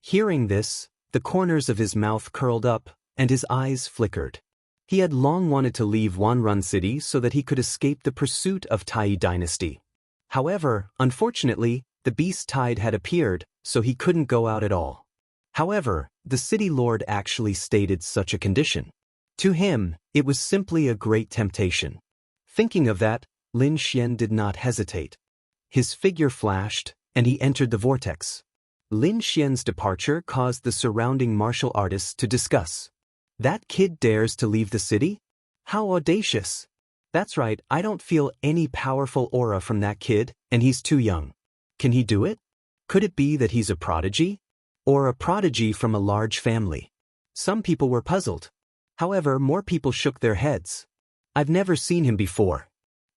Hearing this, the corners of his mouth curled up, and his eyes flickered. He had long wanted to leave Wanrun City so that he could escape the pursuit of Tai dynasty. However, unfortunately, the beast tide had appeared, so he couldn't go out at all. However, the city lord actually stated such a condition. To him, it was simply a great temptation. Thinking of that, Lin Xian did not hesitate. His figure flashed, and he entered the vortex. Lin Xian's departure caused the surrounding martial artists to discuss. That kid dares to leave the city? How audacious! That's right, I don't feel any powerful aura from that kid, and he's too young. Can he do it? Could it be that he's a prodigy? Or a prodigy from a large family? Some people were puzzled. However, more people shook their heads. I've never seen him before.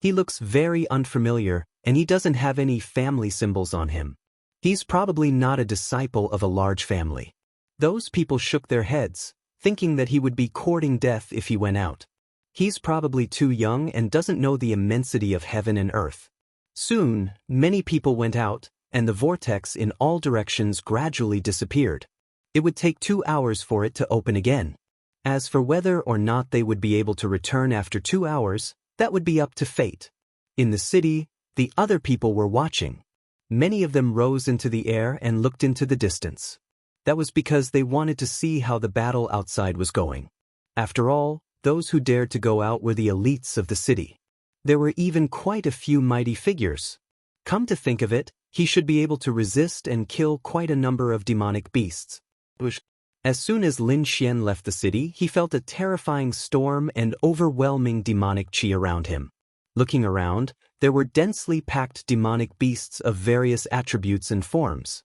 He looks very unfamiliar, and he doesn't have any family symbols on him. He's probably not a disciple of a large family. Those people shook their heads, thinking that he would be courting death if he went out. He's probably too young and doesn't know the immensity of heaven and earth. Soon, many people went out, and the vortex in all directions gradually disappeared. It would take 2 hours for it to open again. As for whether or not they would be able to return after 2 hours, that would be up to fate. In the city, the other people were watching. Many of them rose into the air and looked into the distance. That was because they wanted to see how the battle outside was going. After all, those who dared to go out were the elites of the city. There were even quite a few mighty figures. Come to think of it, he should be able to resist and kill quite a number of demonic beasts. As soon as Lin Xian left the city, he felt a terrifying storm and overwhelming demonic chi around him. Looking around, there were densely packed demonic beasts of various attributes and forms.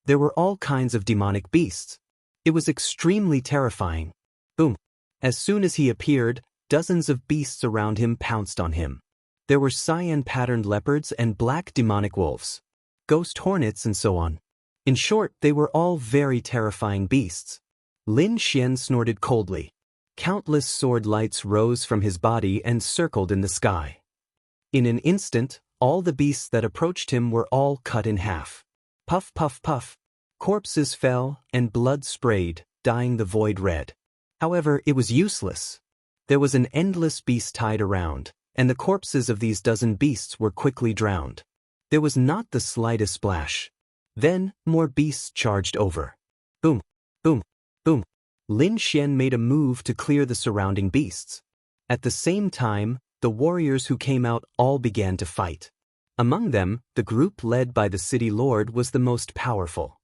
There were all kinds of demonic beasts. It was extremely terrifying. Boom! As soon as he appeared, dozens of beasts around him pounced on him. There were cyan-patterned leopards and black demonic wolves, ghost hornets and so on. In short, they were all very terrifying beasts. Lin Xian snorted coldly. Countless sword lights rose from his body and circled in the sky. In an instant, all the beasts that approached him were all cut in half. Puff, puff, puff. Corpses fell, and blood sprayed, dyeing the void red. However, it was useless. There was an endless beast tied around, and the corpses of these dozen beasts were quickly drowned. There was not the slightest splash. Then, more beasts charged over. Boom, boom, boom. Lin Xian made a move to clear the surrounding beasts. At the same time, the warriors who came out all began to fight. Among them, the group led by the city lord was the most powerful.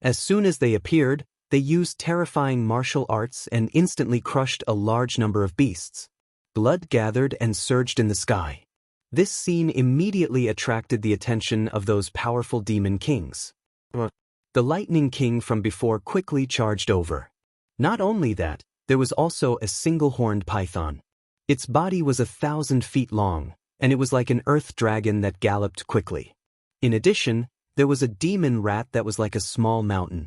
As soon as they appeared, they used terrifying martial arts and instantly crushed a large number of beasts. Blood gathered and surged in the sky. This scene immediately attracted the attention of those powerful demon kings. The Lightning King from before quickly charged over. Not only that, there was also a single-horned python. Its body was 1,000 feet long, and it was like an earth dragon that galloped quickly. In addition, there was a demon rat that was like a small mountain.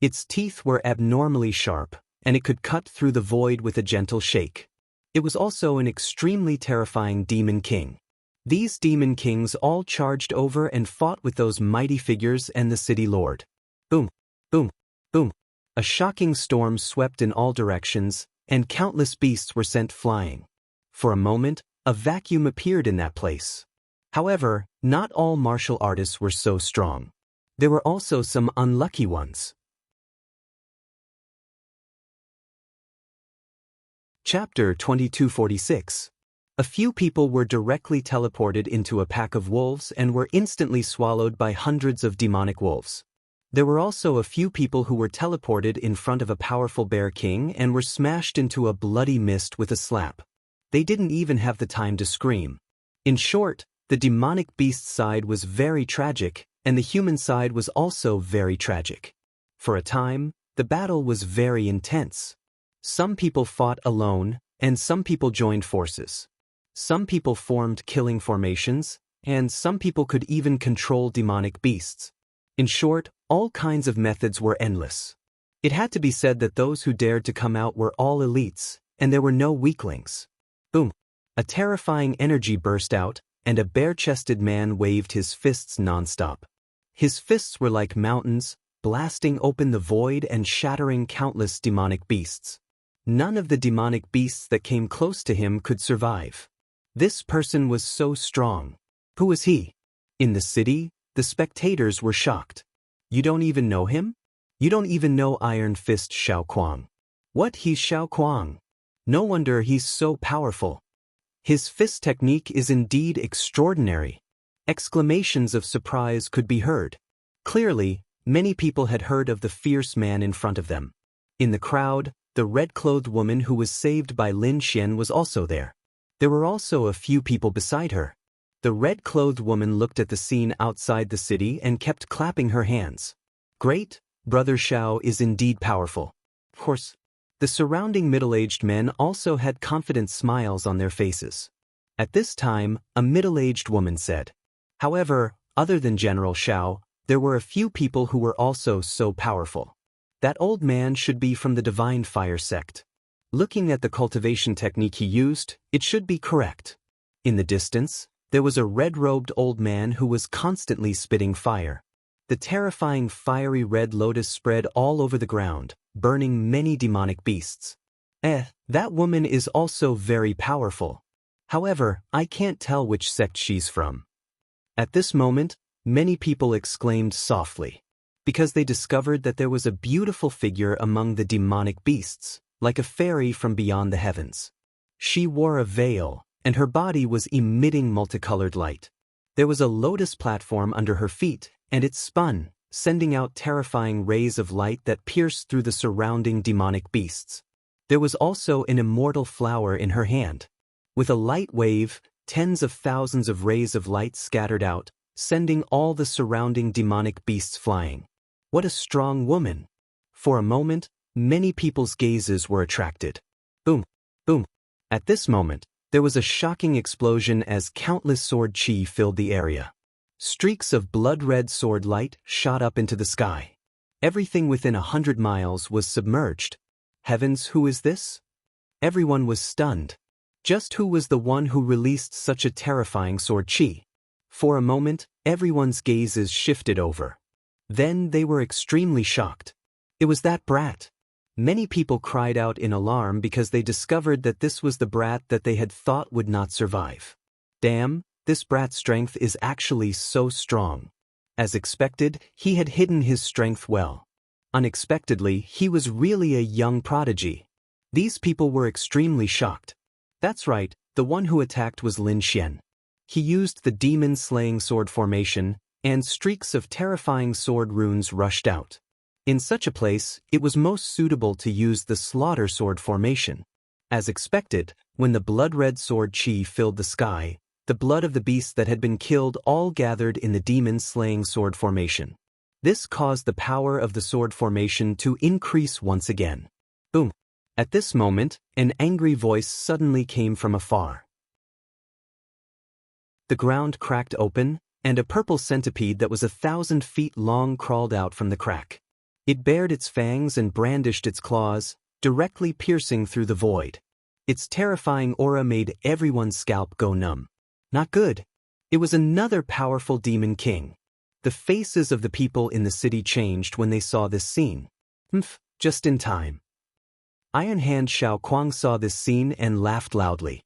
Its teeth were abnormally sharp, and it could cut through the void with a gentle shake. It was also an extremely terrifying demon king. These demon kings all charged over and fought with those mighty figures and the city lord. Boom, boom, boom. A shocking storm swept in all directions, and countless beasts were sent flying. For a moment, a vacuum appeared in that place. However, not all martial artists were so strong. There were also some unlucky ones. Chapter 2246. A few people were directly teleported into a pack of wolves and were instantly swallowed by hundreds of demonic wolves. There were also a few people who were teleported in front of a powerful bear king and were smashed into a bloody mist with a slap. They didn't even have the time to scream. In short, the demonic beast side was very tragic, and the human side was also very tragic. For a time, the battle was very intense. Some people fought alone, and some people joined forces. Some people formed killing formations, and some people could even control demonic beasts. In short, all kinds of methods were endless. It had to be said that those who dared to come out were all elites, and there were no weaklings. Boom! A terrifying energy burst out, and a bare-chested man waved his fists non-stop. His fists were like mountains, blasting open the void and shattering countless demonic beasts. None of the demonic beasts that came close to him could survive. This person was so strong. Who was he? In the city, the spectators were shocked. You don't even know him? You don't even know Iron Fist Xiao Kuang. What, he's Xiao Kuang? No wonder he's so powerful. His fist technique is indeed extraordinary. Exclamations of surprise could be heard. Clearly, many people had heard of the fierce man in front of them. In the crowd, the red-clothed woman who was saved by Lin Xian was also there. There were also a few people beside her. The red-clothed woman looked at the scene outside the city and kept clapping her hands. Great, Brother Xiao is indeed powerful. Of course, the surrounding middle-aged men also had confident smiles on their faces. At this time, a middle-aged woman said. However, other than General Xiao, there were a few people who were also so powerful. That old man should be from the Divine Fire sect. Looking at the cultivation technique he used, it should be correct. In the distance, there was a red-robed old man who was constantly spitting fire. The terrifying fiery red lotus spread all over the ground, burning many demonic beasts. That woman is also very powerful. However, I can't tell which sect she's from. At this moment, many people exclaimed softly, because they discovered that there was a beautiful figure among the demonic beasts, like a fairy from beyond the heavens. She wore a veil, and her body was emitting multicolored light. There was a lotus platform under her feet, and it spun, sending out terrifying rays of light that pierced through the surrounding demonic beasts. There was also an immortal flower in her hand. With a light wave, tens of thousands of rays of light scattered out, sending all the surrounding demonic beasts flying. What a strong woman! For a moment, many people's gazes were attracted. Boom! Boom! At this moment, there was a shocking explosion as countless sword chi filled the area. Streaks of blood-red sword light shot up into the sky. Everything within 100 miles was submerged. Heavens, who is this? Everyone was stunned. Just who was the one who released such a terrifying sword chi? For a moment, everyone's gazes shifted over. Then they were extremely shocked. It was that brat. Many people cried out in alarm because they discovered that this was the brat that they had thought would not survive. Damn, this brat's strength is actually so strong. As expected, he had hidden his strength well. Unexpectedly, he was really a young prodigy. These people were extremely shocked. That's right, the one who attacked was Lin Xian. He used the demon-slaying sword formation, and streaks of terrifying sword runes rushed out. In such a place, it was most suitable to use the slaughter sword formation. As expected, when the blood-red sword chi filled the sky, the blood of the beasts that had been killed all gathered in the demon-slaying sword formation. This caused the power of the sword formation to increase once again. Boom! At this moment, an angry voice suddenly came from afar. The ground cracked open, and a purple centipede that was 1,000 feet long crawled out from the crack. It bared its fangs and brandished its claws, directly piercing through the void. Its terrifying aura made everyone's scalp go numb. Not good. It was another powerful demon king. The faces of the people in the city changed when they saw this scene. Just in time. Iron Hand Xiao Kuang saw this scene and laughed loudly.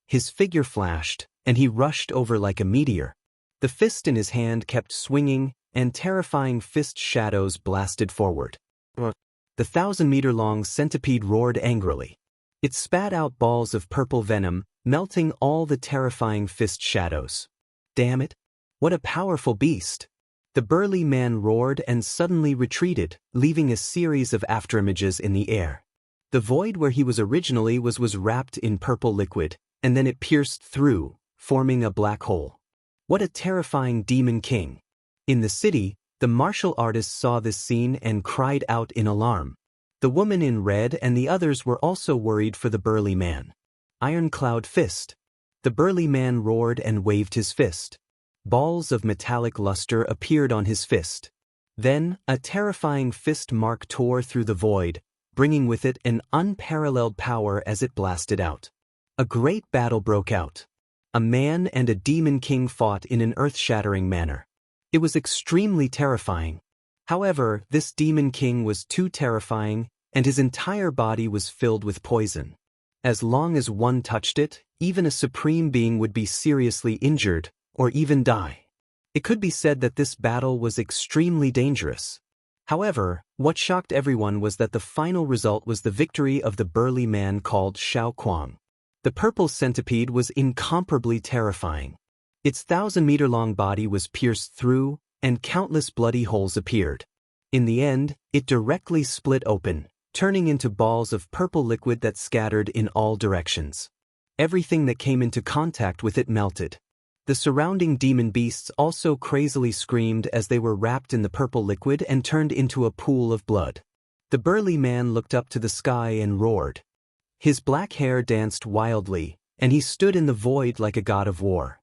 His figure flashed, and he rushed over like a meteor. The fist in his hand kept swinging, and terrifying fist shadows blasted forward. The 1,000-meter-long centipede roared angrily. It spat out balls of purple venom, melting all the terrifying fist shadows. Damn it! What a powerful beast! The burly man roared and suddenly retreated, leaving a series of afterimages in the air. The void where he was originally was wrapped in purple liquid, and then it pierced through, forming a black hole. What a terrifying demon king! In the city, the martial artists saw this scene and cried out in alarm. The woman in red and the others were also worried for the burly man. Iron Cloud Fist. The burly man roared and waved his fist. Balls of metallic luster appeared on his fist. Then, a terrifying fist mark tore through the void, bringing with it an unparalleled power as it blasted out. A great battle broke out. A man and a demon king fought in an earth-shattering manner. It was extremely terrifying. However, this demon king was too terrifying, and his entire body was filled with poison. As long as one touched it, even a supreme being would be seriously injured, or even die. It could be said that this battle was extremely dangerous. However, what shocked everyone was that the final result was the victory of the burly man called Xiao Kuang. The purple centipede was incomparably terrifying. Its 1,000-meter-long body was pierced through, and countless bloody holes appeared. In the end, it directly split open, turning into balls of purple liquid that scattered in all directions. Everything that came into contact with it melted. The surrounding demon beasts also crazily screamed as they were wrapped in the purple liquid and turned into a pool of blood. The burly man looked up to the sky and roared. His black hair danced wildly, and he stood in the void like a god of war.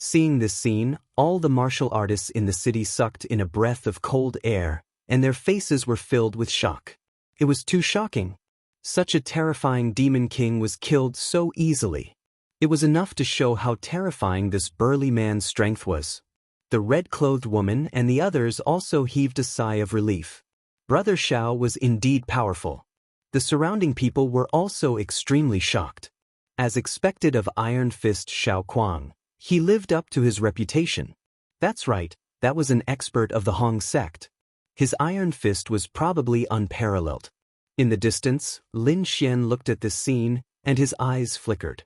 Seeing this scene, all the martial artists in the city sucked in a breath of cold air, and their faces were filled with shock. It was too shocking. Such a terrifying demon king was killed so easily. It was enough to show how terrifying this burly man's strength was. The red-clothed woman and the others also heaved a sigh of relief. Brother Xiao was indeed powerful. The surrounding people were also extremely shocked. As expected of Iron Fist Xiao Kuang, he lived up to his reputation. That's right, that was an expert of the Hong sect. His iron fist was probably unparalleled. In the distance, Lin Xian looked at this scene, and his eyes flickered.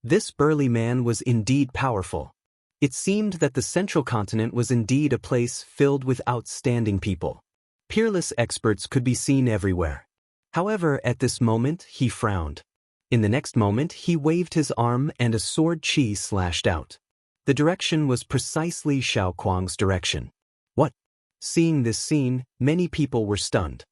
This burly man was indeed powerful. It seemed that the central continent was indeed a place filled with outstanding people. Peerless experts could be seen everywhere. However, at this moment, he frowned. In the next moment, he waved his arm and a sword chi slashed out. The direction was precisely Xiao Kuang's direction. What? Seeing this scene, many people were stunned.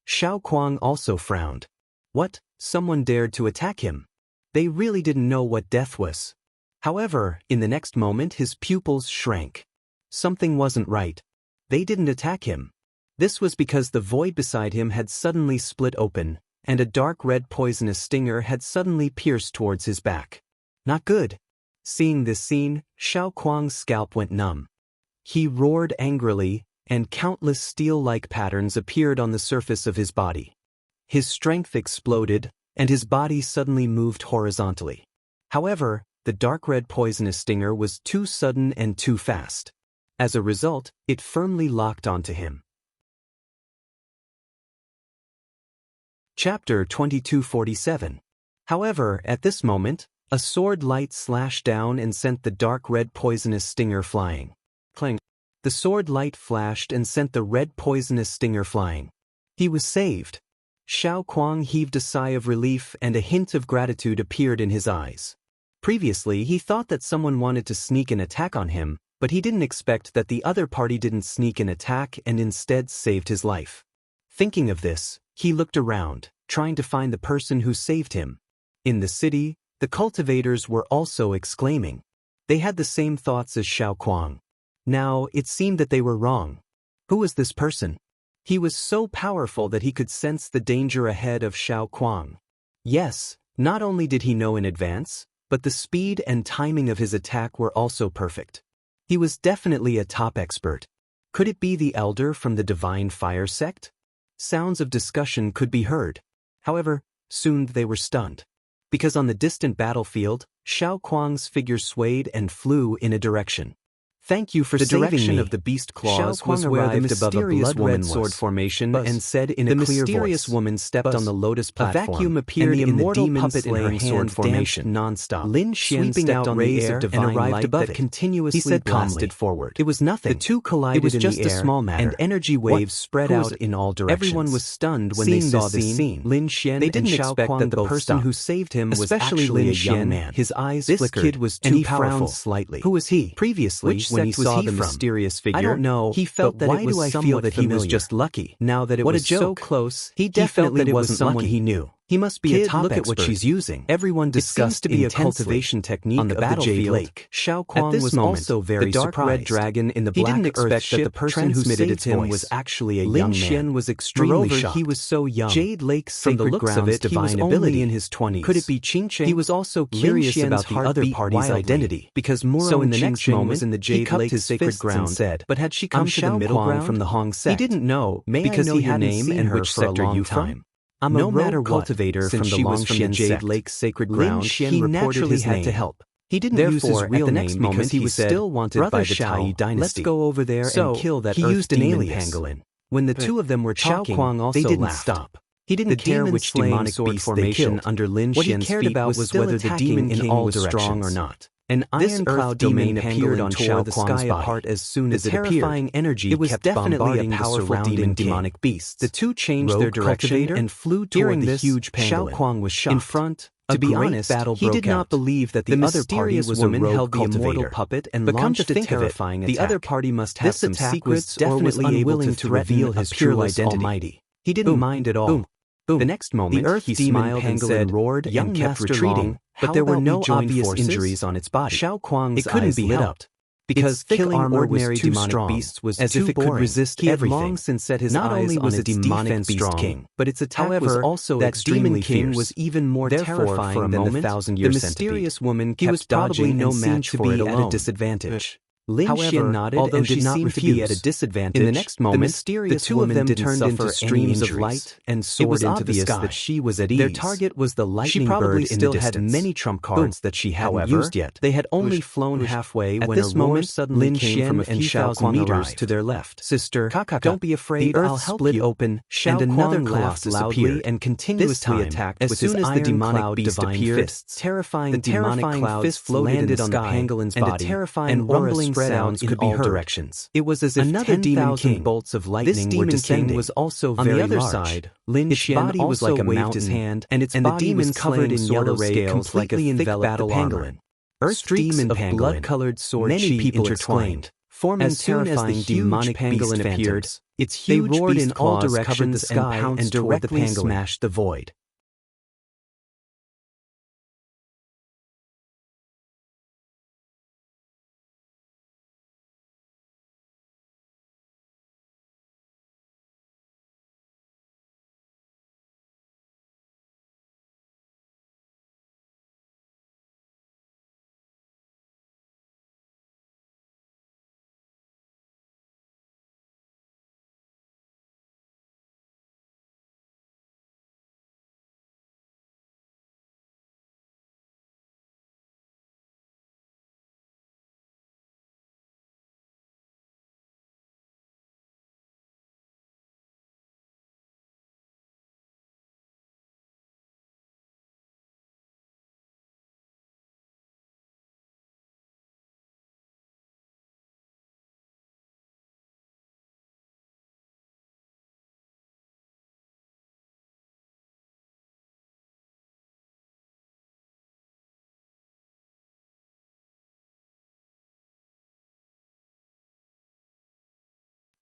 Xiao Kuang also frowned. What? Someone dared to attack him? They really didn't know what death was. However, in the next moment his pupils shrank. Something wasn't right. They didn't attack him. This was because the void beside him had suddenly split open, and a dark red poisonous stinger had suddenly pierced towards his back. Not good. Seeing this scene, Xiao Kuang's scalp went numb. He roared angrily, and countless steel-like patterns appeared on the surface of his body. His strength exploded, and his body suddenly moved horizontally. However, the dark red poisonous stinger was too sudden and too fast. As a result, it firmly locked onto him. Chapter 2247. However, at this moment, a sword light slashed down and sent the dark red poisonous stinger flying. Clang. The sword light flashed and sent the red poisonous stinger flying. He was saved. Xiao Kuang heaved a sigh of relief and a hint of gratitude appeared in his eyes. Previously, he thought that someone wanted to sneak an attack on him, but he didn't expect that the other party didn't sneak an attack and instead saved his life. Thinking of this, he looked around, trying to find the person who saved him. In the city, the cultivators were also exclaiming. They had the same thoughts as Xiao Kuang. Now, it seemed that they were wrong. Who was this person? He was so powerful that he could sense the danger ahead of Xiao Kuang. Yes, not only did he know in advance, but the speed and timing of his attack were also perfect. He was definitely a top expert. Could it be the elder from the Divine Fire sect? Sounds of discussion could be heard. However, soon they were stunned. Because on the distant battlefield, Xiao Kuang's figure swayed and flew in a direction. Thank you for saving me. The direction of the beast claws was where the mysterious red sword formation and said in a clear voice. The mysterious woman stepped on the lotus platform. A vacuum appeared in the demon puppet in her hand formation non-stop. Lin Xian stepped on the air and arrived above it. Continuously blasted forward. It was nothing. The two collided in the air. It was just a small matter. And energy waves spread out in all directions. Everyone was stunned when they saw this scene. Lin Xian they didn't expect that the person who saved him was actually a young man. His eyes flickered. This kid was too powerful. Frowned slightly. Who was he? Previously, when he saw the mysterious figure, I don't know, he felt that it was somewhat that he was just lucky. Now that it was so close, he definitely wasn't someone he knew. He must be a top expert. Look at what she's using. Everyone discussed to be a cultivation technique on the battlefield. Lake. Xiao Kuang was also very surprised. The dark red dragon in the black earth ship that the person who saved him was actually a young man. Lin Xian was extremely shocked. He was so young. Jade Lake's sacred grounds divine ability in his 20s. Could it be Qingcheng? He was also curious about the other party's identity because Muro in the next moment was in the Jade Lake's sacred ground said, but had she come to the middle ground from the Hong sect? He didn't know because he hadn't seen her for a long time. I'm no matter cultivator from the Longshan Jade Lake's sacred ground, he naturally had to help. He didn't use his real name because he was still wanted by the Tai dynasty. Let's go over there and kill that earth demon pangolin. When the two of them were talking, they didn't stop. He didn't care which demonic beast formation under Lin Xian's feet was whether the demon king was strong or not. An iron cloud domain appeared on Xiao Kuang's body as soon as it appeared. Terrifying energy kept bombarding a powerful demonic beasts. The two changed their direction and flew toward the huge pangolin. Xiao Kuang was shocked. In front, to be honest, he did not believe that the other party was a rogue held the immortal puppet and launched a terrifying attack. The other party must have some secrets or was unwilling to reveal his true identity. He didn't mind at all. The next moment, the earth demon pangolin roared and kept retreating, but there were no obvious injuries on its body. Xiao Kuang's eyes lit up. Because killing ordinary demonic beasts was as if it could resist everything. He had long since set his eyes on its demonic beast king, but its attack was also extremely fierce. That demon king was even more terrifying than the thousand-year centipede. The mysterious woman kept dodging no match for it alone. At a disadvantage. Lin Xian nodded and did not refuse. To be at a disadvantage. In the next moment, the two of them turned into streams of light and soared into the sky. That she was at ease. Their target was the lightning bird in the distance. She probably still had many trump cards that she hadn't used yet. They had only flown halfway when a roar suddenly came from a few thousand meters to their left. Sister, don't be afraid. The earth split open, and another colossus loudly and continuously attacked as soon as the demonic beast appeared. Terrifying demonic clouds floated on the pangolin's body, and rumbling sounds could be heard. Directions. It was as if another demon king bolts of lightning were descending. Was also very large. On the other side, Lin Xian was like a mountain, his hand, and its body was covered in yellow scales like a thick battle pangolin. Earth's demon of blood-colored sword many people intertwined, forming as soon as the demonic pangolin appeared. Its huge they roared in all directions and directly smashed the void.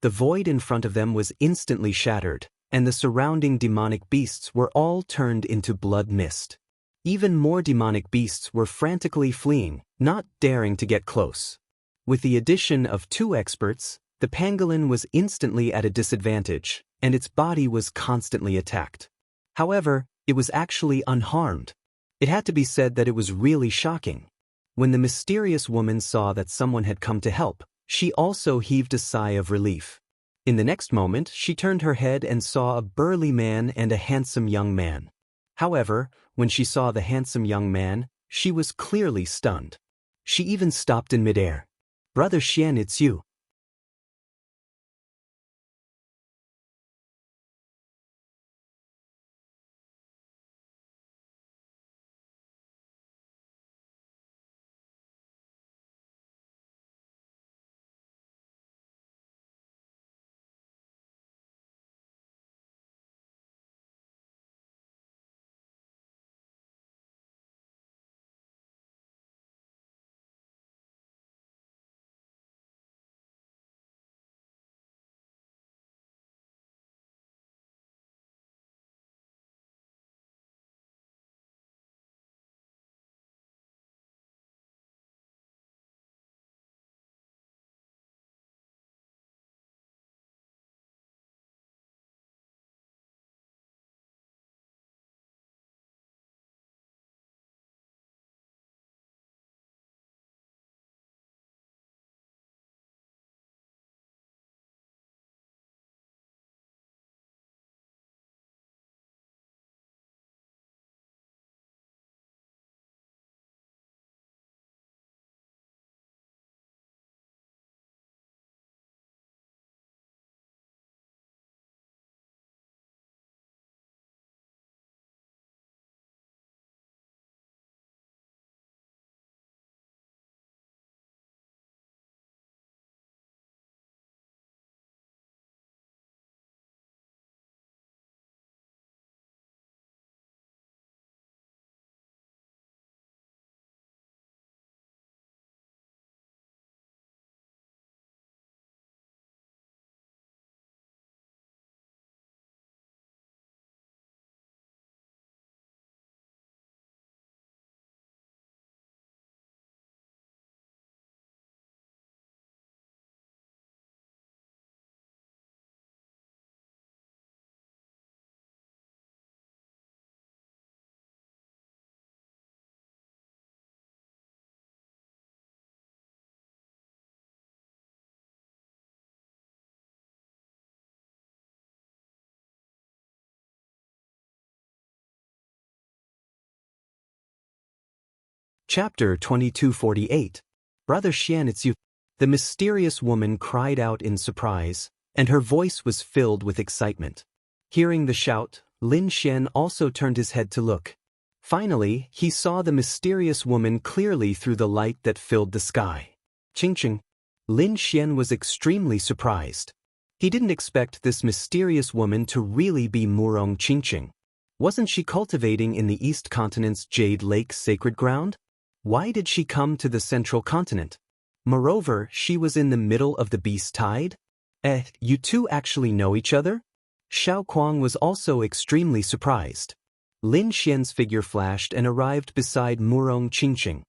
The void in front of them was instantly shattered, and the surrounding demonic beasts were all turned into blood mist. Even more demonic beasts were frantically fleeing, not daring to get close. With the addition of 2 experts, the pangolin was instantly at a disadvantage, and its body was constantly attacked. However, it was actually unharmed. It had to be said that it was really shocking. When the mysterious woman saw that someone had come to help, she also heaved a sigh of relief. In the next moment, she turned her head and saw a burly man and a handsome young man. However, when she saw the handsome young man, she was clearly stunned. She even stopped in midair. "Brother Xian, it's you." Chapter 2248. "Brother Xian, it's you." The mysterious woman cried out in surprise, and her voice was filled with excitement. Hearing the shout, Lin Xian also turned his head to look. Finally, he saw the mysterious woman clearly through the light that filled the sky. Ching. Lin Xian was extremely surprised. He didn't expect this mysterious woman to really be Murong Ching. Wasn't she cultivating in the East Continent's Jade Lake sacred ground? Why did she come to the Central Continent? Moreover, she was in the middle of the Beast Tide? You two actually know each other? Xiao Kuang was also extremely surprised. Lin Xian's figure flashed and arrived beside Murong Qingqing.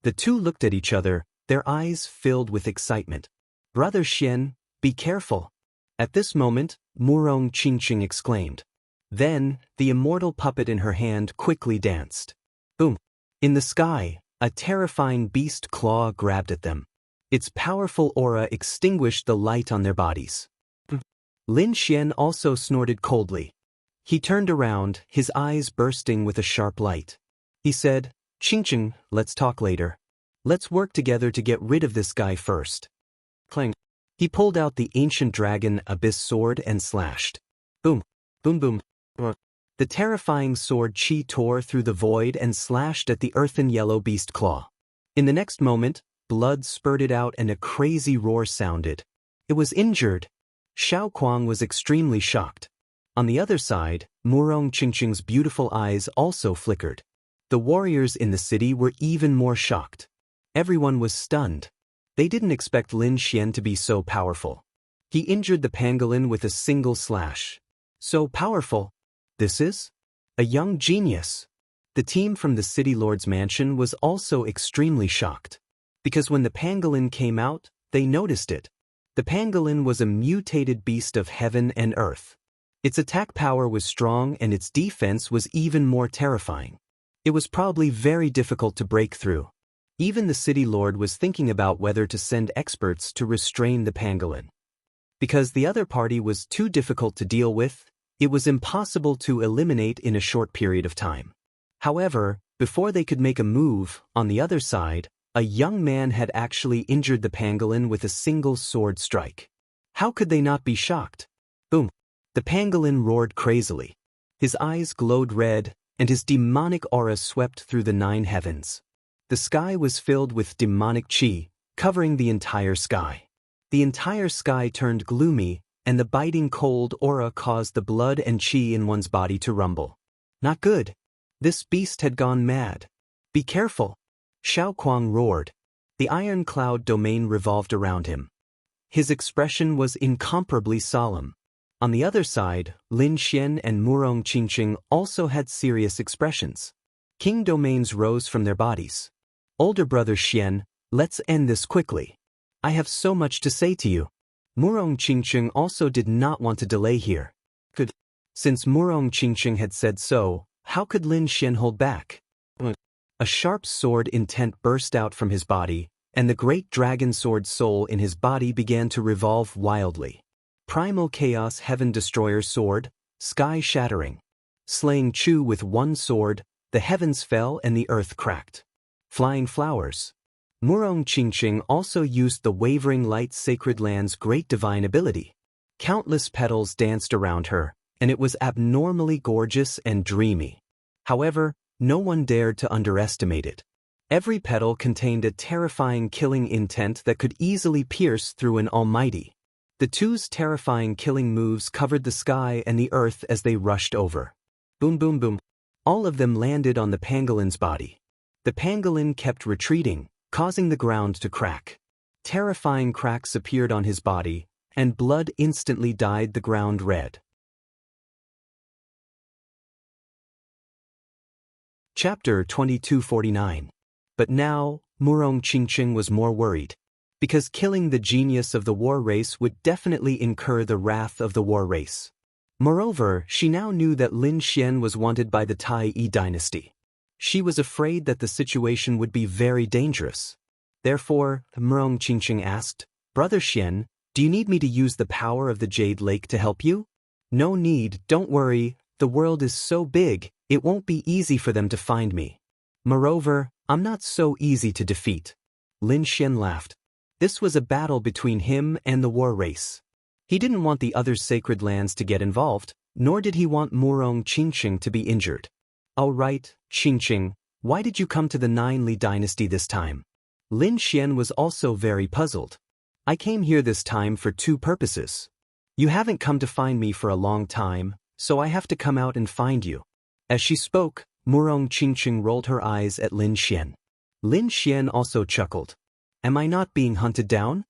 The two looked at each other, their eyes filled with excitement. "Brother Xian, be careful." At this moment, Murong Qingqing exclaimed. Then, the immortal puppet in her hand quickly danced. Boom! In the sky, a terrifying beast claw grabbed at them. Its powerful aura extinguished the light on their bodies. Lin Xian also snorted coldly. He turned around, his eyes bursting with a sharp light. He said, "Qingqing, let's talk later. Let's work together to get rid of this guy first." Clang. He pulled out the ancient dragon abyss sword and slashed. Boom, boom, boom. The terrifying sword chi tore through the void and slashed at the earthen yellow beast claw. In the next moment, blood spurted out and a crazy roar sounded. It was injured. Xiao Kuang was extremely shocked. On the other side, Murong Qingqing's beautiful eyes also flickered. The warriors in the city were even more shocked. Everyone was stunned. They didn't expect Lin Xian to be so powerful. He injured the pangolin with a single slash. So powerful. This is? A young genius. The team from the City Lord's mansion was also extremely shocked. Because when the pangolin came out, they noticed it. The pangolin was a mutated beast of heaven and earth. Its attack power was strong and its defense was even more terrifying. It was probably very difficult to break through. Even the City Lord was thinking about whether to send experts to restrain the pangolin. Because the other party was too difficult to deal with, it was impossible to eliminate in a short period of time. However, before they could make a move, on the other side, a young man had actually injured the pangolin with a single sword strike. How could they not be shocked? Boom! The pangolin roared crazily. His eyes glowed red, and his demonic aura swept through the 9 heavens. The sky was filled with demonic chi, covering the entire sky. The entire sky turned gloomy, and the biting cold aura caused the blood and chi in one's body to rumble. Not good. This beast had gone mad. Be careful! Xiao Kuang roared. The iron cloud domain revolved around him. His expression was incomparably solemn. On the other side, Lin Xian and Murong Qingqing also had serious expressions. King domains rose from their bodies. Older brother Xian, let's end this quickly. I have so much to say to you. Murong Qingqing also did not want to delay here. Since Murong Qingqing had said so, how could Lin Xian hold back? A sharp sword intent burst out from his body, and the great dragon sword soul in his body began to revolve wildly. Primal Chaos Heaven Destroyer Sword, sky-shattering. Slaying Chu with one sword, the heavens fell and the earth cracked. Flying flowers. Murong Qingqing also used the Wavering Light Sacred Land's great divine ability. Countless petals danced around her, and it was abnormally gorgeous and dreamy. However, no one dared to underestimate it. Every petal contained a terrifying killing intent that could easily pierce through an almighty. The two's terrifying killing moves covered the sky and the earth as they rushed over. Boom boom boom. All of them landed on the pangolin's body. The pangolin kept retreating, causing the ground to crack. Terrifying cracks appeared on his body, and blood instantly dyed the ground red. Chapter 2249. But now, Murong Qingqing was more worried. Because killing the genius of the war race would definitely incur the wrath of the war race. Moreover, she now knew that Lin Xian was wanted by the Tai Yi dynasty. She was afraid that the situation would be very dangerous. Therefore, Murong Qingqing asked, Brother Xian, do you need me to use the power of the Jade Lake to help you? No need, don't worry, the world is so big, it won't be easy for them to find me. Moreover, I'm not so easy to defeat. Lin Xian laughed. This was a battle between him and the war race. He didn't want the other sacred lands to get involved, nor did he want Murong Qingqing to be injured. All right, Qingqing, why did you come to the 9 Li dynasty this time? Lin Xian was also very puzzled. I came here this time for 2 purposes. You haven't come to find me for a long time, so I have to come out and find you. As she spoke, Murong Qingqing rolled her eyes at Lin Xian. Lin Xian also chuckled. Am I not being hunted down?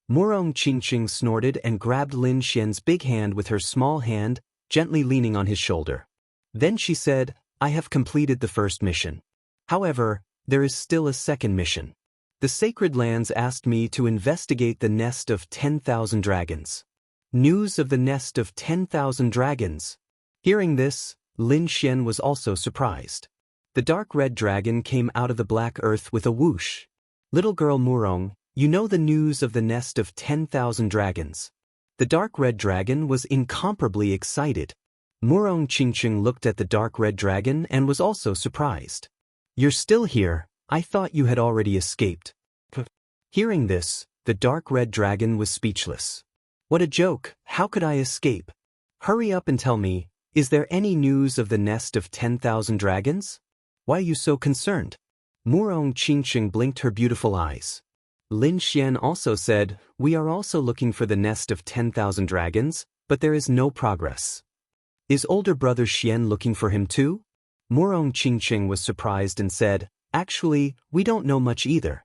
Murong Qingqing snorted and grabbed Lin Xian's big hand with her small hand, gently leaning on his shoulder. Then she said, I have completed the first mission. However, there is still a second mission. The Sacred Lands asked me to investigate the nest of 10,000 dragons. News of the nest of 10,000 dragons. Hearing this, Lin Xian was also surprised. The dark red dragon came out of the black earth with a whoosh. Little girl Murong, you know the news of the nest of 10,000 dragons. The dark red dragon was incomparably excited. Murong Qingqing looked at the dark red dragon and was also surprised. You're still here, I thought you had already escaped. Hearing this, the dark red dragon was speechless. What a joke, how could I escape? Hurry up and tell me, is there any news of the nest of 10,000 dragons? Why are you so concerned? Murong Qingqing blinked her beautiful eyes. Lin Xian also said, we are also looking for the nest of 10,000 dragons, but there is no progress. Is older brother Xian looking for him too? Murong Qingqing was surprised and said, actually, we don't know much either.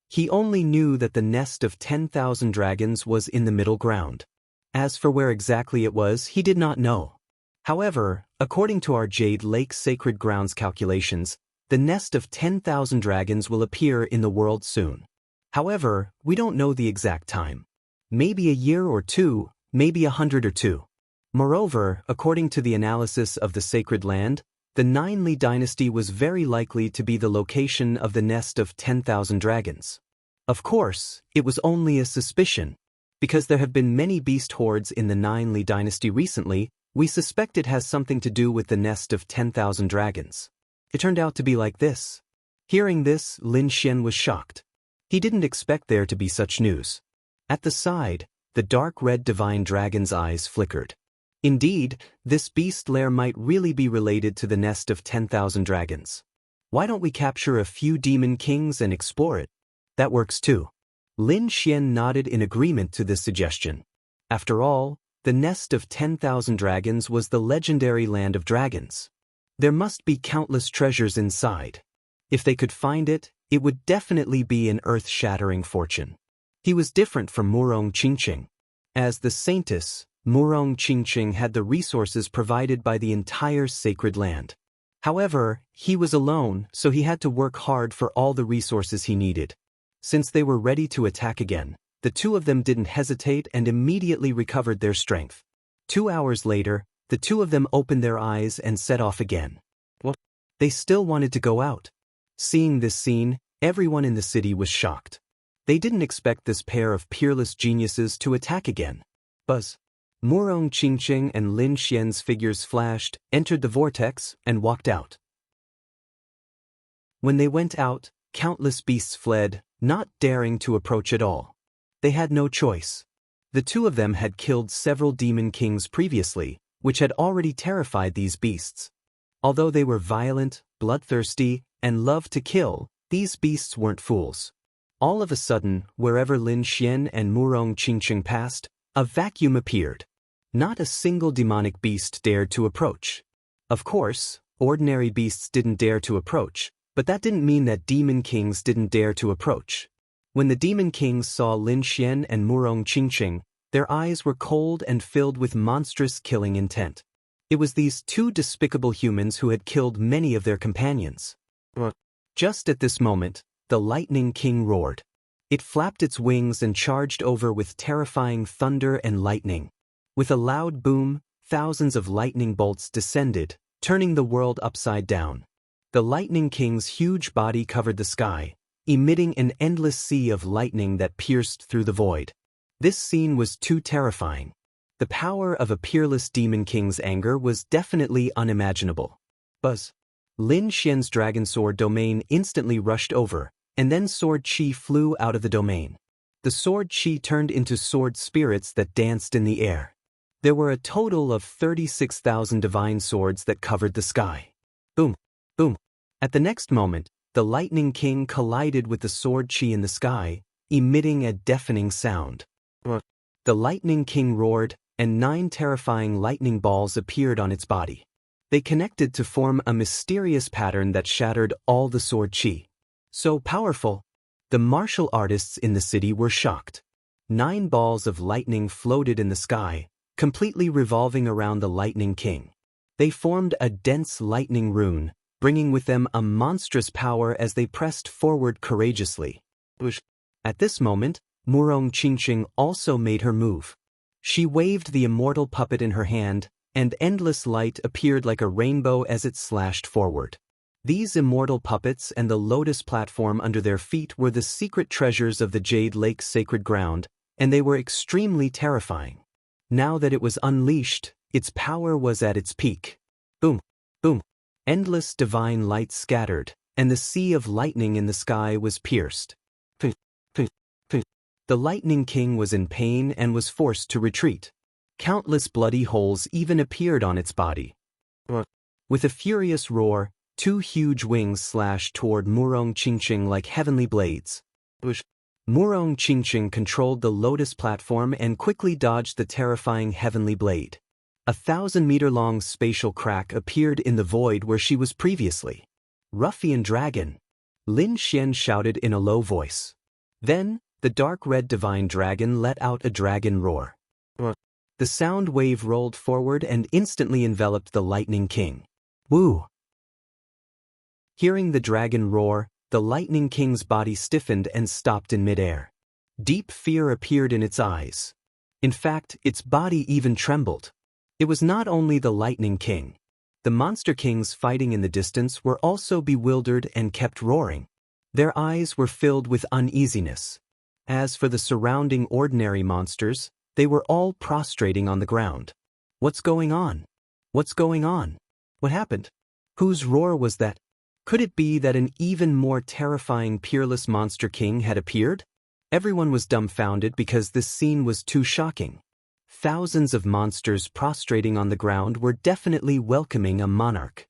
He only knew that the nest of 10,000 dragons was in the middle ground. As for where exactly it was, he did not know. However, according to our Jade Lake Sacred Grounds calculations, the nest of 10,000 dragons will appear in the world soon. However, we don't know the exact time. Maybe a year or two, maybe 100 or two. Moreover, according to the analysis of the sacred land, the Ninely dynasty was very likely to be the location of the nest of 10,000 dragons. Of course, it was only a suspicion. Because there have been many beast hordes in the Ninely dynasty recently, we suspect it has something to do with the nest of 10,000 dragons. It turned out to be like this. Hearing this, Lin Xian was shocked. He didn't expect there to be such news. At the side, the dark red divine dragon's eyes flickered. Indeed, this beast lair might really be related to the nest of 10,000 dragons. Why don't we capture a few demon kings and explore it? That works too. Lin Xian nodded in agreement to this suggestion. After all, the nest of 10,000 dragons was the legendary land of dragons. There must be countless treasures inside. If they could find it, it would definitely be an earth-shattering fortune. He was different from Murong Qingqing. As the saintess, Murong Qingqing had the resources provided by the entire sacred land. However, he was alone, so he had to work hard for all the resources he needed. Since they were ready to attack again, the two of them didn't hesitate and immediately recovered their strength. 2 hours later, the two of them opened their eyes and set off again. What? They still wanted to go out. Seeing this scene, everyone in the city was shocked. They didn't expect this pair of peerless geniuses to attack again. Buzz. Murong Qingqing and Lin Xian's figures flashed, entered the vortex, and walked out. When they went out, countless beasts fled, not daring to approach at all. They had no choice. The two of them had killed several demon kings previously, which had already terrified these beasts. Although they were violent, bloodthirsty, and loved to kill, these beasts weren't fools. All of a sudden, wherever Lin Xian and Murong Qingqing passed, a vacuum appeared. Not a single demonic beast dared to approach. Of course, ordinary beasts didn't dare to approach, but that didn't mean that demon kings didn't dare to approach. When the demon kings saw Lin Xian and Murong Qingqing, their eyes were cold and filled with monstrous killing intent. It was these two despicable humans who had killed many of their companions. Just at this moment, the Lightning King roared. It flapped its wings and charged over with terrifying thunder and lightning. With a loud boom, thousands of lightning bolts descended, turning the world upside down. The Lightning King's huge body covered the sky, emitting an endless sea of lightning that pierced through the void. This scene was too terrifying. The power of a peerless demon king's anger was definitely unimaginable. Buzz. Lin Xian's dragon sword domain instantly rushed over, and then sword chi flew out of the domain. The sword chi turned into sword spirits that danced in the air. There were a total of 36,000 divine swords that covered the sky. Boom, boom. At the next moment, the Lightning King collided with the sword chi in the sky, emitting a deafening sound. The Lightning King roared, and 9 terrifying lightning balls appeared on its body. They connected to form a mysterious pattern that shattered all the sword chi. So powerful. The martial artists in the city were shocked. 9 balls of lightning floated in the sky, completely revolving around the Lightning King. They formed a dense lightning rune, bringing with them a monstrous power as they pressed forward courageously. At this moment, Murong Qingqing also made her move. She waved the immortal puppet in her hand, and endless light appeared like a rainbow as it slashed forward. These immortal puppets and the lotus platform under their feet were the secret treasures of the Jade Lake Sacred Ground, and they were extremely terrifying. Now that it was unleashed, its power was at its peak. Boom, boom. Endless divine light scattered, and the sea of lightning in the sky was pierced. The Lightning King was in pain and was forced to retreat. Countless bloody holes even appeared on its body. With a furious roar, 2 huge wings slashed toward Murong Qingqing like heavenly blades. Murong Qingqing controlled the lotus platform and quickly dodged the terrifying heavenly blade. A 1,000-meter-long spatial crack appeared in the void where she was previously. Ruffian dragon! Lin Xian shouted in a low voice. Then, the dark red divine dragon let out a dragon roar. What? The sound wave rolled forward and instantly enveloped the Lightning King. Woo! Hearing the dragon roar, the Lightning King's body stiffened and stopped in midair. Deep fear appeared in its eyes. In fact, its body even trembled. It was not only the Lightning King. The Monster Kings fighting in the distance were also bewildered and kept roaring. Their eyes were filled with uneasiness. As for the surrounding ordinary monsters, they were all prostrating on the ground. What's going on? What's going on? What happened? Whose roar was that? Could it be that an even more terrifying peerless Monster King had appeared? Everyone was dumbfounded because this scene was too shocking. Thousands of monsters prostrating on the ground were definitely welcoming a monarch.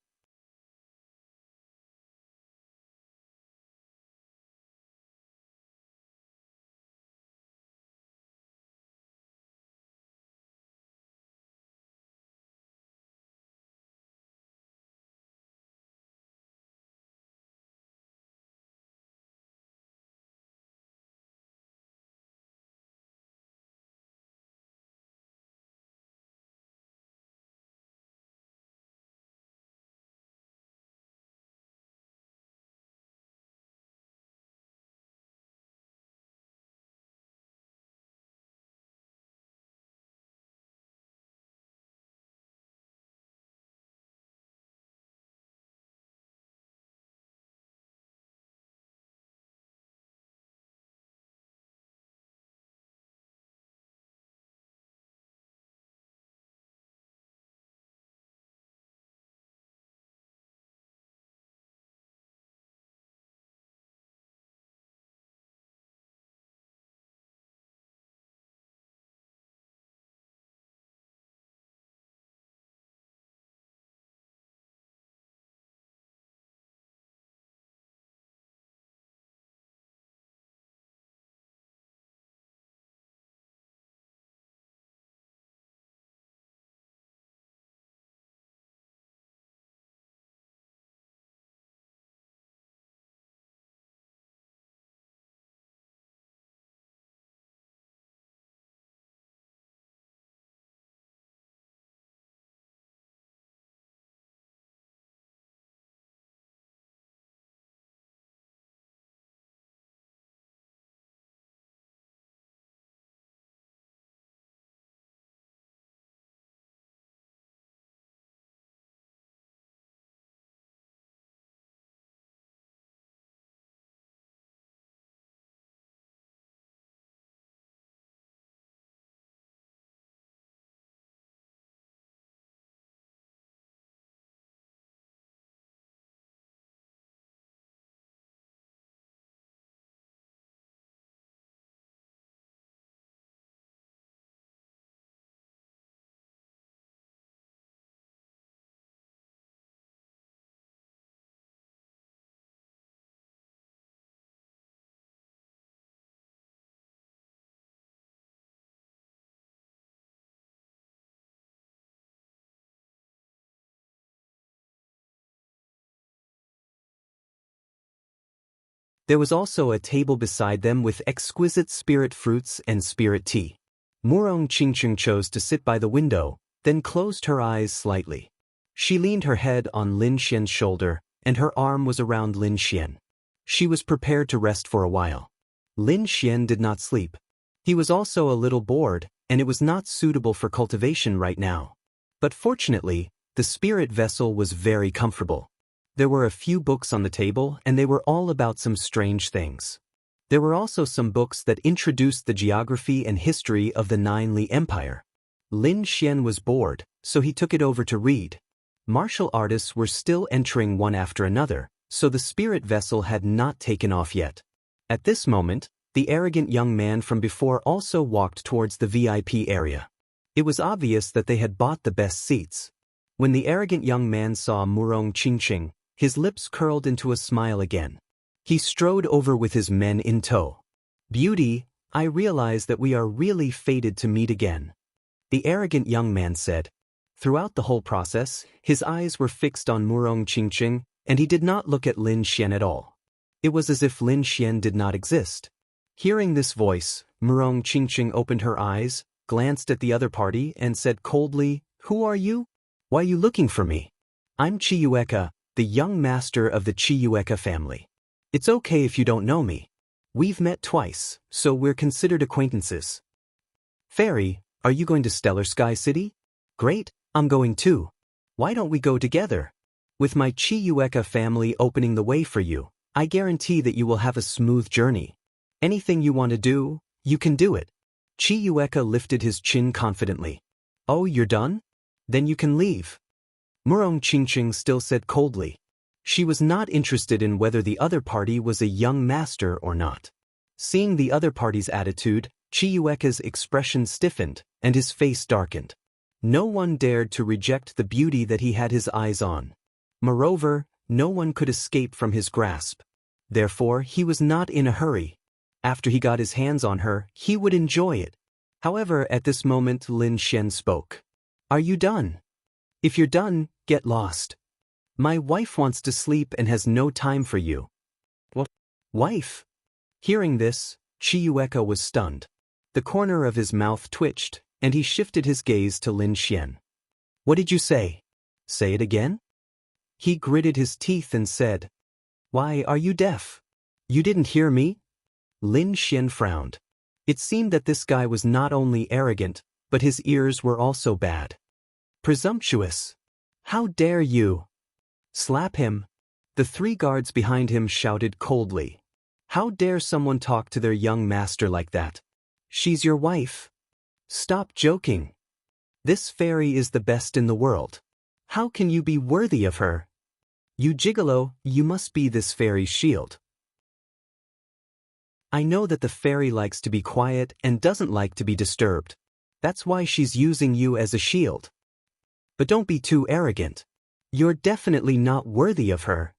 There was also a table beside them with exquisite spirit fruits and spirit tea. Murong Qingqing chose to sit by the window, then closed her eyes slightly. She leaned her head on Lin Xian's shoulder, and her arm was around Lin Xian. She was prepared to rest for a while. Lin Xian did not sleep. He was also a little bored, and it was not suitable for cultivation right now. But fortunately, the spirit vessel was very comfortable. There were a few books on the table, and they were all about some strange things. There were also some books that introduced the geography and history of the Nine Li Empire. Lin Xian was bored, so he took it over to read. Martial artists were still entering one after another, so the spirit vessel had not taken off yet. At this moment, the arrogant young man from before also walked towards the VIP area. It was obvious that they had bought the best seats. When the arrogant young man saw Murong Qingqing, his lips curled into a smile again. He strode over with his men in tow. "Beauty, I realize that we are really fated to meet again," the arrogant young man said. Throughout the whole process, his eyes were fixed on Murong Qingqing, and he did not look at Lin Xian at all. It was as if Lin Xian did not exist. Hearing this voice, Murong Qingqing opened her eyes, glanced at the other party, and said coldly, "Who are you? Why are you looking for me? I'm Chiyueka, the young master of the Chiyueka family. It's okay if you don't know me. We've met twice, so we're considered acquaintances." "Fairy, are you going to Stellar Sky City?" "Great, I'm going too. Why don't we go together? With my Chiyueka family opening the way for you, I guarantee that you will have a smooth journey. Anything you want to do, you can do it." Chiyueka lifted his chin confidently. "Oh, you're done? Then you can leave." Murong Qingqing still said coldly. She was not interested in whether the other party was a young master or not. Seeing the other party's attitude, Chiyueka's expression stiffened, and his face darkened. No one dared to reject the beauty that he had his eyes on. Moreover, no one could escape from his grasp. Therefore, he was not in a hurry. After he got his hands on her, he would enjoy it. However, at this moment Lin Xian spoke. "Are you done? If you're done, get lost. My wife wants to sleep and has no time for you." "What? Wife?" Hearing this, Chiyueka was stunned. The corner of his mouth twitched, and he shifted his gaze to Lin Xian. "What did you say? Say it again?" He gritted his teeth and said, "Why, are you deaf? You didn't hear me?" Lin Xian frowned. It seemed that this guy was not only arrogant, but his ears were also bad. "Presumptuous! How dare you?" "Slap him!" The three guards behind him shouted coldly. "How dare someone talk to their young master like that? She's your wife. Stop joking. This fairy is the best in the world. How can you be worthy of her? You gigolo, you must be this fairy's shield." "I know that the fairy likes to be quiet and doesn't like to be disturbed. That's why she's using you as a shield. But don't be too arrogant. You're definitely not worthy of her.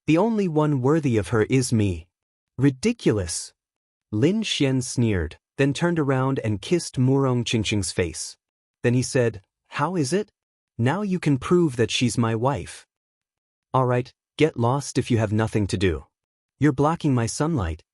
The only one worthy of her is me." "Ridiculous!" Lin Xian sneered, then turned around and kissed Murong Qingqing's face. Then he said, "How is it? Now you can prove that she's my wife. All right, get lost if you have nothing to do. You're blocking my sunlight."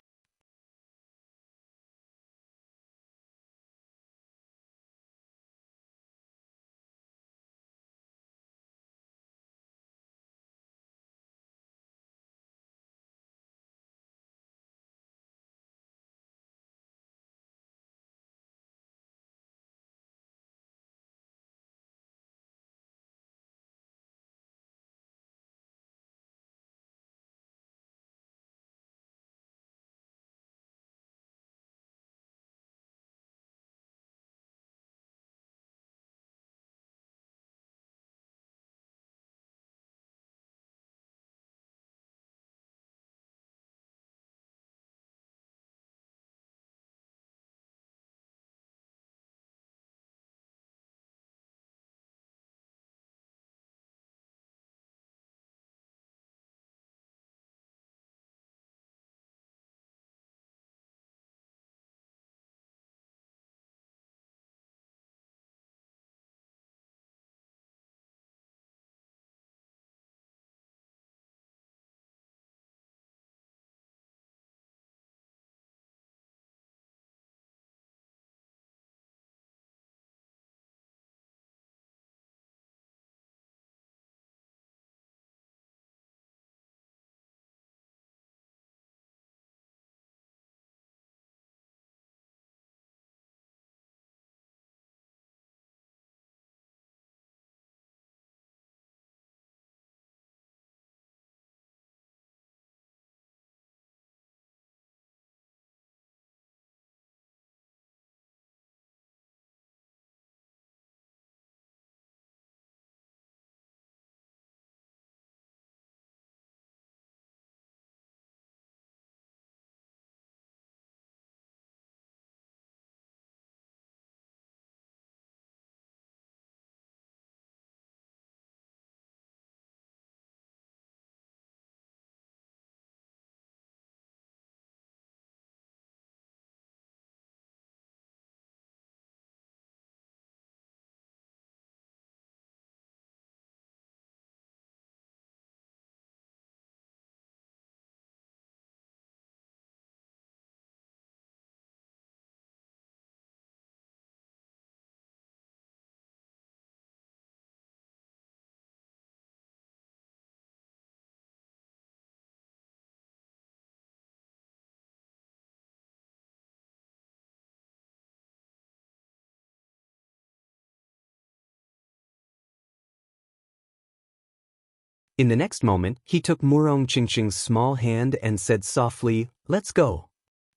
In the next moment, he took Murong Qingqing's small hand and said softly, "Let's go."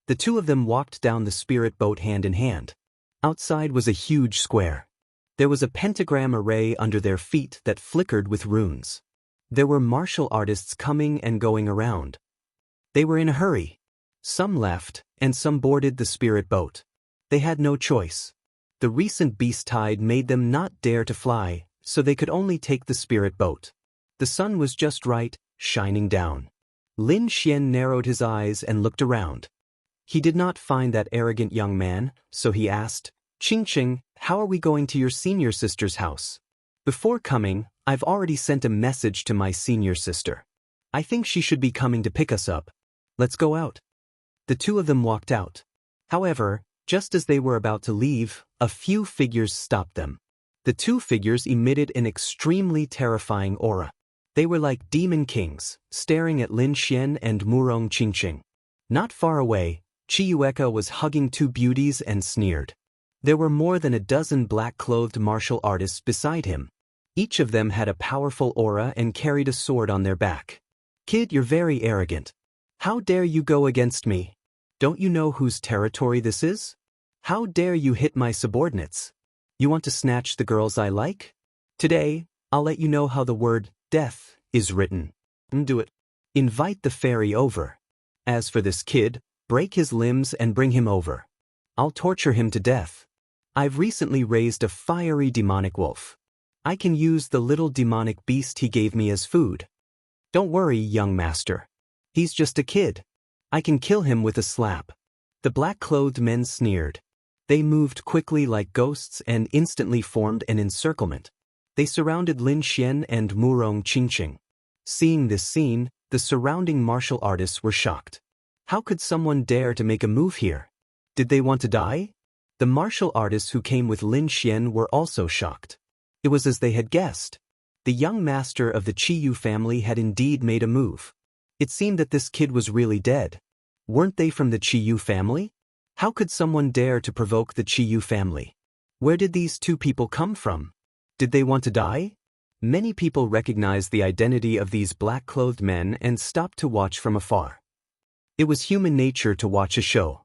The two of them walked down the spirit boat hand in hand. Outside was a huge square. There was a pentagram array under their feet that flickered with runes. There were martial artists coming and going around. They were in a hurry. Some left, and some boarded the spirit boat. They had no choice. The recent beast tide made them not dare to fly, so they could only take the spirit boat. The sun was just right, shining down. Lin Xian narrowed his eyes and looked around. He did not find that arrogant young man, so he asked, "Qingqing, how are we going to your senior sister's house?" "Before coming, I've already sent a message to my senior sister. I think she should be coming to pick us up. Let's go out." The two of them walked out. However, just as they were about to leave, a few figures stopped them. The two figures emitted an extremely terrifying aura. They were like demon kings, staring at Lin Xian and Murong Qingqing. Not far away, Chiyueka was hugging two beauties and sneered. There were more than a dozen black-clothed martial artists beside him. Each of them had a powerful aura and carried a sword on their back. "Kid, you're very arrogant. How dare you go against me? Don't you know whose territory this is? How dare you hit my subordinates? You want to snatch the girls I like? Today, I'll let you know how the word death is written. Do it. Invite the fairy over. As for this kid, break his limbs and bring him over. I'll torture him to death. I've recently raised a fiery demonic wolf. I can use the little demonic beast he gave me as food. Don't worry, young master. He's just a kid. I can kill him with a slap." The black-clothed men sneered. They moved quickly like ghosts and instantly formed an encirclement. They surrounded Lin Xian and Murong Qingqing. Seeing this scene, the surrounding martial artists were shocked. How could someone dare to make a move here? Did they want to die? The martial artists who came with Lin Xian were also shocked. It was as they had guessed. The young master of the Qiyu family had indeed made a move. It seemed that this kid was really dead. Weren't they from the Qiyu family? How could someone dare to provoke the Qiyu family? Where did these two people come from? Did they want to die? Many people recognized the identity of these black-clothed men and stopped to watch from afar. It was human nature to watch a show.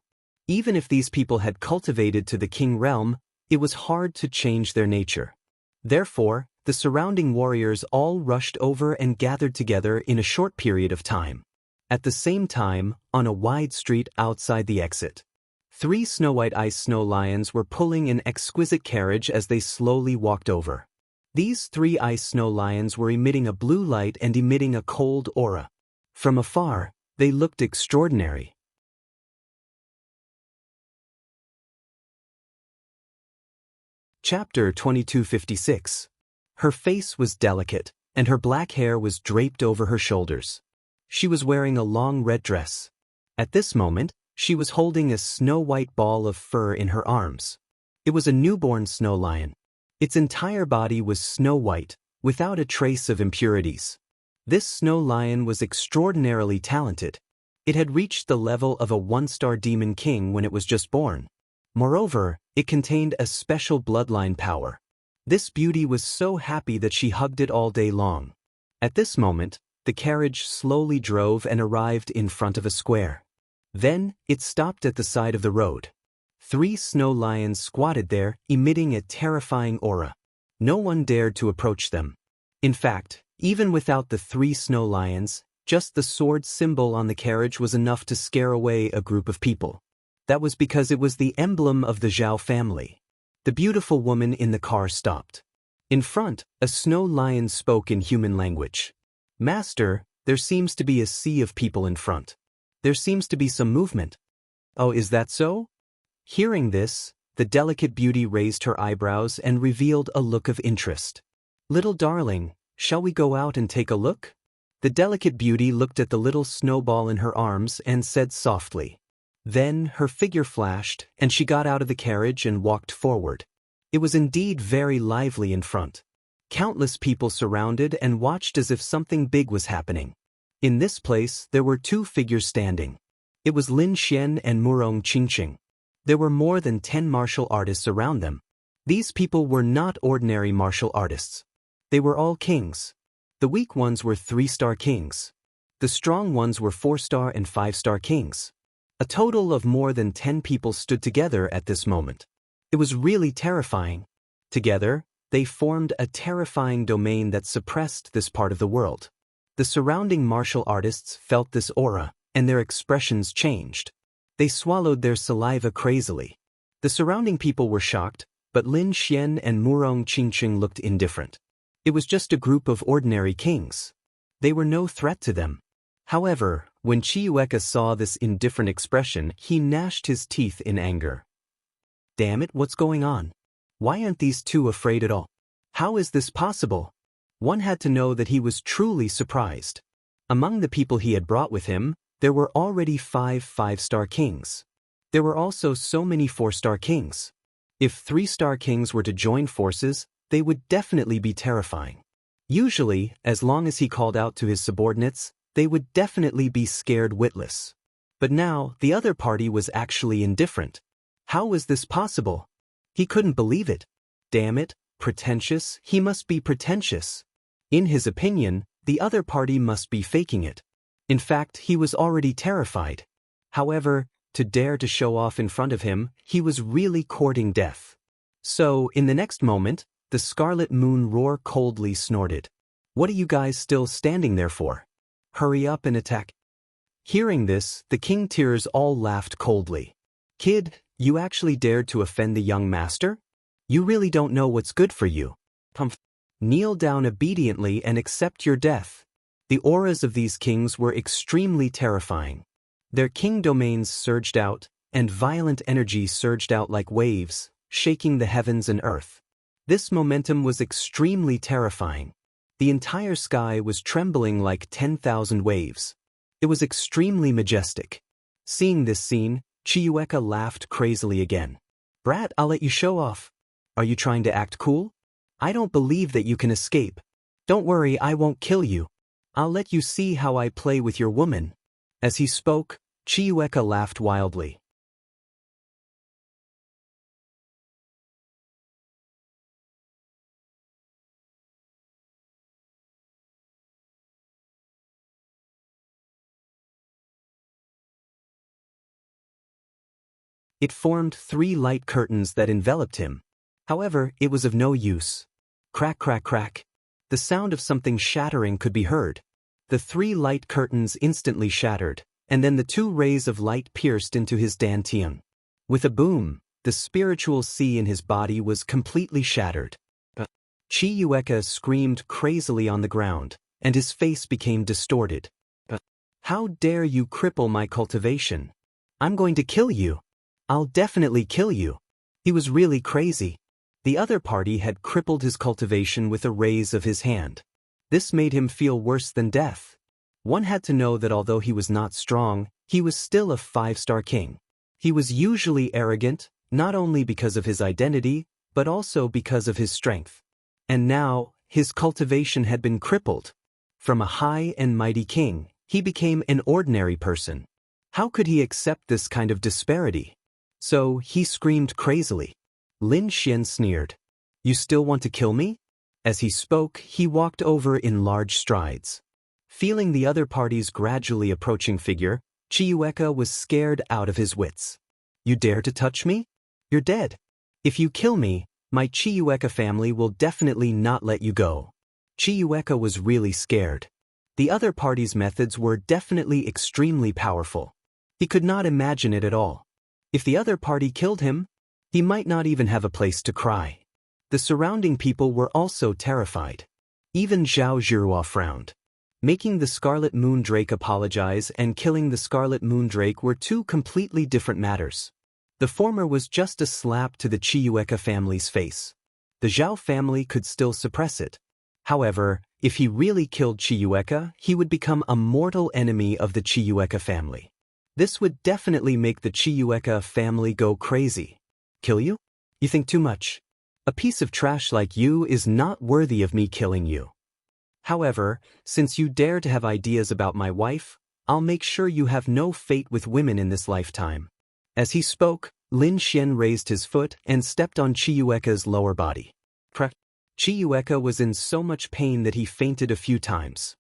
Even if these people had cultivated to the king realm, it was hard to change their nature. Therefore, the surrounding warriors all rushed over and gathered together in a short period of time. At the same time, on a wide street outside the exit, 3 snow-white ice snow lions were pulling an exquisite carriage as they slowly walked over. These 3 ice snow lions were emitting a blue light and emitting a cold aura. From afar, they looked extraordinary. Chapter 2256. Her face was delicate, and her black hair was draped over her shoulders. She was wearing a long red dress. At this moment, she was holding a snow-white ball of fur in her arms. It was a newborn snow lion. Its entire body was snow-white, without a trace of impurities. This snow lion was extraordinarily talented. It had reached the level of a 1-star demon king when it was just born. Moreover, it contained a special bloodline power. This beauty was so happy that she hugged it all day long. At this moment, the carriage slowly drove and arrived in front of a square. Then, it stopped at the side of the road. 3 snow lions squatted there, emitting a terrifying aura. No one dared to approach them. In fact, even without the 3 snow lions, just the sword symbol on the carriage was enough to scare away a group of people. That was because it was the emblem of the Zhao family. The beautiful woman in the car stopped. In front, a snow lion spoke in human language. "Master, there seems to be a sea of people in front. There seems to be some movement." "Oh, is that so?" Hearing this, the delicate beauty raised her eyebrows and revealed a look of interest. "Little darling, shall we go out and take a look?" The delicate beauty looked at the little snowball in her arms and said softly. Then her figure flashed, and she got out of the carriage and walked forward. It was indeed very lively in front. Countless people surrounded and watched as if something big was happening. In this place, there were 2 figures standing. It was Lin Xian and Murong Qingqing. There were more than 10 martial artists around them. These people were not ordinary martial artists. They were all kings. The weak ones were 3-star kings. The strong ones were 4-star and 5-star kings. A total of more than 10 people stood together at this moment. It was really terrifying. Together, they formed a terrifying domain that suppressed this part of the world. The surrounding martial artists felt this aura, and their expressions changed. They swallowed their saliva crazily. The surrounding people were shocked, but Lin Xian and Murong Qingqing looked indifferent. It was just a group of ordinary kings. They were no threat to them. However, when Chiueka saw this indifferent expression, he gnashed his teeth in anger. Damn it, what's going on? Why aren't these two afraid at all? How is this possible? One had to know that he was truly surprised. Among the people he had brought with him, there were already 5 5-star kings. There were also so many 4-star kings. If 3-star kings were to join forces, they would definitely be terrifying. Usually, as long as he called out to his subordinates, they would definitely be scared witless. But now, the other party was actually indifferent. How was this possible? He couldn't believe it. Damn it, pretentious, he must be pretentious. In his opinion, the other party must be faking it. In fact, he was already terrified. However, to dare to show off in front of him, he was really courting death. So, in the next moment, the Scarlet Moon Roar coldly snorted. What are you guys still standing there for? Hurry up and attack. Hearing this, the King Tears all laughed coldly. Kid, you actually dared to offend the young master? You really don't know what's good for you. Kneel down obediently and accept your death. The auras of these kings were extremely terrifying. Their king domains surged out, and violent energy surged out like waves, shaking the heavens and earth. This momentum was extremely terrifying. The entire sky was trembling like 10,000 waves. It was extremely majestic. Seeing this scene, Chiueka laughed crazily again. Brat, I'll let you show off. Are you trying to act cool? I don't believe that you can escape. Don't worry, I won't kill you. I'll let you see how I play with your woman. As he spoke, Chiueka laughed wildly. It formed 3 light curtains that enveloped him. However, it was of no use. Crack, crack, crack. The sound of something shattering could be heard. The 3 light curtains instantly shattered, and then the 2 rays of light pierced into his dantian. With a boom, the spiritual sea in his body was completely shattered. Chiueka screamed crazily on the ground, and his face became distorted. How dare you cripple my cultivation? I'm going to kill you. I'll definitely kill you. He was really crazy. The other party had crippled his cultivation with a raise of his hand. This made him feel worse than death. One had to know that although he was not strong, he was still a 5-star king. He was usually arrogant, not only because of his identity, but also because of his strength. And now, his cultivation had been crippled. From a high and mighty king, he became an ordinary person. How could he accept this kind of disparity? So, he screamed crazily. Lin Xian sneered. You still want to kill me? As he spoke, he walked over in large strides. Feeling the other party's gradually approaching figure, Chiueka was scared out of his wits. You dare to touch me? You're dead. If you kill me, my Chiueka family will definitely not let you go. Chiueka was really scared. The other party's methods were definitely extremely powerful. He could not imagine it at all. If the other party killed him, he might not even have a place to cry. The surrounding people were also terrified. Even Zhao Zhirua frowned. Making the Scarlet Moondrake apologize and killing the Scarlet Moondrake were 2 completely different matters. The former was just a slap to the Chiueka family's face. The Zhao family could still suppress it. However, if he really killed Chiueka, he would become a mortal enemy of the Chiueka family. This would definitely make the Chiueka family go crazy. Kill you? You think too much. A piece of trash like you is not worthy of me killing you. However, since you dare to have ideas about my wife, I'll make sure you have no fate with women in this lifetime. As he spoke, Lin Xian raised his foot and stepped on Chiueka's lower body. Chiyueka was in so much pain that he fainted a few times.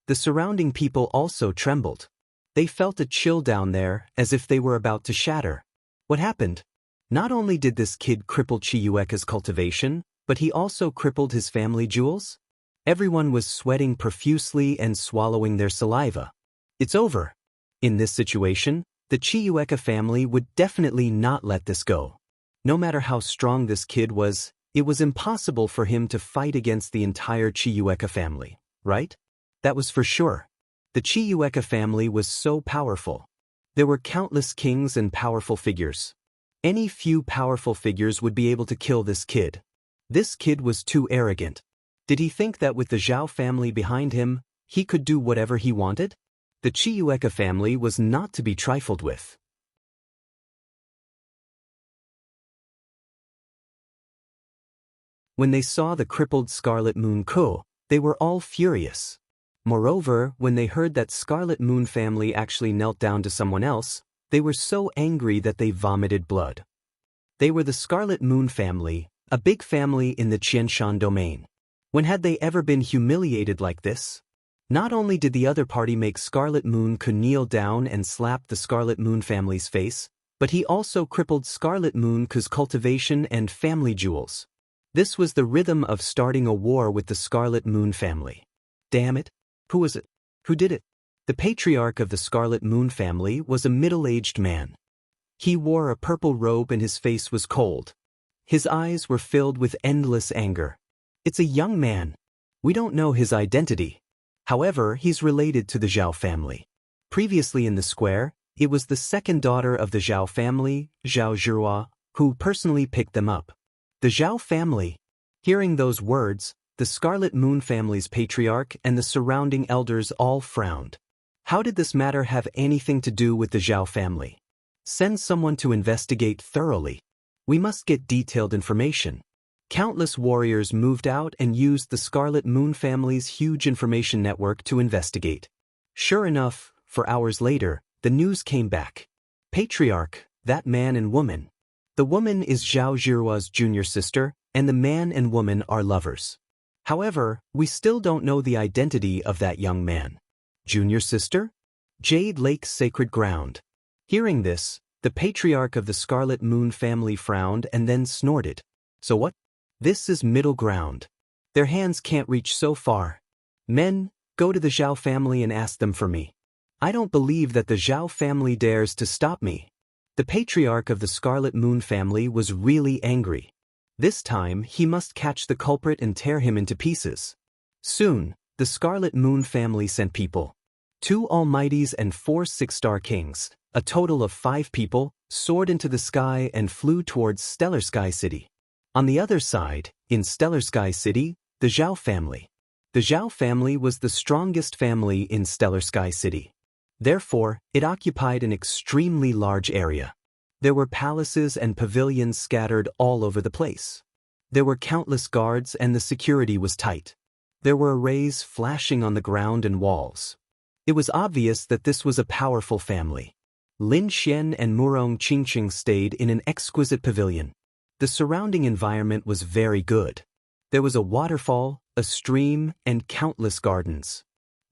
The surrounding people also trembled. They felt a chill down there, as if they were about to shatter. What happened? Not only did this kid cripple Chiyueka's cultivation, but he also crippled his family jewels? Everyone was sweating profusely and swallowing their saliva. It's over. In this situation, the Chiyueka family would definitely not let this go. No matter how strong this kid was, it was impossible for him to fight against the entire Chiyueka family, right? That was for sure. The Chiyueka family was so powerful. There were countless kings and powerful figures. Any few powerful figures would be able to kill this kid. This kid was too arrogant. Did he think that with the Zhao family behind him, he could do whatever he wanted? The Chiyueka family was not to be trifled with. When they saw the crippled Scarlet Moon Ko, they were all furious. Moreover, when they heard that Scarlet Moon family actually knelt down to someone else, they were so angry that they vomited blood. They were the Scarlet Moon family, a big family in the Qianshan domain. When had they ever been humiliated like this? Not only did the other party make Scarlet Moon Ko kneel down and slap the Scarlet Moon family's face, but he also crippled Scarlet Moon Ko's cultivation and family jewels. This was the rhythm of starting a war with the Scarlet Moon family. Damn it! Who was it? Who did it? The patriarch of the Scarlet Moon family was a middle-aged man. He wore a purple robe and his face was cold. His eyes were filled with endless anger. It's a young man. We don't know his identity. However, he's related to the Zhao family. Previously in the square, it was the second daughter of the Zhao family, Zhao Zhihua, who personally picked them up. The Zhao family. Hearing those words, the Scarlet Moon family's patriarch and the surrounding elders all frowned. How did this matter have anything to do with the Zhao family? Send someone to investigate thoroughly. We must get detailed information. Countless warriors moved out and used the Scarlet Moon family's huge information network to investigate. Sure enough, 4 hours later, the news came back. Patriarch, that man and woman. The woman is Zhao Zhihua's junior sister, and the man and woman are lovers. However, we still don't know the identity of that young man. Junior sister? Jade Lake's sacred ground. Hearing this, the patriarch of the Scarlet Moon family frowned and then snorted. So what? This is middle ground. Their hands can't reach so far. Men, go to the Zhao family and ask them for me. I don't believe that the Zhao family dares to stop me. The patriarch of the Scarlet Moon family was really angry. This time, he must catch the culprit and tear him into pieces. Soon, the Scarlet Moon family sent people. 2 Almighties and 4 6-star kings, a total of 5 people, soared into the sky and flew towards Stellar Sky City. On the other side, in Stellar Sky City, the Zhao family. The Zhao family was the strongest family in Stellar Sky City. Therefore, it occupied an extremely large area. There were palaces and pavilions scattered all over the place. There were countless guards and the security was tight. There were arrays flashing on the ground and walls. It was obvious that this was a powerful family. Lin Xian and Murong Qingqing stayed in an exquisite pavilion. The surrounding environment was very good. There was a waterfall, a stream, and countless gardens.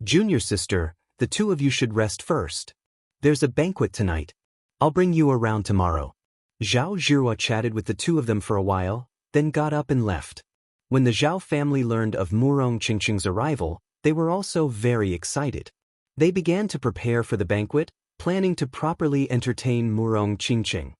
Junior sister, the 2 of you should rest first. There's a banquet tonight. I'll bring you around tomorrow. Zhao Zhihua chatted with the 2 of them for a while, then got up and left. When the Zhao family learned of Murong Qingqing's arrival, they were also very excited. They began to prepare for the banquet, planning to properly entertain Murong Qingqing.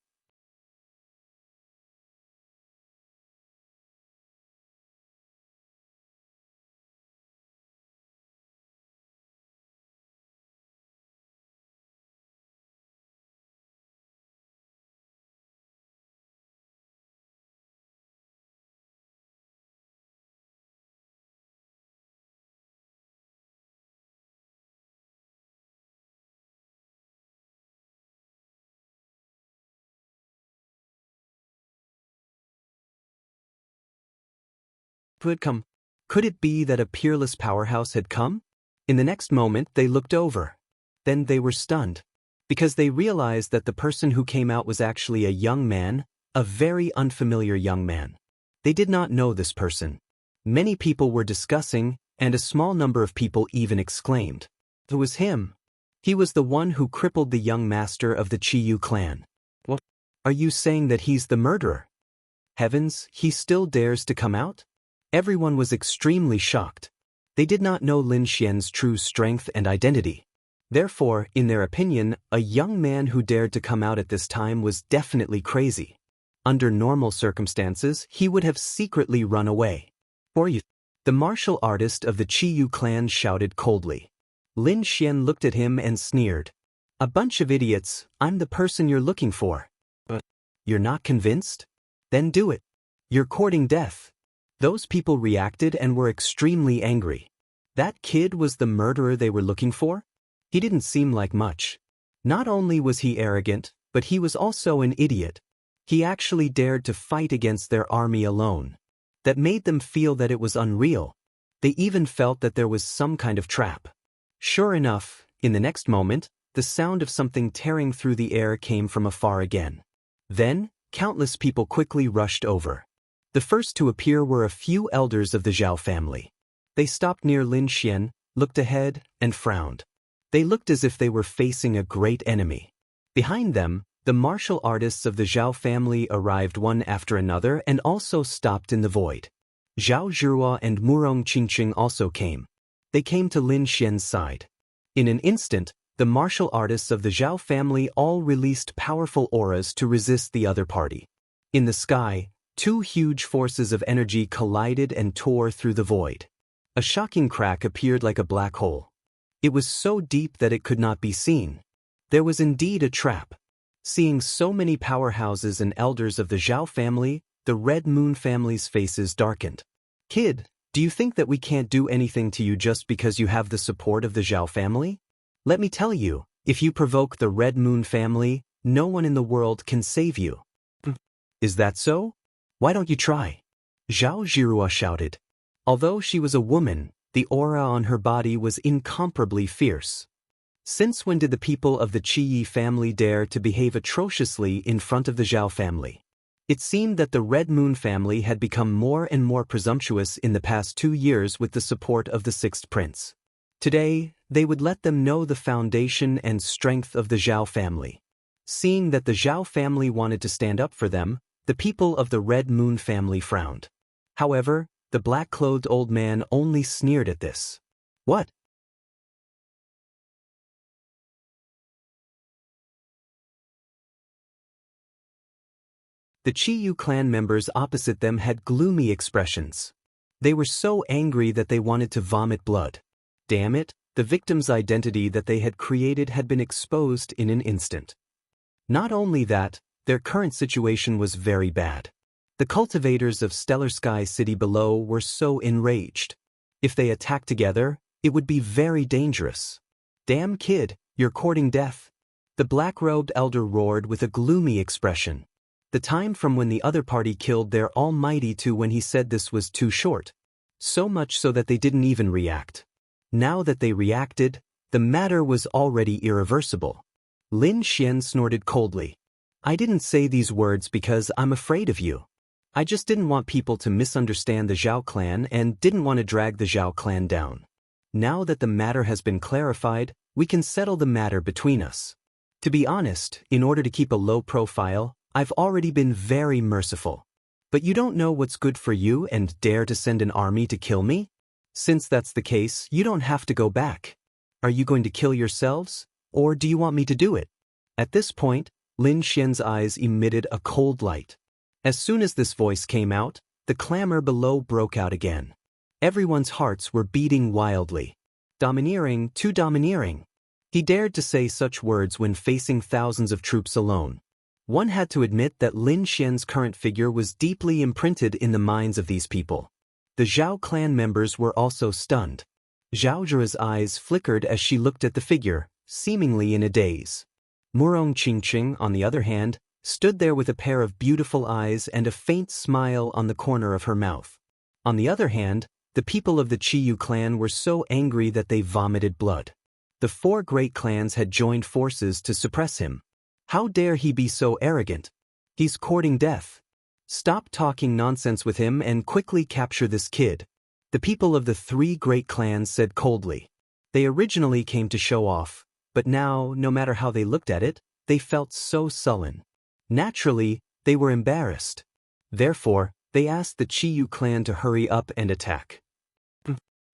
Who had come? Could it be that a peerless powerhouse had come? In the next moment, they looked over. Then they were stunned, because they realized that the person who came out was actually a young man, a very unfamiliar young man. They did not know this person. Many people were discussing, and a small number of people even exclaimed. It was him. He was the one who crippled the young master of the Chiyu clan. What? Are you saying that he's the murderer? Heavens, he still dares to come out? Everyone was extremely shocked. They did not know Lin Xian's true strength and identity. Therefore, in their opinion, a young man who dared to come out at this time was definitely crazy. Under normal circumstances, he would have secretly run away. Or you? The martial artist of the Chiyu clan shouted coldly. Lin Xian looked at him and sneered. A bunch of idiots, I'm the person you're looking for. But you're not convinced? Then do it. You're courting death. Those people reacted and were extremely angry. That kid was the murderer they were looking for? He didn't seem like much. Not only was he arrogant, but he was also an idiot. He actually dared to fight against their army alone. That made them feel that it was unreal. They even felt that there was some kind of trap. Sure enough, in the next moment, the sound of something tearing through the air came from afar again. Then, countless people quickly rushed over. The first to appear were a few elders of the Zhao family. They stopped near Lin Xian, looked ahead, and frowned. They looked as if they were facing a great enemy. Behind them, the martial artists of the Zhao family arrived one after another and also stopped in the void. Zhao Zhihua and Murong Qingqing also came. They came to Lin Xian's side. In an instant, the martial artists of the Zhao family all released powerful auras to resist the other party. In the sky, two huge forces of energy collided and tore through the void. A shocking crack appeared like a black hole. It was so deep that it could not be seen. There was indeed a trap. Seeing so many powerhouses and elders of the Zhao family, the Red Moon family's faces darkened. Kid, do you think that we can't do anything to you just because you have the support of the Zhao family? Let me tell you, if you provoke the Red Moon family, no one in the world can save you. Is that so? Why don't you try? Zhao Zhihua shouted. Although she was a woman, the aura on her body was incomparably fierce. Since when did the people of the Qi family dare to behave atrociously in front of the Zhao family? It seemed that the Red Moon family had become more and more presumptuous in the past 2 years with the support of the sixth prince. Today, they would let them know the foundation and strength of the Zhao family. Seeing that the Zhao family wanted to stand up for them, the people of the Red Moon family frowned. However, the black-clothed old man only sneered at this. What? The Chiyu clan members opposite them had gloomy expressions. They were so angry that they wanted to vomit blood. Damn it, the victim's identity that they had created had been exposed in an instant. Not only that, their current situation was very bad. The cultivators of Stellar Sky City below were so enraged. If they attacked together, it would be very dangerous. Damn kid, you're courting death. The black-robed elder roared with a gloomy expression. The time from when the other party killed their almighty to when he said this was too short. So much so that they didn't even react. Now that they reacted, the matter was already irreversible. Lin Xian snorted coldly. I didn't say these words because I'm afraid of you. I just didn't want people to misunderstand the Zhao clan and didn't want to drag the Zhao clan down. Now that the matter has been clarified, we can settle the matter between us. To be honest, in order to keep a low profile, I've already been very merciful. But you don't know what's good for you and dare to send an army to kill me? Since that's the case, you don't have to go back. Are you going to kill yourselves? Or do you want me to do it? At this point, Lin Xian's eyes emitted a cold light. As soon as this voice came out, the clamor below broke out again. Everyone's hearts were beating wildly. Domineering, too domineering. He dared to say such words when facing thousands of troops alone. One had to admit that Lin Xian's current figure was deeply imprinted in the minds of these people. The Zhao clan members were also stunned. Zhao Zhihua's eyes flickered as she looked at the figure, seemingly in a daze. Murong Qingqing, on the other hand, stood there with a pair of beautiful eyes and a faint smile on the corner of her mouth. On the other hand, the people of the Chiyu clan were so angry that they vomited blood. The 4 great clans had joined forces to suppress him. How dare he be so arrogant? He's courting death. Stop talking nonsense with him and quickly capture this kid, The people of the three great clans said coldly. They originally came to show off, but now, no matter how they looked at it, they felt so sullen. Naturally, they were embarrassed. Therefore, they asked the Chiyu clan to hurry up and attack.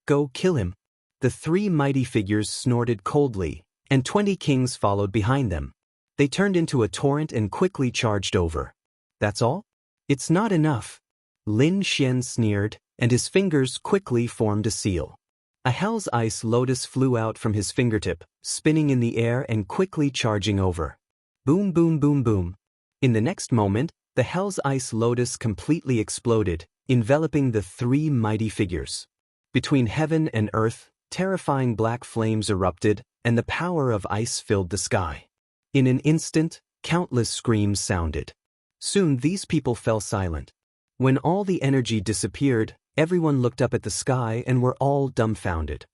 Go kill him. The three mighty figures snorted coldly, and 20 kings followed behind them. They turned into a torrent and quickly charged over. That's all? It's not enough. Lin Xian sneered, and his fingers quickly formed a seal. A Hell's Ice Lotus flew out from his fingertip, spinning in the air and quickly charging over. Boom, boom, boom, boom. In the next moment, the Hell's Ice Lotus completely exploded, enveloping the three mighty figures. Between heaven and earth, terrifying black flames erupted, and the power of ice filled the sky. In an instant, countless screams sounded. Soon these people fell silent. When all the energy disappeared, everyone looked up at the sky and were all dumbfounded.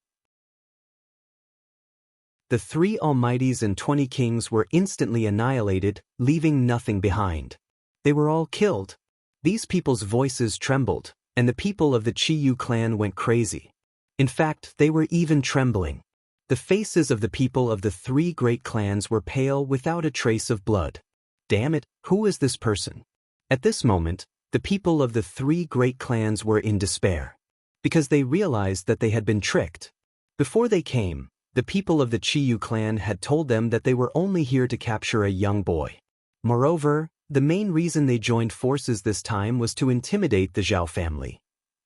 The three Almighties and 20 kings were instantly annihilated, leaving nothing behind. They were all killed. These people's voices trembled, and the people of the Chiyu clan went crazy. In fact, they were even trembling. The faces of the people of the three great clans were pale without a trace of blood. Damn it, who is this person? At this moment, the people of the three great clans were in despair, because they realized that they had been tricked. Before they came, the people of the Chiyu clan had told them that they were only here to capture a young boy. Moreover, the main reason they joined forces this time was to intimidate the Zhao family.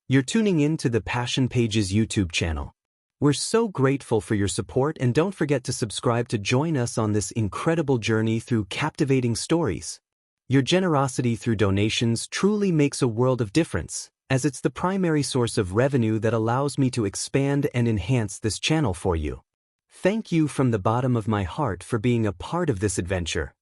You're tuning in to the Passion Pages YouTube channel. We're so grateful for your support, and don't forget to subscribe to join us on this incredible journey through captivating stories. Your generosity through donations truly makes a world of difference, as it's the primary source of revenue that allows me to expand and enhance this channel for you. Thank you from the bottom of my heart for being a part of this adventure.